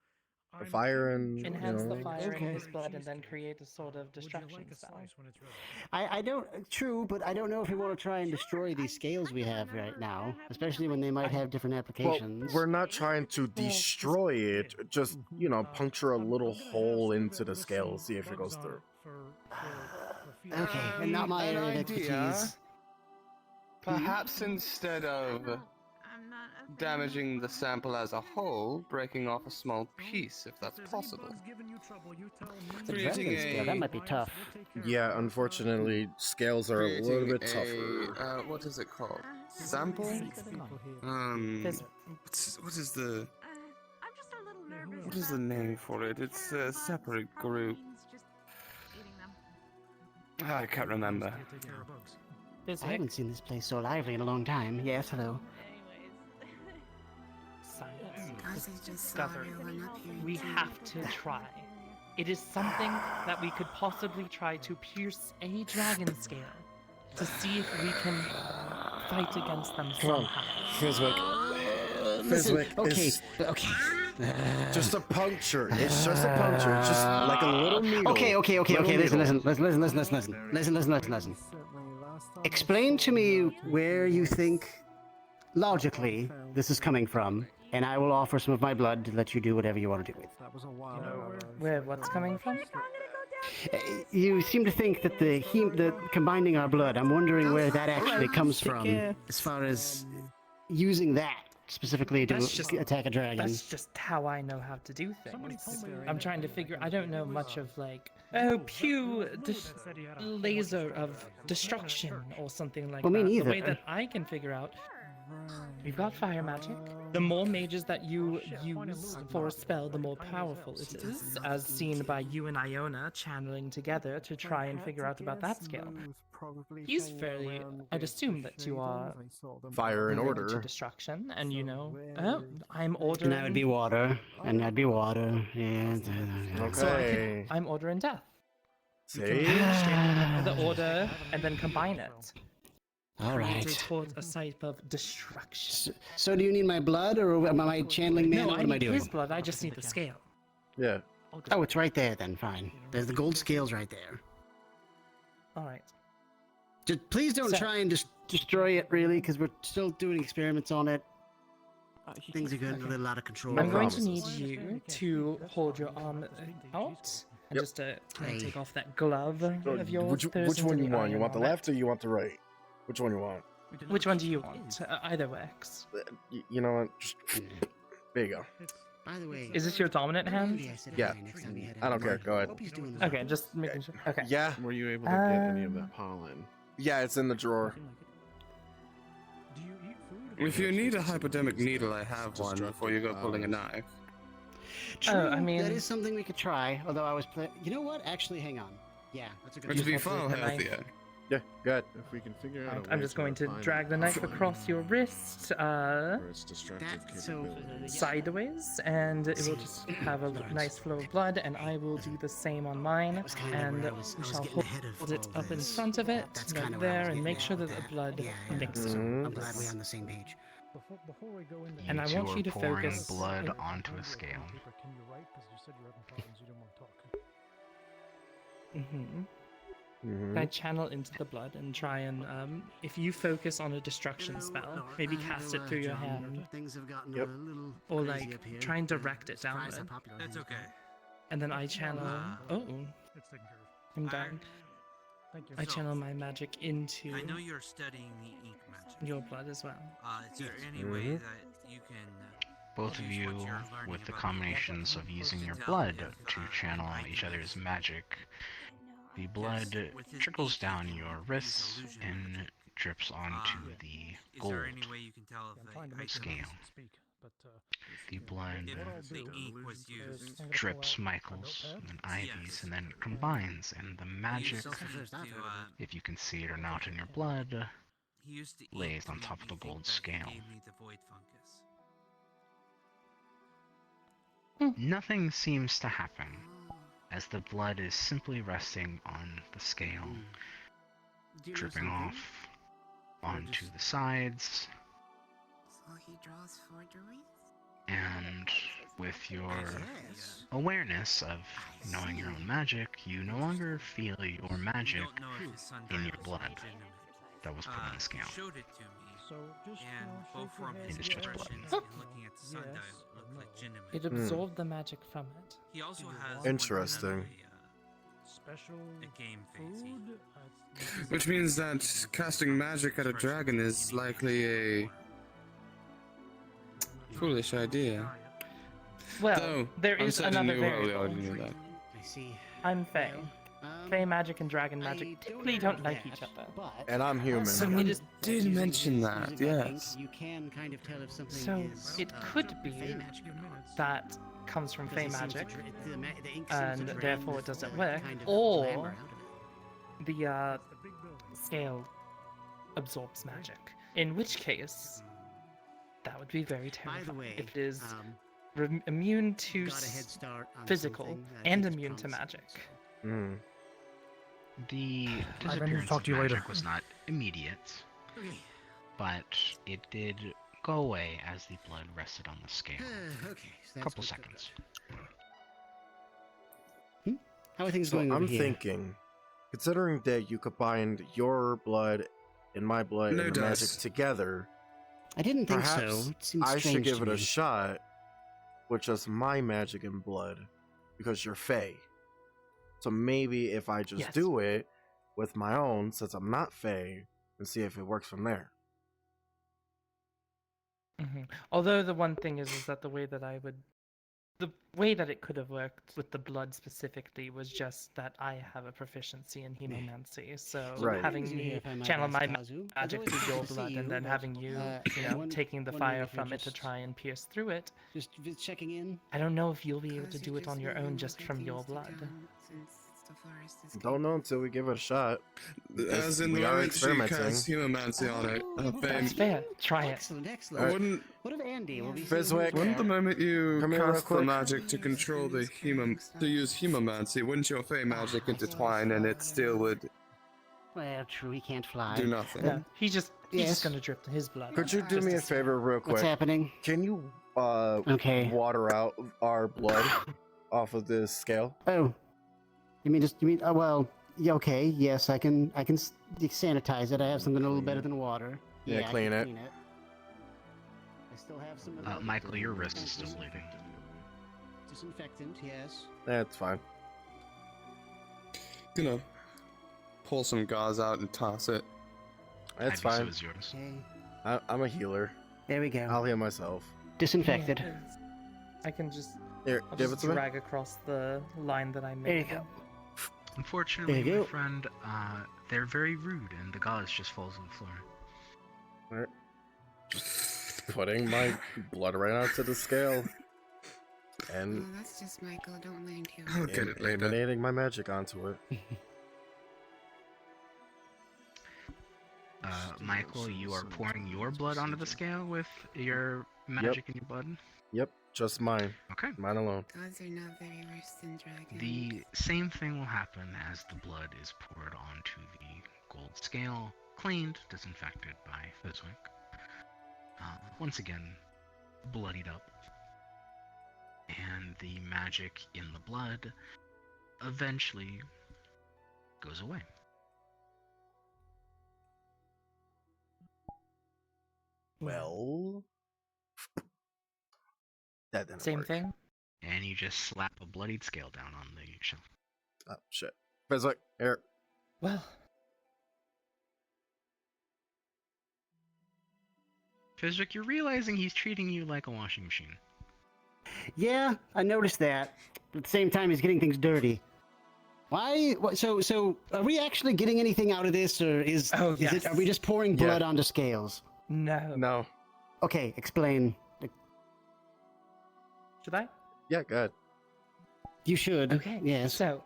The I'm fire and Enhance the you know, fire in Okay. his blood and then create a sort of would you distraction like a spell. slice when it's ready? I don't. True, but I don't know if we want to try and destroy these scales we have right now, especially when they might have different well, applications. we're not trying to destroy it. Just puncture a little hole into the scale, see if it goes through. Okay, and not my An area of idea. expertise. Perhaps instead of I'm not a fan. damaging the sample as a whole, breaking off a small piece, if that's possible. The Creating dragon scale, that a- might be tough. Yeah, unfortunately, scales are a little Creating bit tougher. what is it called? Sample? There's- What is the I'm just a little nervous. what is the name for it? It's a separate group. I can't remember. I haven't seen this place so lively in a long time. Yes, hello. Because I just saw Discovery. everyone up here. We too. have to try. It is something that we could possibly try to pierce a dragon scale to see if we can fight against them Come on, somehow. Fizwick. Listen, Fizwick okay, is okay. just a puncture. It's just a puncture. It's just like a little needle. Okay. Little Listen. Certainly last time I Explain saw to me that, where you think logically this is coming from, and I will offer some of my blood to let you do whatever you want to do with. that was a while ago. Where what's coming from? You seem to think that the combining our blood. I'm wondering where that actually comes from, as far as using that specifically to That's just- attack a dragon. That's just how I know how to do things. told me I'm trying to figure. I don't know much of like laser of destruction or something like Well, me that. neither. The way that I can figure out. We've got fire magic. The more mages that you use for a spell, the more powerful it is, as seen by you and Iona channeling together to try and figure out about that scale. He's fairly. I'd assume that you are Fire and related to order. destruction, and you know, I'm And ordering. that would be water. And that'd be water. Yeah. So Okay. I'm ordering death. See? The order and then combine it. All Create right. towards a type of destruction. So do you need my blood, or am I channeling mana? No, What I am I need doing? his blood. I just need the scale. Yeah. Oh, it's right there then. Fine. There's the gold scales right there. All right. Just please don't So- try and just destroy it, really, because we're still doing experiments on it. Things are getting a little out of control. No I'm going to promises. need you to hold your arm out and Yep. just kind Hey. of take off that glove So, of yours. which There's one into you the want? You iron want the on it. left or you want the right? Which one you want? Which one do you want? Either works. You know what? Just there you go. By the way, Is this your dominant hand? Yeah. I don't care. Go ahead. Okay, just making sure. Okay. Yeah. Were you able to get any of that pollen? Yeah, it's in the drawer. If you need a hypodermic needle, I have one before you go pulling a knife. True, I mean, that is something we could try. Although I was You know what? Actually, hang on. Yeah, that's a good. Which would be have to far use the knife. healthier. Yeah, good. If we can figure out a way I'm just going to refine drag the knife across your wrist, for its destructive capabilities. sideways, and it will just have a nice flow of blood, and I will do the same on mine, and we shall hold it up in front of it, right there, and make sure that the blood mixes. I'm glad we're on the same page. Before we go into And I two want are you to pouring focus. blood onto a scale. Can you write? Because you said you're having problems. You don't want to talk. I channel into the blood and try and, if you focus on a destruction spell, maybe cast it through your hand. Things have gotten Yep. a little Or crazy like up here. try and direct it downward. That's okay. And then I channel. Oh, It's taken care of. I'm done. Thank you. I channel my magic into I know you're studying the ink magic. your blood as well. Is there any way that you can? Both of you, with the combinations of using your blood to channel each other's magic, the blood trickles down your wrists and drips onto the gold scale. The blood drips Michael's and then Ivy's and then combines, and the magic, if you can see it or not in your blood, lays on top of the gold scale. Nothing seems to happen, as the blood is simply resting on the scale, dripping off onto the sides, So he draws forgeries? and with your awareness of knowing your own magic, you no longer feel your magic in your blood that was put on the scale. Showed it to me. So just And both from his It's just expressions blood. and looking at the sundial, it looked legitimate. It absorbed the magic from it. He also has Interesting. special a game phase. Which means that casting magic at a dragon is likely a foolish idea. Well, Though, there I'm is certain another you already variable. knew that. I see. I'm Fae. Fae magic and dragon magic typically don't like each other. And I'm human. Someone did mention that, yes. You can kind of tell if something So is. it could be that comes from Fae magic, and therefore it doesn't work, or the scale absorbs magic. In which case, that would be very terrifying. By the way, if it is immune to got a head start on physical something that I and think is immune to magic. The I need to disappearance talk of to you later. magic was not immediate, but it did go away as the blood rested on the scale. Okay, so A couple seconds. How are things So going over I'm here? thinking, considering that you combined your blood and my blood No and the magic dice. together, I didn't think perhaps so. It seems I should strange give to it a me. shot with just my magic and blood, because you're Fae. So maybe if I just Yes. do it with my own, since I'm not Fae, and see if it works from there. Although the one thing is that the way that it could have worked with the blood specifically was just that I have a proficiency in hemomancy, so Right. having Easy here me if I might channel ask, my Kazu. It's magic always through good your to see blood you, and then but, having you, one- taking the wondering fire if you're from it to just- try and pierce through it. Just checking in. I don't know if you'll be able to do it on your own just from your blood. Don't know until we give it a shot. As in the we are moment she experimenting. casts humomancy on it. That's fair. Try it. Excellent, excellent. Wouldn't What if Andy will be Fizwick. wouldn't the moment you Come here real cast the quick. magic to control the to use humomancy, wouldn't your Fey magic intertwine and it still would Well, true, he can't fly. do nothing? Yeah, he's just Yes. gonna drip his blood. Could you do Just me to a see. favor real quick? What's happening? Can you Okay. water out our blood off of this scale? Oh, you mean? Oh, well, yeah, okay, yes, I can sanitize it. I have something a little better than water. Yeah, I can clean it. clean it. I still have some. Michael, your wrist is still bleeding. Disinfectant, yes. That's fine. Pull some gauze out and toss it. That's Habusa fine. is yours. I'm a healer. There we go. I'll heal myself. Disinfected. Yeah, I can just, Here, I'll give just it to me. drag across the line that I made. There you go. Unfortunately, There you my go. friend, they're very rude, and the gauze just falls on the floor. Alright. Putting my blood right onto the scale. And Oh, that's just Michael. Don't mind him. I'll get it later. emanating my magic onto it. Michael, you are pouring your blood onto the scale with your magic in your blood? Yep, just mine. Okay. Mine alone. Gods are not very worse than dragons. The same thing will happen as the blood is poured onto the gold scale, cleaned, disinfected by Fizwick. Once again, bloodied up. And the magic in the blood eventually goes away. Well, that didn't Same work. thing? And you just slap a bloodied scale down on the shelf. Oh shit! Fizwick, here. Well, Fizwick, you're realizing he's treating you like a washing machine. Yeah, I noticed that. At the same time, he's getting things dirty. Why? So, are we actually getting anything out of this, or is yes. Are we just pouring blood onto scales? No. No. Okay, explain. Should I? Yeah, good. You should. Okay. Yes. So,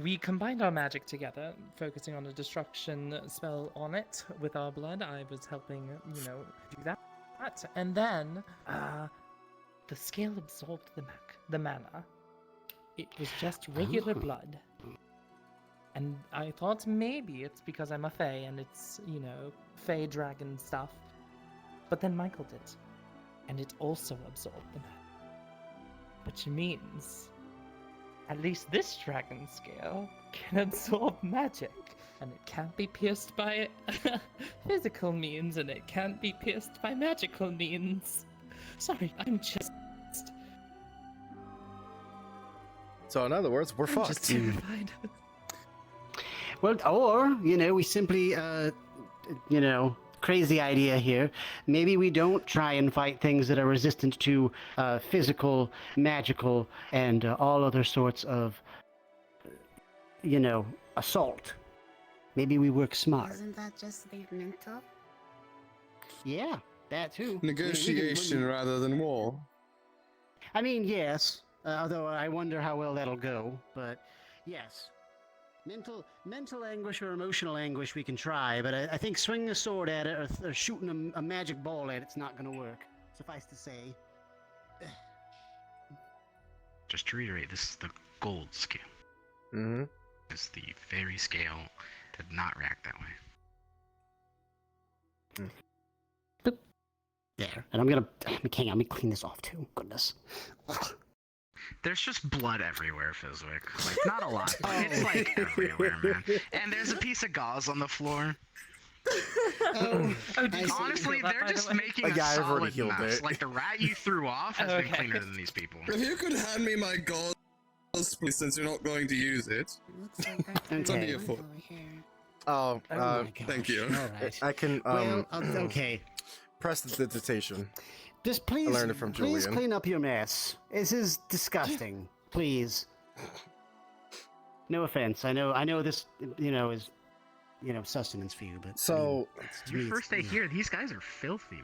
we combined our magic together, focusing on a destruction spell on it with our blood. I was helping, do that. And then, the scale absorbed the mana. It was just regular blood. And I thought maybe it's because I'm a fae and it's, fae dragon stuff. But then Michael did. And it also absorbed the mana. Which means, at least this dragon scale can absorb magic. And it can't be pierced by physical means, and it can't be pierced by magical means. Sorry, I'm just... So in other words, we're I'm fucked. just terrified. Well, or we simply, crazy idea here. Maybe we don't try and fight things that are resistant to physical, magical, and all other sorts of, assault. Maybe we work smart. Isn't that just the mental? Yeah, that too. Negotiation rather than war. I mean, yes. Although I wonder how well that'll go. But yes, mental anguish or emotional anguish we can try. But I think swinging a sword at it or shooting a magic ball at it's not going to work. Suffice to say. Just to reiterate, this is the gold scale. Mm-hmm. Because the fairy scale did not react that way. There. And I'm gonna... Hang on, let me clean this off too. Goodness. There's just blood everywhere, Fizwick. Like, not a lot, but it's like everywhere, man. And there's a piece of gauze on the floor. Honestly, they're just making a I've already solid healed mess. it. Like, the rat you threw off has been cleaner than these people. If you could hand me my gold, please, since you're not going to use it. It's under your foot. Oh, thank you. Alright. I can Well, okay. press the dictation. Just please, I learned it from please Julian. clean up your mess. This is disgusting. Please. No offense. I know this, is, sustenance for you, but So, Your first day here, these guys are filthy.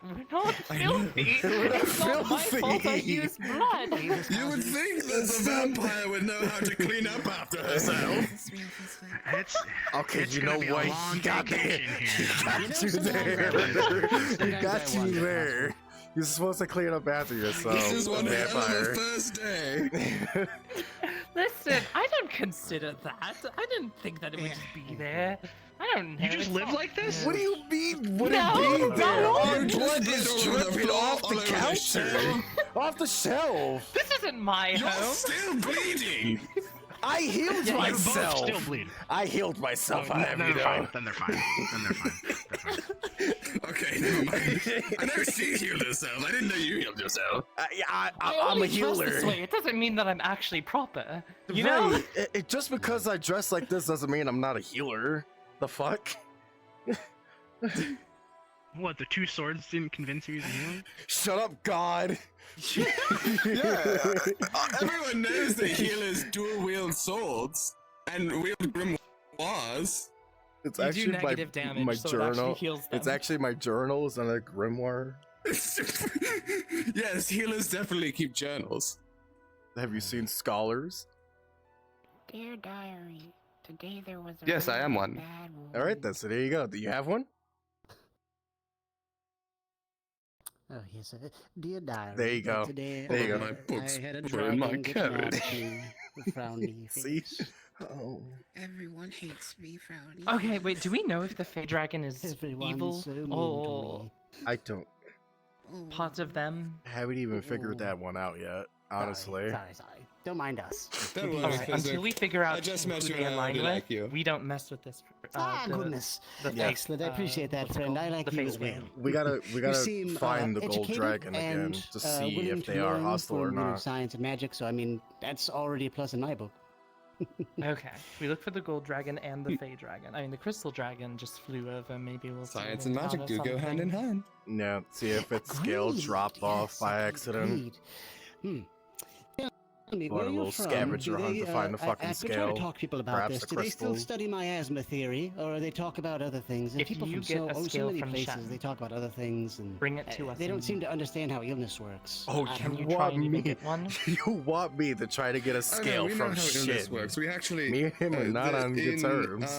We're not filthy. It's not my fault I used blood. You would think that the vampire would know how to clean up after herself. It's okay, it's you gonna know be a what? long He got vacation here. Got you there. He got you there. You're supposed to clean up after yourself. This is one hell of vampire. a first day. Listen, I don't consider that. I didn't think that it would just be there. I don't know. You just live like this? What do you mean? What No, do you mean? no. Your blood is dripping off the all over the counter, shelf. off the shelf. This isn't my You're home. still bleeding. I healed Yeah, you're both myself. still bleeding. I healed myself. Oh, I then have they're fine. Then they're fine. Then they're fine. They're fine. Okay, him. I never seen heal yourself. I didn't know you healed yourself. I'm a healer. This way. It doesn't mean that I'm actually proper. You know? Right. Just because I dress like this doesn't mean I'm not a healer. The fuck? What, the two swords didn't convince you he's a healer? Shut up, God! Yeah, everyone knows that healers dual wield swords and wield grimoires. It's You do actually negative damage, my so it journal. actually heals It's them. actually my journal is on a grimoire. Yes, healers definitely keep journals. Have you seen Scholars? Dear diary, today there was a Yes, I am one. bad All right, then. So there you go. Do you have one? Oh, yes, dear diary. There you go. Today, There you go. My books I had a were in my dragon get cabinet. mad at me with frowny See? face. Oh. Everyone hates me, Frowny. Okay, wait, do we know if the Fey Dragon is Everyone's evil so mean or to me. I don't. parts of them? Haven't even figured that one out yet. Honestly. Sorry. Don't mind us. Don't worry, Alright, until we figure out I just who met you they and I align already with, like you. we don't mess with this. Goodness. The Yeah. Excellent. I appreciate that, what's it friend. I called? like The you face as well. wheel. We gotta You seem, find the gold educated dragon again and, to see willing if to they are learn hostile or from, not. science and magic. So I mean, that's already a plus in my book. Okay, we look for the gold dragon and the Fey Dragon. I mean, the crystal dragon just flew over. Maybe we'll see Science it in and magic town or do go hand in something. hand. Yeah, see if its scale Agreed, dropped off yes, by accident. Agreed. Tell me, Or where a you're little from, scavenger do hunt they, to find the fucking I've been trying scale. to talk to people about Perhaps this. the Do they still crystal. study miasma theory, or they talk about other things? And If people you from get a so scale many from places, Shen, they talk about other things, and bring it to us they don't and- seem to understand how illness works. Oh, Can you you try want and me? get one? You want me to try to get a I know, scale we know from how illness shit? works. We actually Me and him are not on good in, terms.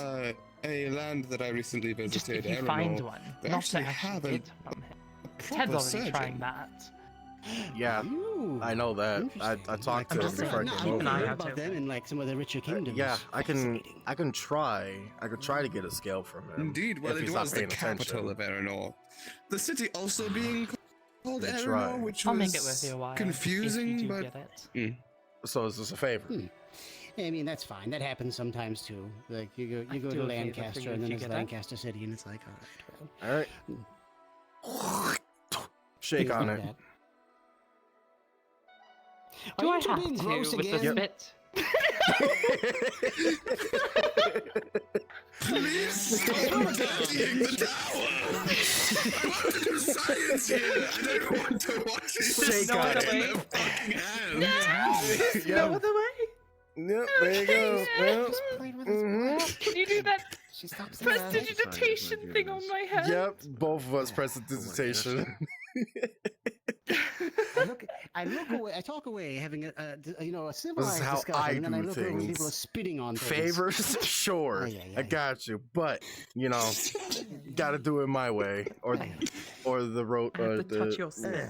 A land that I recently Just visited, if you find Eleanor, one, they not actually to have actually a get from him. proper Ted's already surgeon. trying that. Yeah, I know that. I talked to I'm him just before I saying, came keep over an eye here. out about them in like some of the richer kingdoms. Yeah, I can try. I could try to get a scale from him. Indeed, well, if it he's not was the paying capital attention. of Eleanor. The city also being called They Eleanor, try. which I'll was make it worth your while if you confusing, do but get it. So is this a favor? I mean, that's fine. That happens sometimes too. Like you go do to a favor for Lancaster, you and if then you there's get that. Lancaster City, and it's like, all right, well. All right. Shake on it. Do I you two have being to gross with the again? spit? please stop dirtying the tower. I want to do science here. I don't want to watch it. Shake There's on no it. other fucking hand. Yeah. No other way? Yep, there you go. Well, Can you do that She stops prestidigitation thing on my head? Yep, both of us prestidigitation. I look away. I talk away, having a This is civilized how discussion, I and then I do look over and people are things. spitting on things. Favors, sure, Oh, yeah, I got you, but gotta do it my way, or the road. I have to touch your spit.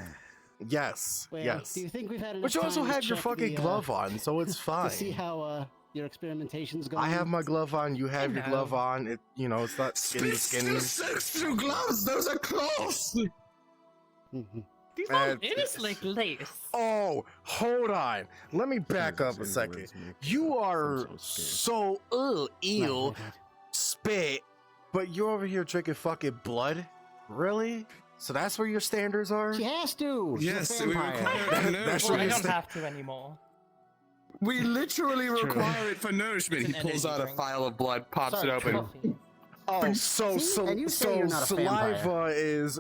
Yes, Well, yes. do you think we've had enough But you also time to have your check fucking the, glove on, so it's fine. to see how your experimentation's going? I have my glove on. You have your know. glove on. It, it's not skin to skin. Six through gloves. Those are cloths. These Uh, are it is like lace. Oh, hold on. Let me back up a second. You are so ill, spit, but you're over here drinking fucking blood? Really? So that's where your standards are? She has to. She's Yes, a we vampire. require That's Well, what I you don't said. have to anymore. We literally True. require it for nourishment. It's He an pulls energy out a drink. vial of blood, pops Sorry, it open. Coffee. Oh, so See? And you say you're not a saliva vampire. is,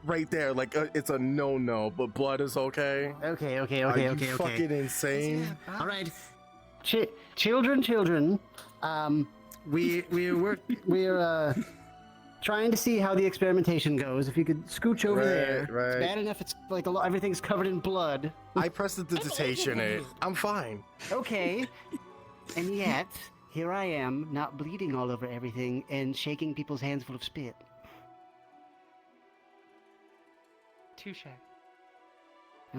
right there. Like it's a no, but blood is okay. Okay, okay, Are okay, you okay, okay. fucking insane? All right, children. We're trying to see how the experimentation goes. If you could scooch over there. Right. It's bad enough. It's like everything's covered in blood. I prestidigitation it. I'm fine. Okay, and yet here I am, not bleeding all over everything and shaking people's hands full of spit. Touche.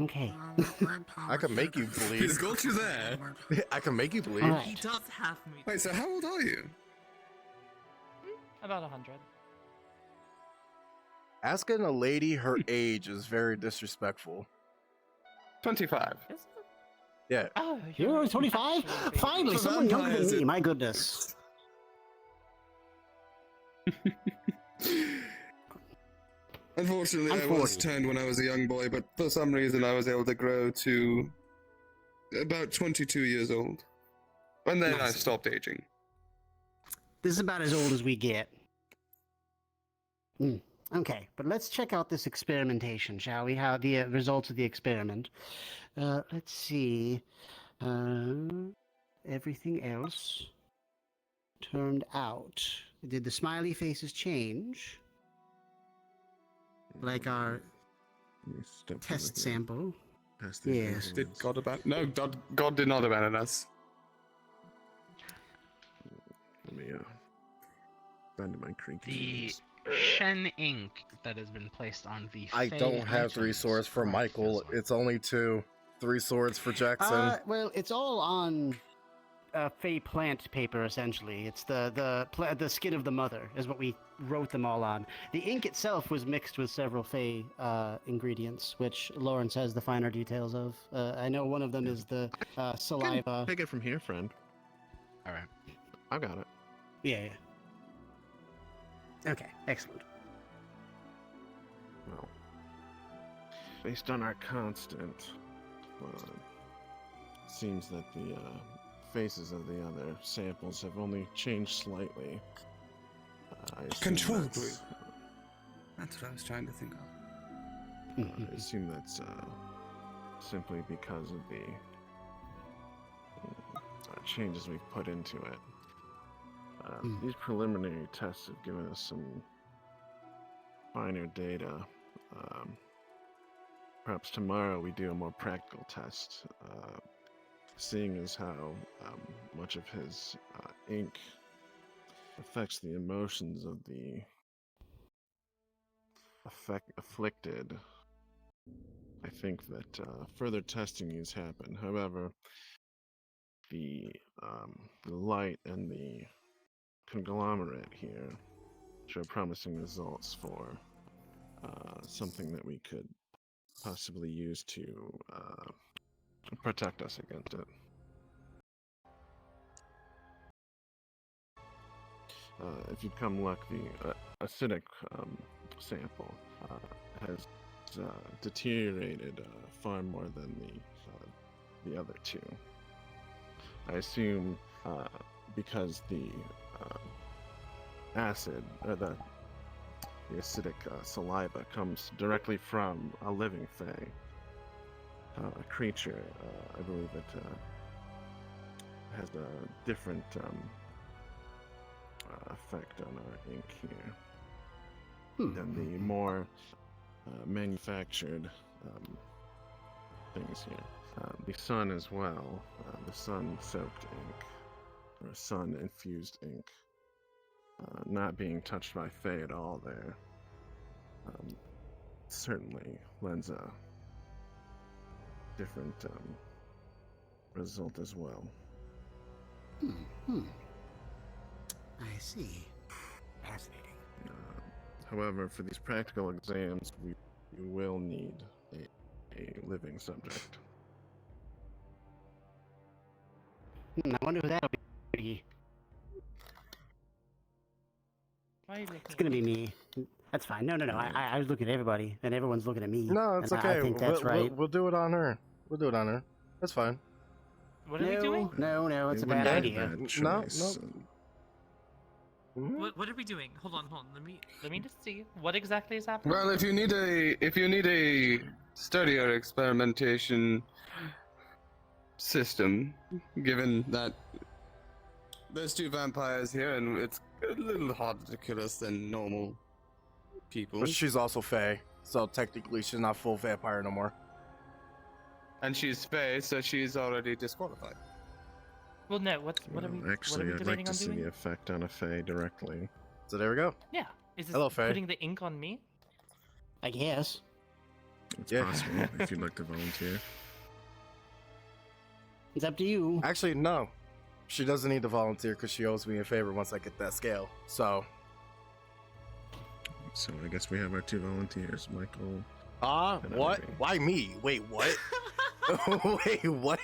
Okay. I can make you bleed. He's got you there. I can make you bleed. All right. He does have me. Wait, so how old are you? About 100. Asking a lady her age is very disrespectful. 25. Is it? Yeah. Oh, You're 25? actually- Finally, For someone younger vampires, than me. it- My goodness. Unfortunately, I'm I was 40. turned when I was a young boy, but for some reason I was able to grow to about 22 years old. And then I Nice. stopped aging. This is about as old as we get. Okay, but let's check out this experimentation, shall we? How the results of the experiment. Let's see. Everything else turned out. Did the smiley faces change? Like our test sample? Yes. Did God abandon? No, God did not abandon us. Let me abandon my creaky. The Shen ink that has been placed on the I Fey don't have 3 items swords for are Michael. It's only 2. 3 swords for Jackson. Well, it's all on Fey plant paper, essentially. It's the skin of the mother is what we wrote them all on. The ink itself was mixed with several Fey ingredients, which Lawrence has the finer details of. I know one of them is the saliva. Take it from here, friend. All right. I got it. Yeah. Okay, excellent. Well, based on our constant, it seems that the faces of the other samples have only changed slightly. Controllably. That's what I was trying to think of. I assume that's simply because of the changes we've put into it. These preliminary tests have given us some finer data. Perhaps tomorrow we do a more practical test, seeing as how much of his ink affects the emotions of the afflicted. I think that further testing needs to happen. However, the light and the conglomerate here show promising results for something that we could possibly use to protect us against it. If you come look, the acidic sample has deteriorated far more than the other 2. I assume because the acid or the acidic saliva comes directly from a living Fey, a creature. I believe it has a different effect on our ink here than the more manufactured things here. The sun as well, the sun-soaked ink, or sun-infused ink, not being touched by Fey at all there, certainly lends a different result as well. I see. Fascinating. However, for these practical exams, we will need a living subject. I wonder who that'll be. It's gonna be me. That's fine. No. I was looking at everybody, and everyone's looking at me. No, it's and okay. I think that's right. We'll do it on her. We'll do it on her. That's fine. What are we doing? No, it's a bad idea. No. What are we doing? Hold on. Let me just see. What exactly is happening? Well, if you need a sturdier experimentation system, given that there's 2 vampires here and it's a little harder to kill us than normal people. But she's also Fey, so technically she's not full vampire no more. And she's Fey, so she's already disqualified. Well, no. What are we? Actually, what are we I'd debating like to on see doing? the effect on a Fey directly. So there we go. Yeah. Is this Hello, Faye. putting the ink on me? I guess. It's possible if you'd like to volunteer. It's up to you. Actually, no. She doesn't need to volunteer because she owes me a favor once I get that scale. So I guess we have our 2 volunteers, Michael. What? Why me? Wait, what? Wait, what?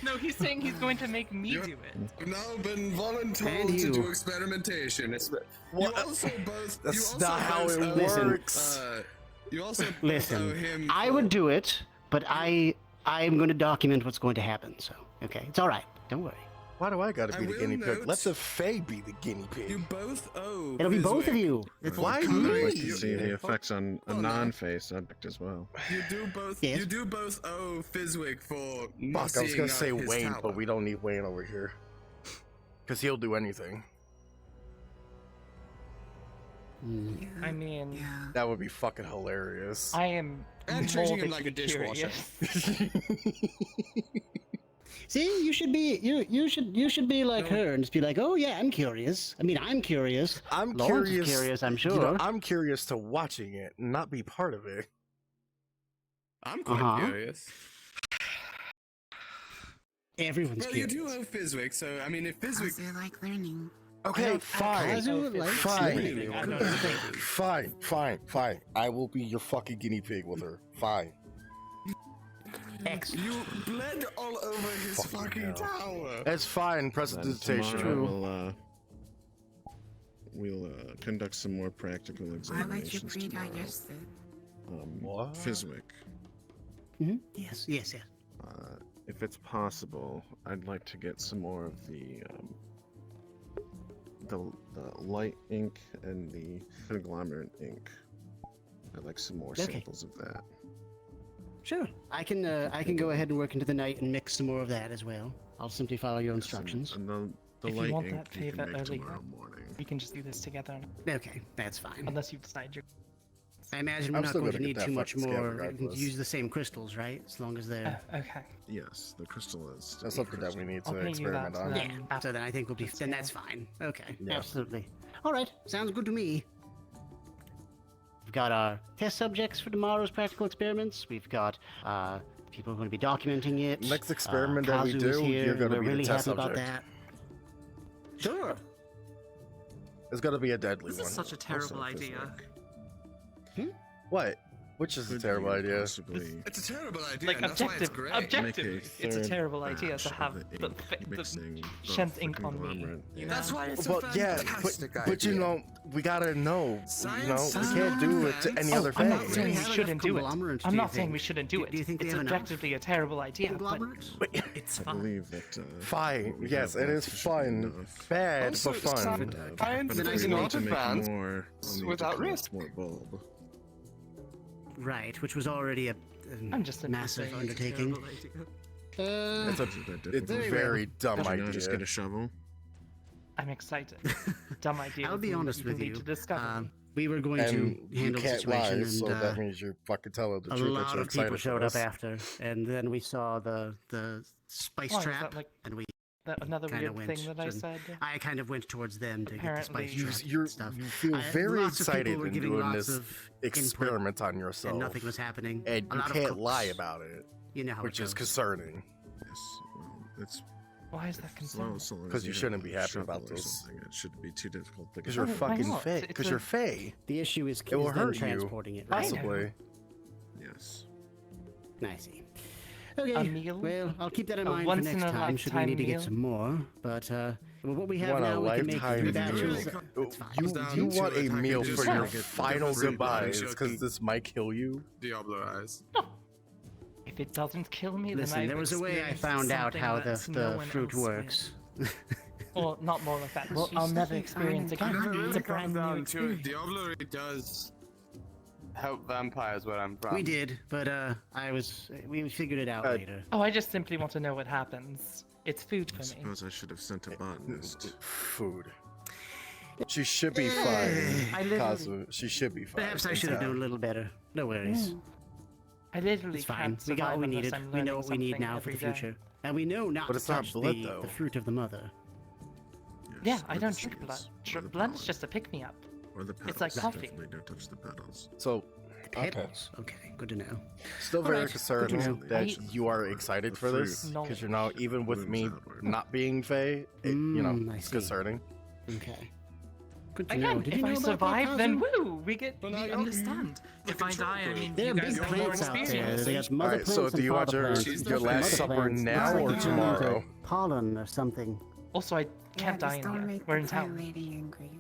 No, he's saying he's going to make me do it. You've now been voluntold to do experimentation. What? You also both. That's you also not how both it have, works. You also owe Listen, him. I would do it, but I'm going to document what's going to happen. So, okay, it's all right. Don't worry. Why do I gotta be I the will guinea pig? Let note- the Fae be the guinea pig. You both owe. It'll be both of Fizwick you. for Why I'd coming- like to me? see the effects on a Hold on. non-Fae subject as well. You do both. Yes. You do both owe Fizwick for. Fuck, I was mussying gonna up say his Wayne, tower. but we don't need Wayne over here. Because he'll do anything. I mean, That would be fucking hilarious. I am And treating him like a morbidly dishwasher. curious. See, you should be like her and just be like, oh yeah, I'm curious. I mean, I'm curious. I'm Lawrence curious. is curious, I'm sure. You know, I'm curious to watching it, not be part of it. I'm quite Uh-huh. curious. Everyone's Well, you curious. do owe Fizwick, so I mean, if Fizwick. They like learning. Okay, fine. Kazu likes Fine. learning. I don't Fine. I will be your fucking guinea pig with her. Fine. Excellent. You bled all over his fucking hell. tower. It's fine. Then Prestidigitation. tomorrow we'll conduct some more practical Why would you examinations tomorrow. pre-digest it? What? Fizwick, Yes. if it's possible, I'd like to get some more of the light ink and the conglomerate ink. I'd like some more Okay. samples of that. Sure. I can go ahead and work into the night and mix some more of that as well. I'll simply follow your instructions. And the If you light want ink that you favor can make earlier, tomorrow morning. we can just do this together. Okay, that's fine. Unless you decide you're. I imagine we're I'm not still going to gonna need get that too much fucking scam more. We can regardless. use the same crystals, right? As long as they're. Okay. Yes, the crystal is. That's something that we need I'll to pay you experiment that, on. Yeah. So then I think we'll be. Then that's fine. Okay. Yeah. Absolutely. All right. Sounds good to me. We've got our test subjects for tomorrow's practical experiments. We've got people going to be documenting it. Next experiment that we Kazu is do, here, you're gonna we're be the really test happy about subject. that. Sure. It's gonna be a deadly This one. is such a terrible Also idea. What? Which is a Could terrible you idea? possibly It's a terrible idea. Like and that's why it's objective, great. objectively, make a it's a third terrible idea batch to of have the the, ink, mixing both Shen's the ink on me. conglomerate You and- know? That's why it's Well, a yeah, fantastic but you idea. know, we gotta know. You know, Science we is can't do it to advanced. any other I'm not thing. saying we have enough shouldn't do it. conglomerates, I'm do you not saying we think? shouldn't do it. Do you think we It's have enough objectively a terrible idea, but conglomerates? it's I fun. believe that. Fine. what we Yes, have it is left should be fun. enough. Bad, Also, but fun. science But if is we not want to make advanced more, we'll need without to collect risk. more bulb. Right, which was already a I'm just massive Saying it's a undertaking. terrible idea. It's a Is it that it's a difficult? very dumb Could you idea. not just get a shovel? I'm excited. Dumb idea. I'll be can honest with lead you. to discovery. We were going and to you handle the can't situation, lie, so and that means you're fucking telling the a truth that lot you're of people excited showed for up this. after, and then we saw the spice Why, is trap, that like and we that another kind of weird went. thing that I and said? I kind of went towards them to Apparently- get the spice trap You and stuff. feel very lots of people excited were in giving doing lots this of input, experiment on yourself, and nothing was happening. and A you lot of can't lie cooks. about it, You know how which it is goes. concerning. Yes. Well, it's. Why is that as long concerning? as long as 'Cause you have shouldn't a be happy shovel about or this. something, it shouldn't be too difficult. to Because get you're rid of. Why fucking not? fake. It's Because a- you're fey. The issue is It will them hurt you, transporting it. Right? possibly. Yes. I see. Okay. A meal? Well, I'll keep that in A mind for once next in a time. Should we lifetime need to get meal? some more? But well, what we have Want a now, we can make lifetime three meal. batches. Really That's fine. You down want to a attack meal and for just your like it final different goodbyes body because shot this might kill you. Diablo eyes. If it doesn't kill me, Listen, then I there was a way I found out how the fruit works. Or not more of that. Well, I'll never experience again. It's a brand new experience. Diablo does help vampires where I'm from. We did, but we figured it out later. Oh, I just simply want to know what happens. It's food I for me. suppose I should have sent a botanist. Food. She should be I fine, literally- Kazu. She should be fine. Perhaps I should have known a little better. No worries. I literally It's fine. can't We got what we survive needed. unless I'm We know learning what we need something now for the every day. future. And we know not But to it's not touch blood, the though. fruit of the mother. Yeah, Yes, I or don't the drink blood. seeds, or the Blood is petals. just a pick-me-up. Or the petals. It's like coffee. Definitely don't touch the petals. So, okay. Petals. Okay, good to know. Still All very right, concerned good to know. that you are excited for this No. because you're now even with me Blooms outward. not being Fae. You know, I it's see. concerning. Okay. Good to know. Again, Did if you I know about survive, that, then Kazu? woo! We Understand. If I die, I mean, There you are guys big have more plants out there. experience. They got All mother right, plants so and do you want father your plants. your last Mother supper plants. now Looks or like tomorrow? Pollen or something. Also, I can't die just in don't here. make We're the in plant town. lady angry.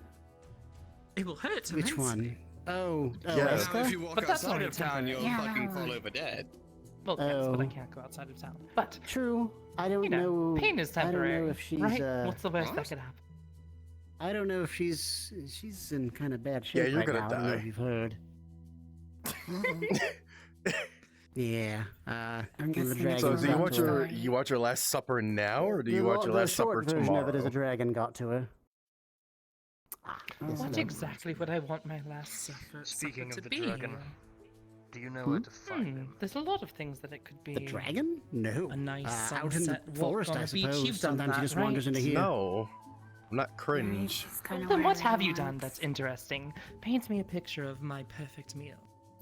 It will hurt Which immensely. one? Oh, Yes. Now, if you walk But that's outside only of town, you'll Yeah, fucking that fall one. over dead. Well, yes, but I Oh. can't go outside of town. But True. I don't you know, pain is I don't temporary. know if she's right? What's the worst that what? could happen? I don't know if she's in kind of bad shape Yeah, you're right gonna now. I don't know if die. you've heard. Yeah. I'm one of the guessing dragons So it's do you got want to her. your Last Supper now, or do you The want lo- your the Last Supper short version tomorrow? of it is a dragon got to her. What exactly would I want my last supper Speaking to of the be? dragon, do you know where to find him? There's a lot of things that it could be. The dragon? No. A nice out in the sunset walk forest, on I the beach. suppose. You've done Sometimes he that, just wanders right? into here. No, I'm not cringe. Then what have you done that's interesting? Paint me a picture of my perfect meal.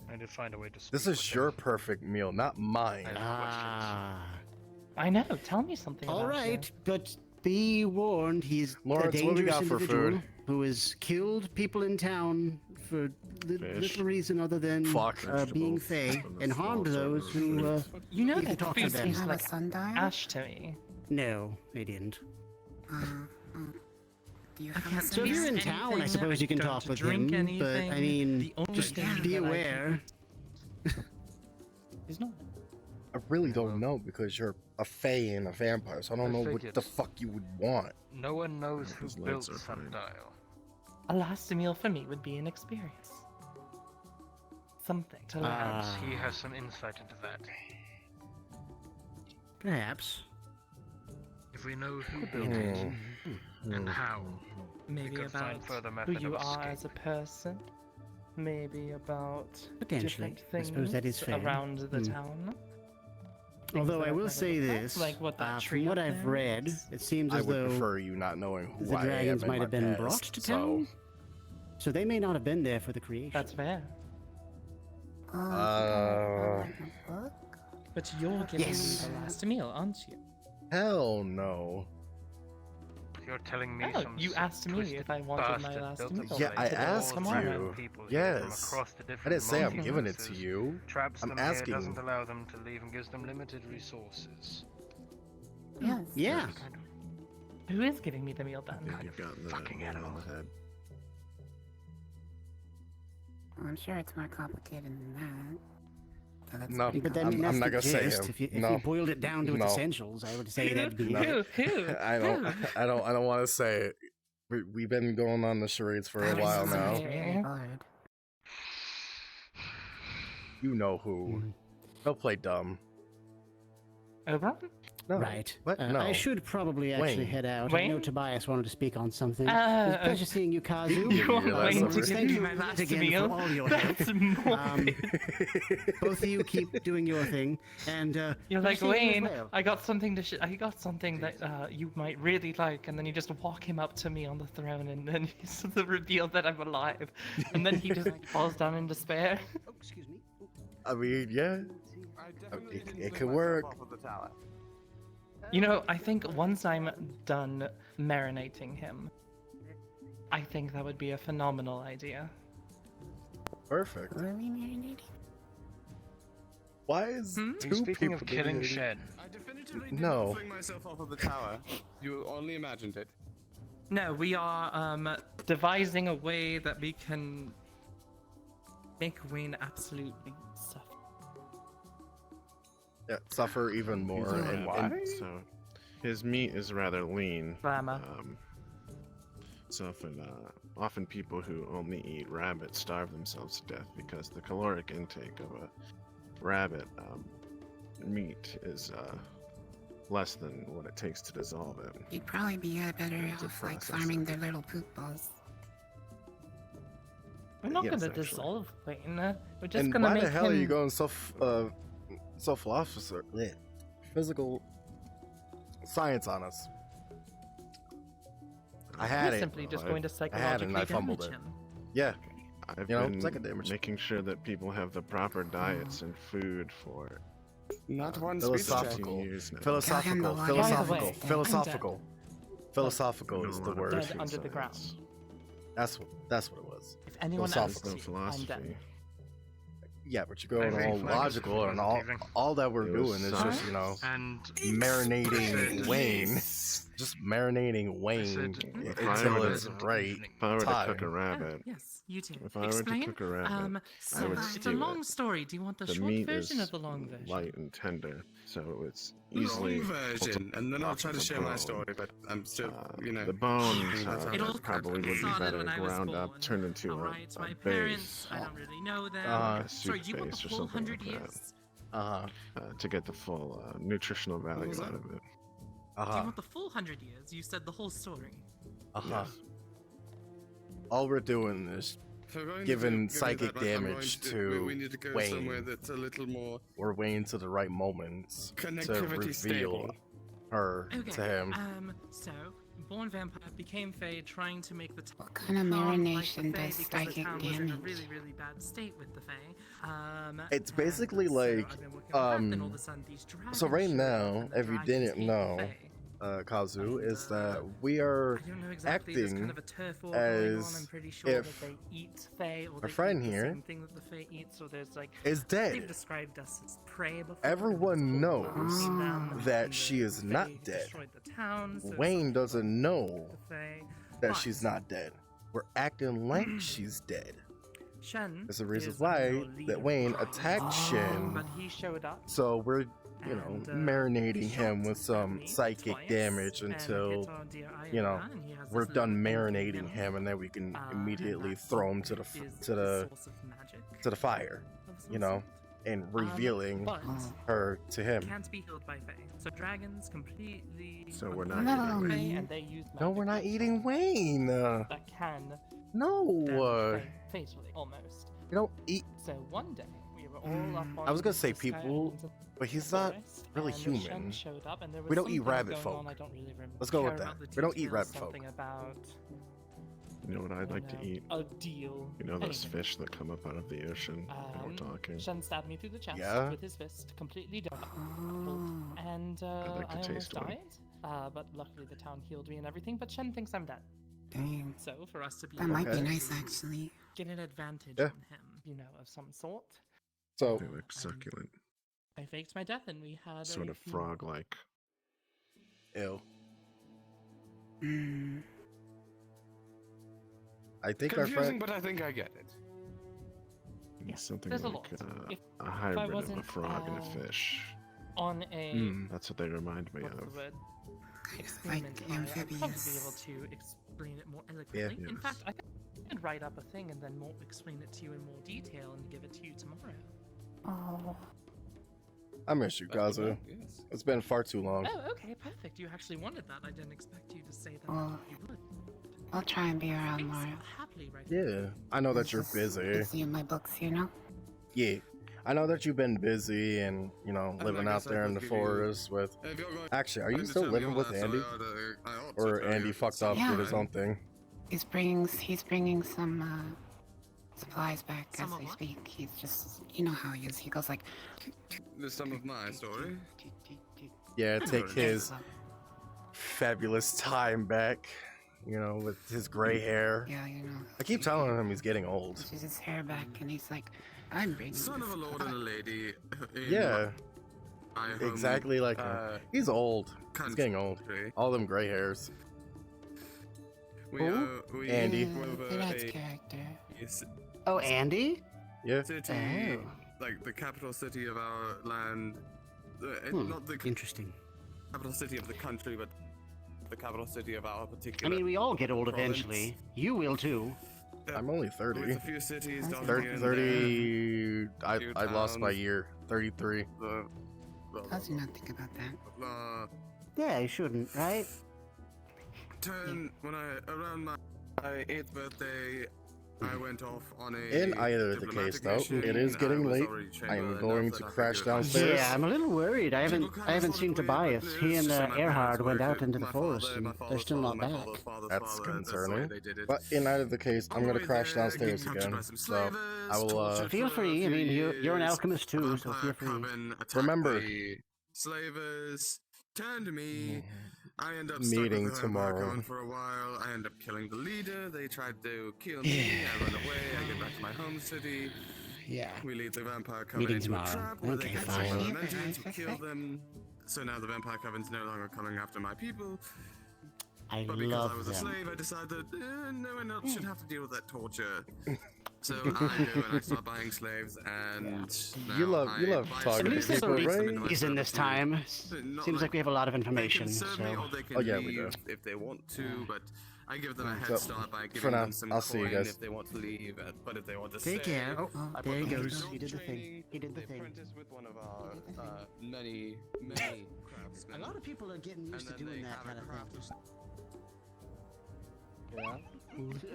I need to find a way to speak This with is him. your perfect meal, not mine. I know. Tell me something All about right, but be warned, he's Lawrence, a what we dangerous got for individual food? who has killed people in town for Fish. little reason other than Fuck. being fey and harmed those who You know you that talk to food them. seems Have a like sundial? ash to me. No, they didn't. Do you I have a can't So if you're in sundial? town, I suppose you can don't talk with drink him, but I anything. mean, The only just thing be that I aware. He's not. I really don't know because you're a fae and a vampire, so I don't I know what figured. the fuck you would want. No one knows who His built legs are fine. Sundial. A last meal for me would be an experience. Something to learn. Perhaps Ah. he has some insight into that. Perhaps. If we know who built it and how, Maybe could find about further who method you of are escape. as a person. Maybe about Potentially. different I things suppose that is fair. around the Hmm. town. Things Although that I I've will never say looked at, this, like what that tree from what up I've there read, is. it seems I as would though prefer you not knowing who the I dragons am might in have my been past, brought to so- town. So they may not have been there for the creation. That's fair. But you're giving Yes. me the last meal, aren't you? Hell no. You're telling me Oh, some you asked me twisted if I wanted my bastard last built a meal. place Yeah, I to asked hold you. people here from Yes. across the I different didn't say I'm giving it to multiverses, you. Traps I'm them here, asking. doesn't allow them to leave, and gives them limited resources. Yes. Yeah. Who is giving me the meal then? You've gotten the fucking nail on animal. the head. I'm sure it's more complicated than that. So that's No, pretty But then I'm that's not the gonna say gist. him. If you No. boiled it down to its No. essentials, I would say that'd be No. it. Who? I don't want to say it. We've been going on the charades for a while now. Really bored. You know who. Don't play dumb. Oberon? No. Right. What? No. I should probably actually Wayne. head out. I know Wayne? Tobias wanted to speak on something. It Uh, was a pleasure seeing you, Kazu. You want Yeah, that's Wayne over. to Thank give me you my once last again meal? for all your help. That's more. Both of you keep doing your thing, and You're good like, to see you as Wayne, well. I got something that you might really like, and then you just walk him up to me on the throne, and then he's the reveal that I'm alive, and then he just falls down in despair. Oh, excuse me. I mean, yeah. It could work. You know, I think once I'm done marinating him, I think that would be a phenomenal idea. Perfect. Were we marinating? Why is Hmm? two Speaking people of killing doing it? Shen, I definitively did No. not fling myself off of the tower. You only imagined it. No, we are devising a way that we can make Wayne absolutely suffer. Yeah, suffer even more. And So, his meat is rather lean. Llama. So often people who only eat rabbit starve themselves to death because the caloric intake of a rabbit meat is less than what it takes to dissolve it. You'd probably be better To off like process farming their little poop balls. We're not Yes, gonna actually. dissolve Wayne. We're just and gonna why make the hell him. are you going physical science on us? I had We're it. simply just I've- going to I had it and I psychologically fumbled damage it. him. Yeah. I've You know, been psychic damage. making sure that people have the proper diets and food for Not one speech check. Philosophical. years now. Philosophical. By the Philosophical. way, Philosophical. Philosophical I is know a the lot of word. Dead different under the ground. science. That's what it was. If anyone Philosophical asks you, I'm philosophy. dead. Yeah, but you're going Very all flammable logical, and all that we're It was doing is just, you know, and marinating Said- Wayne, just marinating Wayne If I until were it's to- right If I were to cook time. a rabbit, Yes, you do. if I were Explain. to cook a rabbit, So I would it's a stew long it. story. Do you want the The short meat version is or the long version? light and tender, so it's Long easily version, and then I'll try to share my story, but I'm still, The bones It all probably would be started better when I was ground up, born. turned into Alright, a my base, parents, I don't really know them. like a soup Sorry, do you want the base or full something 100 like years? that, to get the full nutritional value was out that? of it. Do you want the full 100 years? You said the whole story. All we're doing is If we're going to giving do psychic that, I'm going damage to- to we need to go somewhere Wayne. that's a little more Or Wayne to the right moments to connectivity reveal stable. her Okay. to him. So born vampire became Fae, trying to make the town kind of marination does because the psychic town was in a damage? really, really bad state with the Fae. It's basically like, so right now, if you didn't know, Kazu, is that we are I don't know exactly. There's kind acting of a turf war going on. I'm as pretty sure that if they eat Fae, or our they friend eat the here same thing that the Fae eat. So there's like is dead. They've described us as prey before. Everyone knows them, that she is not dead. destroyed the town, so Wayne doesn't know Fae. that But she's not dead. We're acting like she's dead. Shen That's the reason is why your leader. that Wayne attacked Shin. But he showed up. So we're, marinating him with some psychic twice damage and until, hit our dear Iona, and he has we're this done little thing marinating in him, and then we can and immediately that throw him to the is to the source of magic to the fire, and revealing but her to him. can't be healed by Fae. So dragons completely. So we're not control eating Fae, Wayne. and they use No, we're not eating Wayne. that can No. damage Fae fatally, almost. We don't eat. So one day we were all up on I was gonna say the sky people, into but he's the not forest, really and Shen human. showed up, and there We was don't eat something rabbit going folk. on, I don't really Let's go with care that. about the We don't eat details, rabbit folk. something about You know what I'd like to eat? a deal. You know those Anyway. fish that come up out of the ocean that we're talking? Shen stabbed me through the chest Yeah? with his fist, completely doubled, and I'd like to I taste almost one. died. But luckily the town healed me and everything. But Shen thinks I'm dead. Dang. So for us to be That might be able nice, to actually. get an advantage Yeah. on him, of some sort. So They look succulent, I faked my death, and we had sort a of few- frog-like. Ew. I think our Confusing, friend. but I think I get it. Something there's a like lot. If a hybrid of a wasn't, frog and a fish. on a That's what they remind me what's the of. word? Experiment. I'd probably be amphibious. able to explain it more eloquently. In Yes. fact, I could write up a thing and then explain it to you in more detail and give it to you tomorrow. Oh. I miss you, Kazu. Yes. It's been far too long. Oh, okay, perfect. You actually wanted that. I didn't expect you to say that Well, you would. I'll try and be around more. Happily, right? Yeah, I know that you're busy. Busy in my books, Yeah, I know that you've been busy and living I out guess I there in could the give you- forest with. If you're going Actually, are you to still tell me living all with that, so Andy, I ought to or tell Andy you fucked up Yeah. with his own thing? He's bringing some supplies back as we speak. He's just, you know how he is. He goes like, There's some of my story. Yeah, take his fabulous time back. With his gray hair. yeah, I keep telling him he's getting old. pushes his hair back, and he's like, I'm bringing. Son of a lord and a lady. in Yeah, my home, exactly like him. He's old. He's getting old. country. All them gray hairs. We Andy. That's a character. Oh, Andy? Yeah. city, Oh. like the capital city of our land. Not the Interesting. capital city of the country, but the capital city of our I particular. mean, we all get old province. eventually. You will too. I'm only 30. With a few cities down 30, here and 30 few I lost my towns. year. 33. How's you not think about that? Yeah, you shouldn't, right? Around my 8th birthday, I went off on a. In either the case, though, it is getting late. I am going to crash downstairs. Yeah, I'm a little worried. I haven't seen Tobias. He and Erhard went out into the forest, and they're still not back. That's concerning. But in either the case, I'm gonna crash downstairs again. So I will. Feel free. I mean, you're an alchemist too, so feel free. Remember, slavers turn to me. I end up meeting stuck with the tomorrow. Vampire for a while. I end up killing the leader. They tried to kill me. I run away. I get back to my home city. Yeah. We lead the Vampire Coven Meeting into tomorrow. a trap where Okay, they catch fine. elementals. We kill them. So now the Vampire Coven's no longer coming after my people. I but because love I was a them. slave, I decided no one else should have to deal with that torture. So I do, and I start buying slaves, and You now love buy talking to slaves and people, release them right? into my He's in this servitude. time. Not Seems like we have a lot of They information. can serve me, So or they can Oh, yeah, we do. leave if they want to, but I give them a head So, start by for giving now, them some I'll see you coin guys. if they want to leave, but if they want to take stay... care. Oh, there he goes. He did the thing. Training, He did the they thing. apprentice with one of our many craftsmen. A lot of people are getting used to doing that kind of thing. Yeah.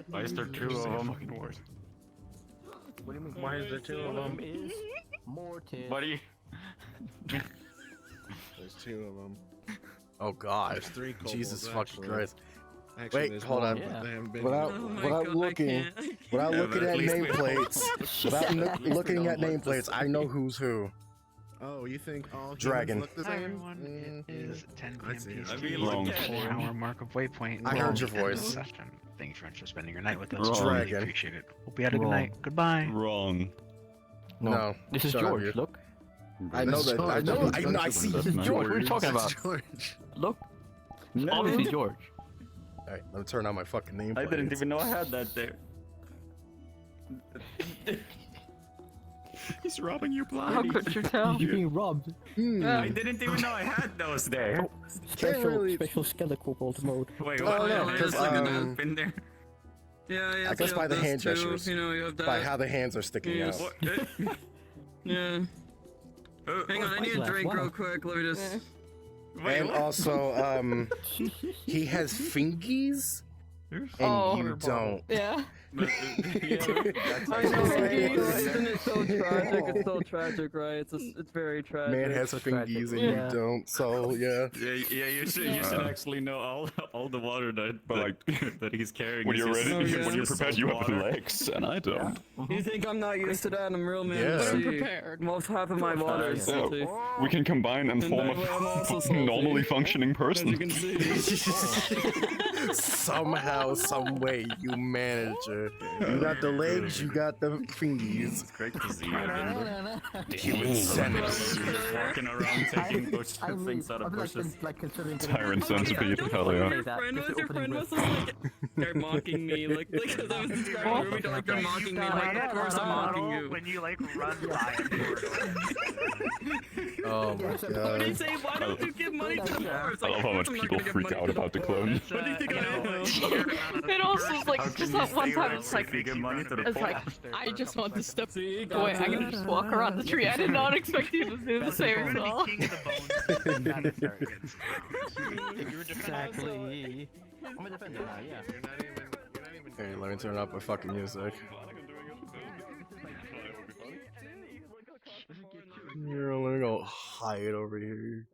Why is there two of them? Fucking word. What do you mean? Why is there two of them? Is more Buddy. There's two of them. Oh God. There's three kobolds, Jesus fucking actually. Christ. Actually, Wait, there's hold one, on. but they haven't been Without, here. without looking, without Yeah, looking but at at least we know. nameplates, without looking at nameplates, I know who's who. Oh, you think all humans Dragon. look the Hi same? everyone, it is 10 I p.m. see. PST. I mean, Wrong. The 4-hour mark of Waypoint. I heard your End of the voice. session. Thank you very much for spending your night with us. Wrong. Really Dragon. appreciate it. Hope you had a good Wrong. night. Goodbye. Wrong. No. This is shut up, George. you. Look. I know that. I know. I see That's you, not George. What are you George. talking about? George. Look. It's obviously George. Alright, let me turn on my fucking nameplate. I didn't even know I had that there. He's robbing you blind. How could you tell? You're being robbed. I didn't even know I had those there. Special skeletal mode. Wait, Oh, what? no, There's 'cause, like an elf in there. Yeah, I guess by the hand gestures. You know, you have that. By how the hands are sticking Yes. out. Yeah. Hang on, I need a drink real quick. Let me just. And also, he has fingies, and you don't. Yeah. But, I know, right? Isn't it so tragic? It's so tragic, right? It's very tragic. Man has fingies and you don't, so yeah. Yeah, you should actually know all the water that he's carrying. When is you're just- ready, it's when you're just prepared, you have water. legs, and I don't. You think I'm not used to that? I'm real man. Yeah. But I'm See, prepared. Most half of my water is So, salty. we can combine and And form that way I'm also a salty. normally functioning As you person. can see. Somehow, some way, you manage it. You got the legs, you got the fingies. It's great to see you. Human centipede. Walking around taking things out of bushes. Tyrant centipede, hell yeah. Your friend was just like, they're mocking me, like, because I was describing Ruby, like, they're mocking me, like, of course I'm mocking you. When you like run by a corridor. Oh my What do you god. say? Why don't you give money to the poor? It's I like, love how much I'm not people gonna give freak money out to the about the poor. clone. What do you think I am? It also is like, How just can that you one say time, that it's like, if you give money to the it's poor? like, I just want to step See, away. I'm gonna just walk around the tree. I did not expect you to do the same as well. King of the bones. That is very good. You're Exactly. I'm a defender now, yeah. Hey, let me turn up my fucking music. You're only gonna hide over here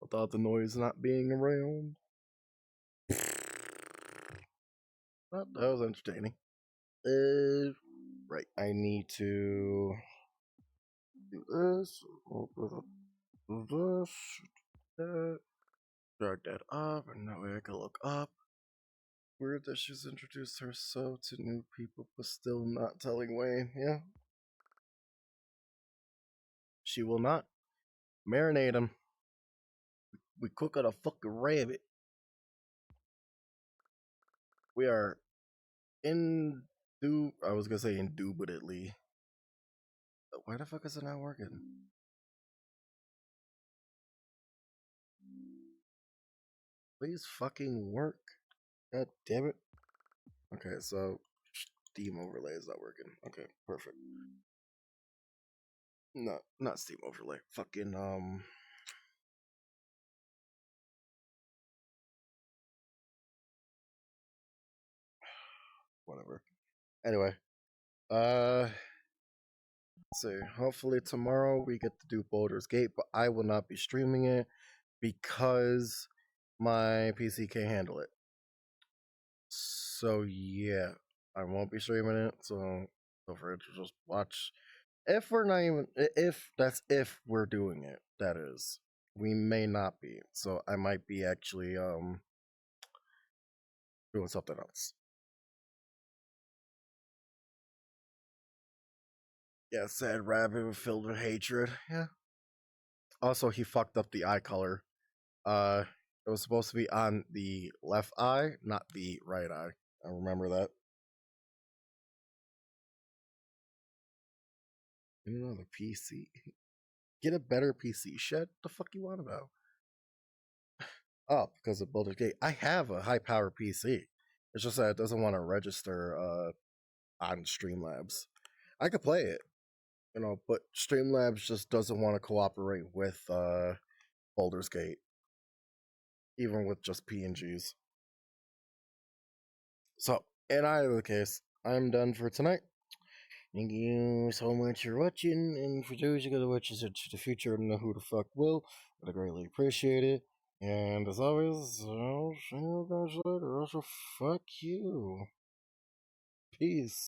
without the noise not being around. Well, that was entertaining. Right, I need to do this. Do this. That. Drag that up, and that way I can look up. Weird that she's introduced herself to new people, but still not telling Wayne. Yeah. She will not marinate him. We cook on a fucking rabbit. We are I was gonna say indubitably. Why the fuck is it not working? Please fucking work. God damn it. Okay, so Steam overlay is not working. Okay, perfect. No, not Steam overlay. Fucking whatever. Anyway, let's see. Hopefully tomorrow we get to do Baldur's Gate, but I will not be streaming it because my PC can't handle it. So yeah, I won't be streaming it. So feel free to just watch. If we're not even, if we're doing it, that is, we may not be. So I might be actually doing something else. Yeah, sad rabbit filled with hatred. Yeah. Also, he fucked up the eye color. It was supposed to be on the left eye, not the right eye. I remember that. Another PC. Get a better PC, Shed. The fuck you want about? Oh, because of Baldur's Gate. I have a high power PC. It's just that it doesn't want to register on Streamlabs. I could play it, but Streamlabs just doesn't want to cooperate with Baldur's Gate, even with just PNGs. So, in either case, I'm done for tonight. Thank you so much for watching, and for those who are gonna watch this into the future, I don't know who the fuck will, but I greatly appreciate it. And as always, I'll see you guys later. Also, fuck you. Peace.